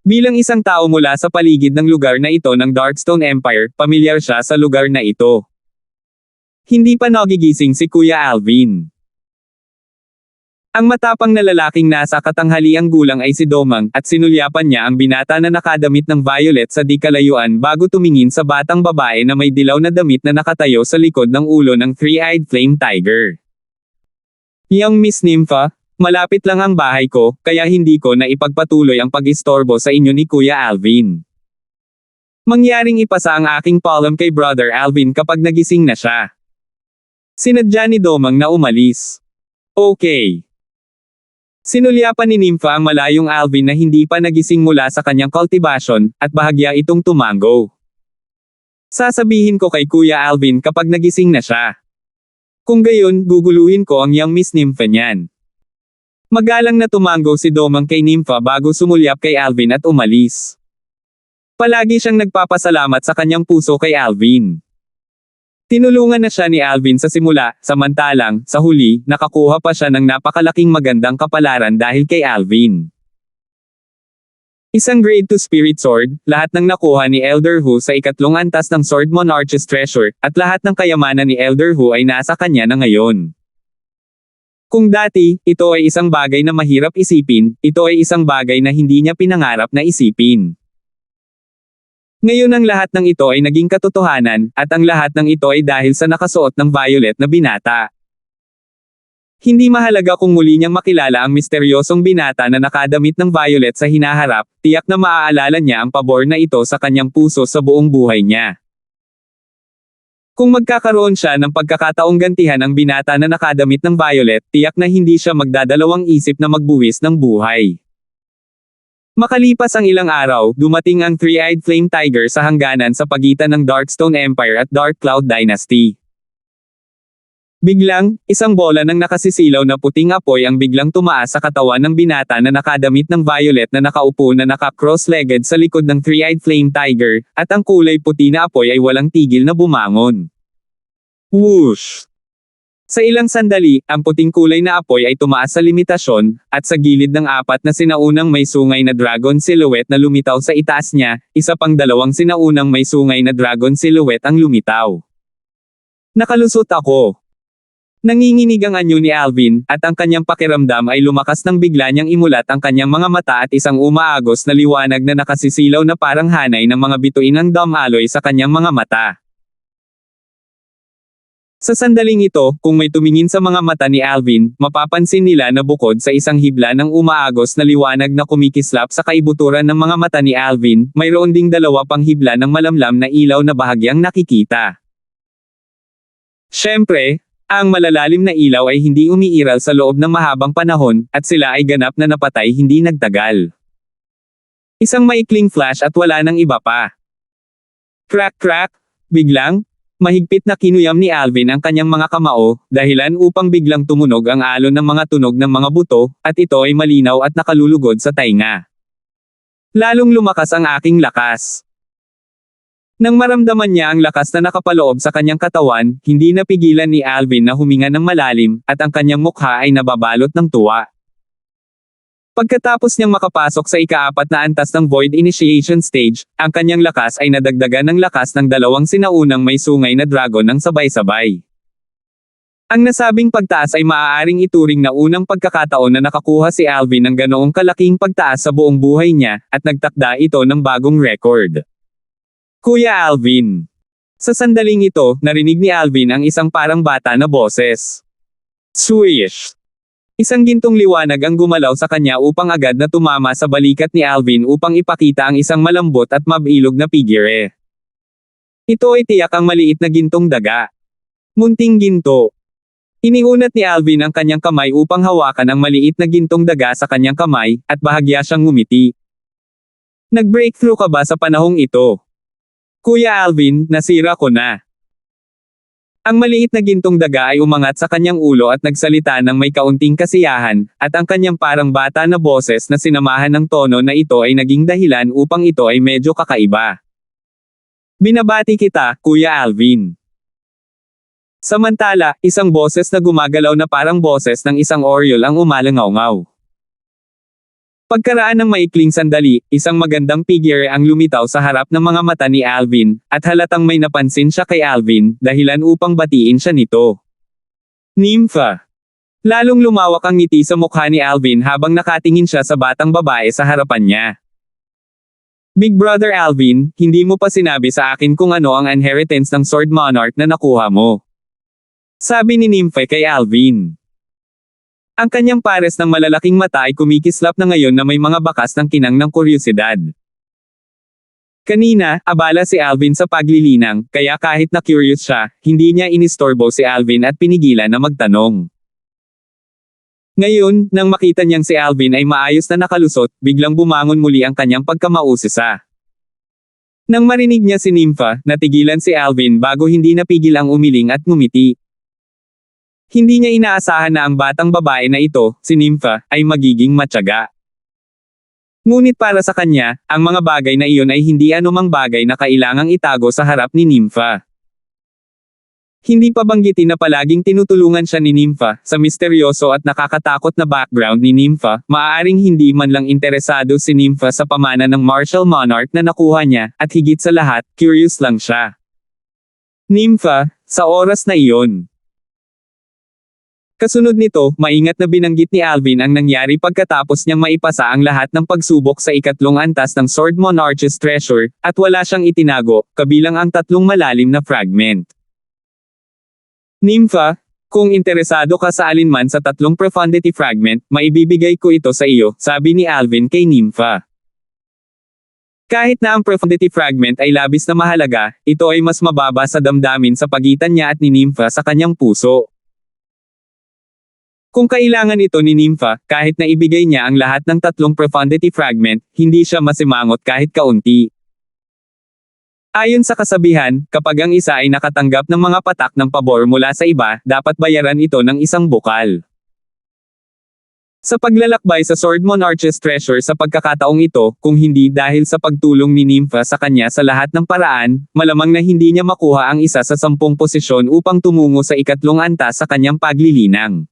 Bilang isang tao mula sa paligid ng lugar na ito ng Darkstone Empire, pamilyar siya sa lugar na ito. Hindi pa nagigising si Kuya Alvin. Ang matapang na lalaking nasa katanghaliang gulang ay si Domang, at sinulyapan niya ang binata na nakadamit ng violet sa di kalayuan bago tumingin sa batang babae na may dilaw na damit na nakatayo sa likod ng ulo ng Three-Eyed Flame Tiger. Young Miss Nympha, malapit lang ang bahay ko, kaya hindi ko na ipagpatuloy ang pag-istorbo sa inyo ni Kuya Alvin. Mangyaring ipasa ang aking palm kay Brother Alvin kapag nagising na siya. Sinadya ni Domang na umalis. Okay. Sinulyapan ni Nympha ang malayong Alvin na hindi pa nagising mula sa kanyang cultivation, at bahagya itong tumango. Sasabihin ko kay Kuya Alvin kapag nagising na siya. Kung gayon, guguluhin ko ang young Miss Nympha niyan. Magalang na tumango si Domang kay Nympha bago sumulyap kay Alvin at umalis. Palagi siyang nagpapasalamat sa kanyang puso kay Alvin. Tinulungan na siya ni Alvin sa simula, samantalang, sa huli, nakakuha pa siya ng napakalaking magandang kapalaran dahil kay Alvin. Isang grade 2 spirit sword, lahat ng nakuha ni Elder Hu sa ikatlong antas ng Sword Monarch's treasure, at lahat ng kayamanan ni Elder Hu ay nasa kanya na ngayon. Kung dati, ito ay isang bagay na mahirap isipin, ito ay isang bagay na hindi niya pinangarap na isipin. Ngayon ang lahat ng ito ay naging katotohanan, at ang lahat ng ito ay dahil sa nakasuot ng violet na binata. Hindi mahalaga kung muli niyang makilala ang misteryosong binata na nakadamit ng violet sa hinaharap, tiyak na maaalala niya ang pabor na ito sa kanyang puso sa buong buhay niya. Kung magkakaroon siya ng pagkakataong gantihan ang binata na nakadamit ng violet, tiyak na hindi siya magdadalawang isip na magbuwis ng buhay. Makalipas ang ilang araw, dumating ang Three-Eyed Flame Tiger sa hangganan sa pagitan ng Darkstone Empire at Dark Cloud Dynasty. Biglang, isang bola ng nakasisilaw na puting apoy ang biglang tumaas sa katawan ng binata na nakadamit ng violet na nakaupo na naka-cross-legged sa likod ng Three-Eyed Flame Tiger, at ang kulay puti na apoy ay walang tigil na bumangon. Whoosh! Sa ilang sandali, ang puting kulay na apoy ay tumaas sa limitasyon, at sa gilid ng apat na sinaunang may sungay na dragon silhouette na lumitaw sa itaas niya, isa pang dalawang sinaunang may sungay na dragon silhouette ang lumitaw. Nakalusot ako. Nanginginig ang anyo ni Alvin, at ang kanyang pakiramdam ay lumakas nang bigla niyang imulat ang kanyang mga mata at isang umaagos na liwanag na nakasisilaw na parang hanay ng mga bituin ng damaloy sa kanyang mga mata. Sa sandaling ito, kung may tumingin sa mga mata ni Alvin, mapapansin nila na bukod sa isang hibla ng umaagos na liwanag na kumikislap sa kaibuturan ng mga mata ni Alvin, mayroon ding dalawa pang hibla ng malamlam na ilaw na bahagyang nakikita. Siyempre, ang malalalim na ilaw ay hindi umiiral sa loob ng mahabang panahon, at sila ay ganap na napatay hindi nagtagal. Isang maikling flash at wala nang iba pa. Crack crack! Biglang, mahigpit na kinuyam ni Alvin ang kanyang mga kamao, dahilan upang biglang tumunog ang alon ng mga tunog ng mga buto, at ito ay malinaw at nakalulugod sa tainga. Lalong lumakas ang aking lakas. Nang maramdaman niya ang lakas na nakapaloob sa kanyang katawan, hindi napigilan ni Alvin na huminga ng malalim, at ang kanyang mukha ay nababalot ng tuwa. Pagkatapos niyang makapasok sa ika-4 na antas ng Void Initiation Stage, ang kanyang lakas ay nadagdagan ng lakas ng dalawang sinaunang may sungay na dragon ng sabay-sabay. Ang nasabing pagtaas ay maaaring ituring na unang pagkakataon na nakakuha si Alvin ng ganoong kalaking pagtaas sa buong buhay niya, at nagtakda ito ng bagong record. Kuya Alvin. Sa sandaling ito, narinig ni Alvin ang isang parang bata na boses. Swish! Isang gintong liwanag ang gumalaw sa kanya upang agad na tumama sa balikat ni Alvin upang ipakita ang isang malambot at mabilog na figure. Ito ay tiyak ang maliit na gintong daga. Munting ginto. Iniunat ni Alvin ang kanyang kamay upang hawakan ang maliit na gintong daga sa kanyang kamay, at bahagya siyang ngumiti. Nag-breakthrough ka ba sa panahong ito? Kuya Alvin, nasira ko na. Ang maliit na gintong daga ay umangat sa kanyang ulo at nagsalita ng may kaunting kasiyahan, at ang kanyang parang bata na boses na sinamahan ng tono na ito ay naging dahilan upang ito ay medyo kakaiba. Binabati kita, Kuya Alvin. Samantala, isang boses na gumagalaw na parang boses ng isang oriole ang umalangaw-ngaw. Pagkaraan ng maikling sandali, isang magandang figure ang lumitaw sa harap ng mga mata ni Alvin, at halatang may napansin siya kay Alvin, dahilan upang batiin siya nito. Nympha. Lalong lumawak ang ngiti sa mukha ni Alvin habang nakatingin siya sa batang babae sa harapan niya. Big Brother Alvin, hindi mo pa sinabi sa akin kung ano ang inheritance ng Sword Monarch na nakuha mo. Sabi ni Nympha kay Alvin. Ang kanyang pares ng malalaking mata ay kumikislap na ngayon na may mga bakas ng kinang ng kuryosidad. Kanina, abala si Alvin sa paglilinang, kaya kahit na curious siya, hindi niya inistorbo si Alvin at pinigilan na magtanong. Ngayon, nang makita niyang si Alvin ay maayos na nakalusot, biglang bumangon muli ang kanyang pagkamausisa. Nang marinig niya si Nympha, natigilan si Alvin bago hindi napigil ang umiling at ngumiti. Hindi niya inaasahan na ang batang babae na ito, si Nympha, ay magiging matyaga. Ngunit para sa kanya, ang mga bagay na iyon ay hindi anumang bagay na kailangang itago sa harap ni Nympha. Hindi pa banggitin na palaging tinutulungan siya ni Nympha, sa misteryoso at nakakatakot na background ni Nympha, maaaring hindi man lang interesado si Nympha sa pamana ng martial monarch na nakuha niya, at higit sa lahat, curious lang siya. Nympha, sa oras na iyon. Kasunod nito, maingat na binanggit ni Alvin ang nangyari pagkatapos niyang maipasa ang lahat ng pagsubok sa ikatlong antas ng Sword Monarch's treasure, at wala siyang itinago, kabilang ang 3 malalim na fragment. Nympha, kung interesado ka sa alinman sa 3 profundity fragment, maibibigay ko ito sa iyo, sabi ni Alvin kay Nympha. Kahit na ang profundity fragment ay labis na mahalaga, ito ay mas mababa sa damdamin sa pagitan niya at ni Nympha sa kanyang puso. Kung kailangan ito ni Nympha, kahit na ibigay niya ang lahat ng 3 profundity fragment, hindi siya masimangot kahit kaunti. Ayon sa kasabihan, kapag ang isa ay nakatanggap ng mga patak ng pabor mula sa iba, dapat bayaran ito ng isang bukal. Sa paglalakbay sa Sword Monarch's treasure sa pagkakataong ito, kung hindi dahil sa pagtulong ni Nympha sa kanya sa lahat ng paraan, malamang na hindi niya makuha ang isa sa 10 posisyon upang tumungo sa ikatlong antas sa kanyang paglilinang.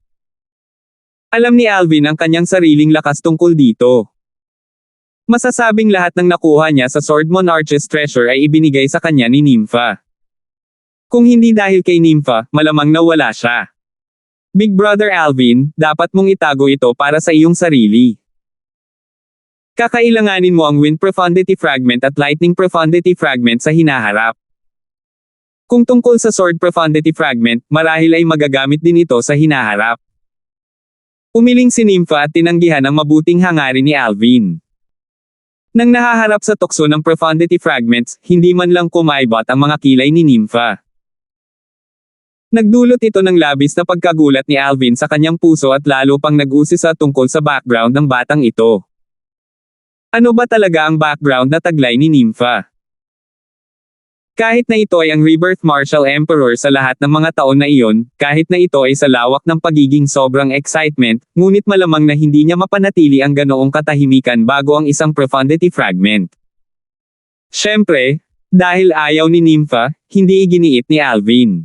Alam ni Alvin ang kanyang sariling lakas tungkol dito. Masasabing lahat ng nakuha niya sa Sword Monarch's treasure ay ibinigay sa kanya ni Nympha. Kung hindi dahil kay Nympha, malamang na wala siya. Big Brother Alvin, dapat mong itago ito para sa iyong sarili. Kakailanganin mo ang Wind Profundity Fragment at Lightning Profundity Fragment sa hinaharap. Kung tungkol sa Sword Profundity Fragment, marahil ay magagamit din ito sa hinaharap. Umiling si Nympha at tinanggihan ang mabuting hangarin ni Alvin. Nang nahaharap sa tukso ng Profundity Fragments, hindi man lang kumaibot ang mga kilay ni Nympha. Nagdulot ito ng labis na pagkagulat ni Alvin sa kanyang puso at lalo pang nag-usisa tungkol sa background ng batang ito. Ano ba talaga ang background na taglay ni Nympha? Kahit na ito ay ang Rebirth Martial Emperor sa lahat ng mga taon na iyon, kahit na ito ay sa lawak ng pagiging sobrang excitement, ngunit malamang na hindi niya mapanatili ang ganoong katahimikan bago ang isang Profundity Fragment. Siyempre, dahil ayaw ni Nympha, hindi iginiit ni Alvin.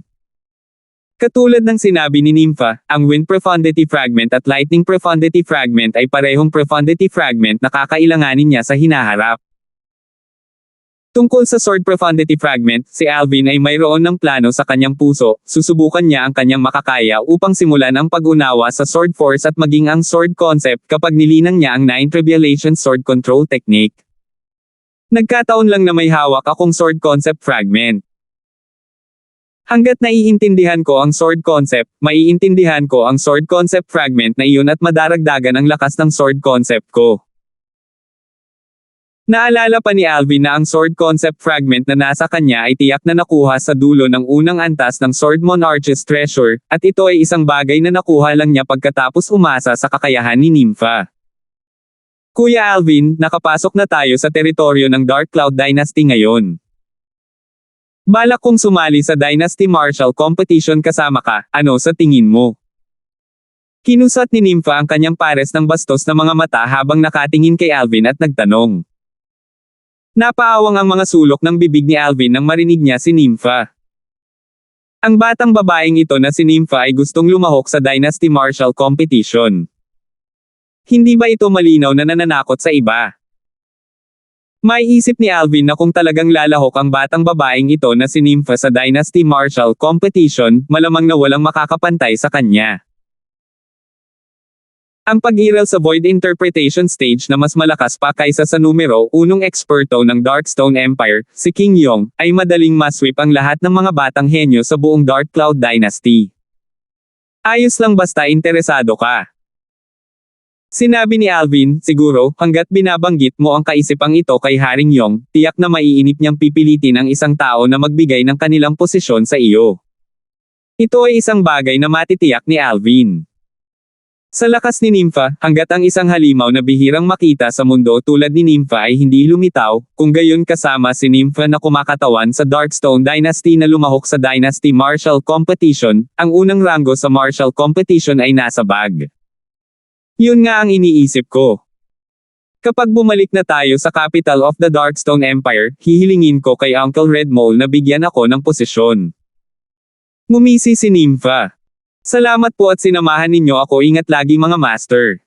Katulad ng sinabi ni Nympha, ang Wind Profundity Fragment at Lightning Profundity Fragment ay parehong Profundity Fragment na kakailanganin niya sa hinaharap. Tungkol sa Sword Profundity Fragment, si Alvin ay mayroon ng plano sa kanyang puso, susubukan niya ang kanyang makakaya upang simulan ang pag-unawa sa Sword Force at maging ang Sword Concept kapag nilinang niya ang 9 Tribulation Sword Control Technique. Nagkataon lang na may hawak akong Sword Concept Fragment. Hanggat naiintindihan ko ang Sword Concept, maiintindihan ko ang Sword Concept Fragment na iyon at madaragdagan ang lakas ng Sword Concept ko. Naalala pa ni Alvin na ang Sword Concept Fragment na nasa kanya ay tiyak na nakuha sa dulo ng unang antas ng Sword Monarch's treasure, at ito ay isang bagay na nakuha lang niya pagkatapos umasa sa kakayahan ni Nympha. Kuya Alvin, nakapasok na tayo sa teritoryo ng Dark Cloud Dynasty ngayon. Balak kong sumali sa Dynasty Martial Competition kasama ka, ano sa tingin mo? Kinusat ni Nympha ang kanyang pares ng bastos na mga mata habang nakatingin kay Alvin at nagtanong. Napaawang ang mga sulok ng bibig ni Alvin nang marinig niya si Nympha. Ang batang babaeng ito na si Nympha ay gustong lumahok sa Dynasty Martial Competition. Hindi ba ito malinaw na nananakot sa iba? Maiisip ni Alvin na kung talagang lalahok ang batang babaeng ito na si Nympha sa Dynasty Martial Competition, malamang na walang makakapantay sa kanya. Ang pag-iral sa Void Interpretation Stage na mas malakas pa kaysa sa numero 1 eksperto ng Darkstone Empire, si King Yong, ay madaling masweep ang lahat ng mga batang henyo sa buong Dark Cloud Dynasty. Ayos lang basta interesado ka. Sinabi ni Alvin, siguro, hanggat binabanggit mo ang kaisipang ito kay Haring Yong, tiyak na maiinip niyang pipilitin ang isang tao na magbigay ng kanilang posisyon sa iyo. Ito ay isang bagay na matitiyak ni Alvin. Sa lakas ni Nympha, hanggat ang isang halimaw na bihirang makita sa mundo tulad ni Nympha ay hindi lumitaw, kung gayon kasama si Nympha na kumakatawan sa Darkstone Dynasty na lumahok sa Dynasty Martial Competition, ang unang ranggo sa Martial Competition ay nasa bag. Yun nga ang iniisip ko. Kapag bumalik na tayo sa capital of the Darkstone Empire, hihilingin ko kay Uncle Red Mole na bigyan ako ng posisyon. Ngumisi si Nympha. Salamat po at sinamahan ninyo ako, ingat lagi mga master.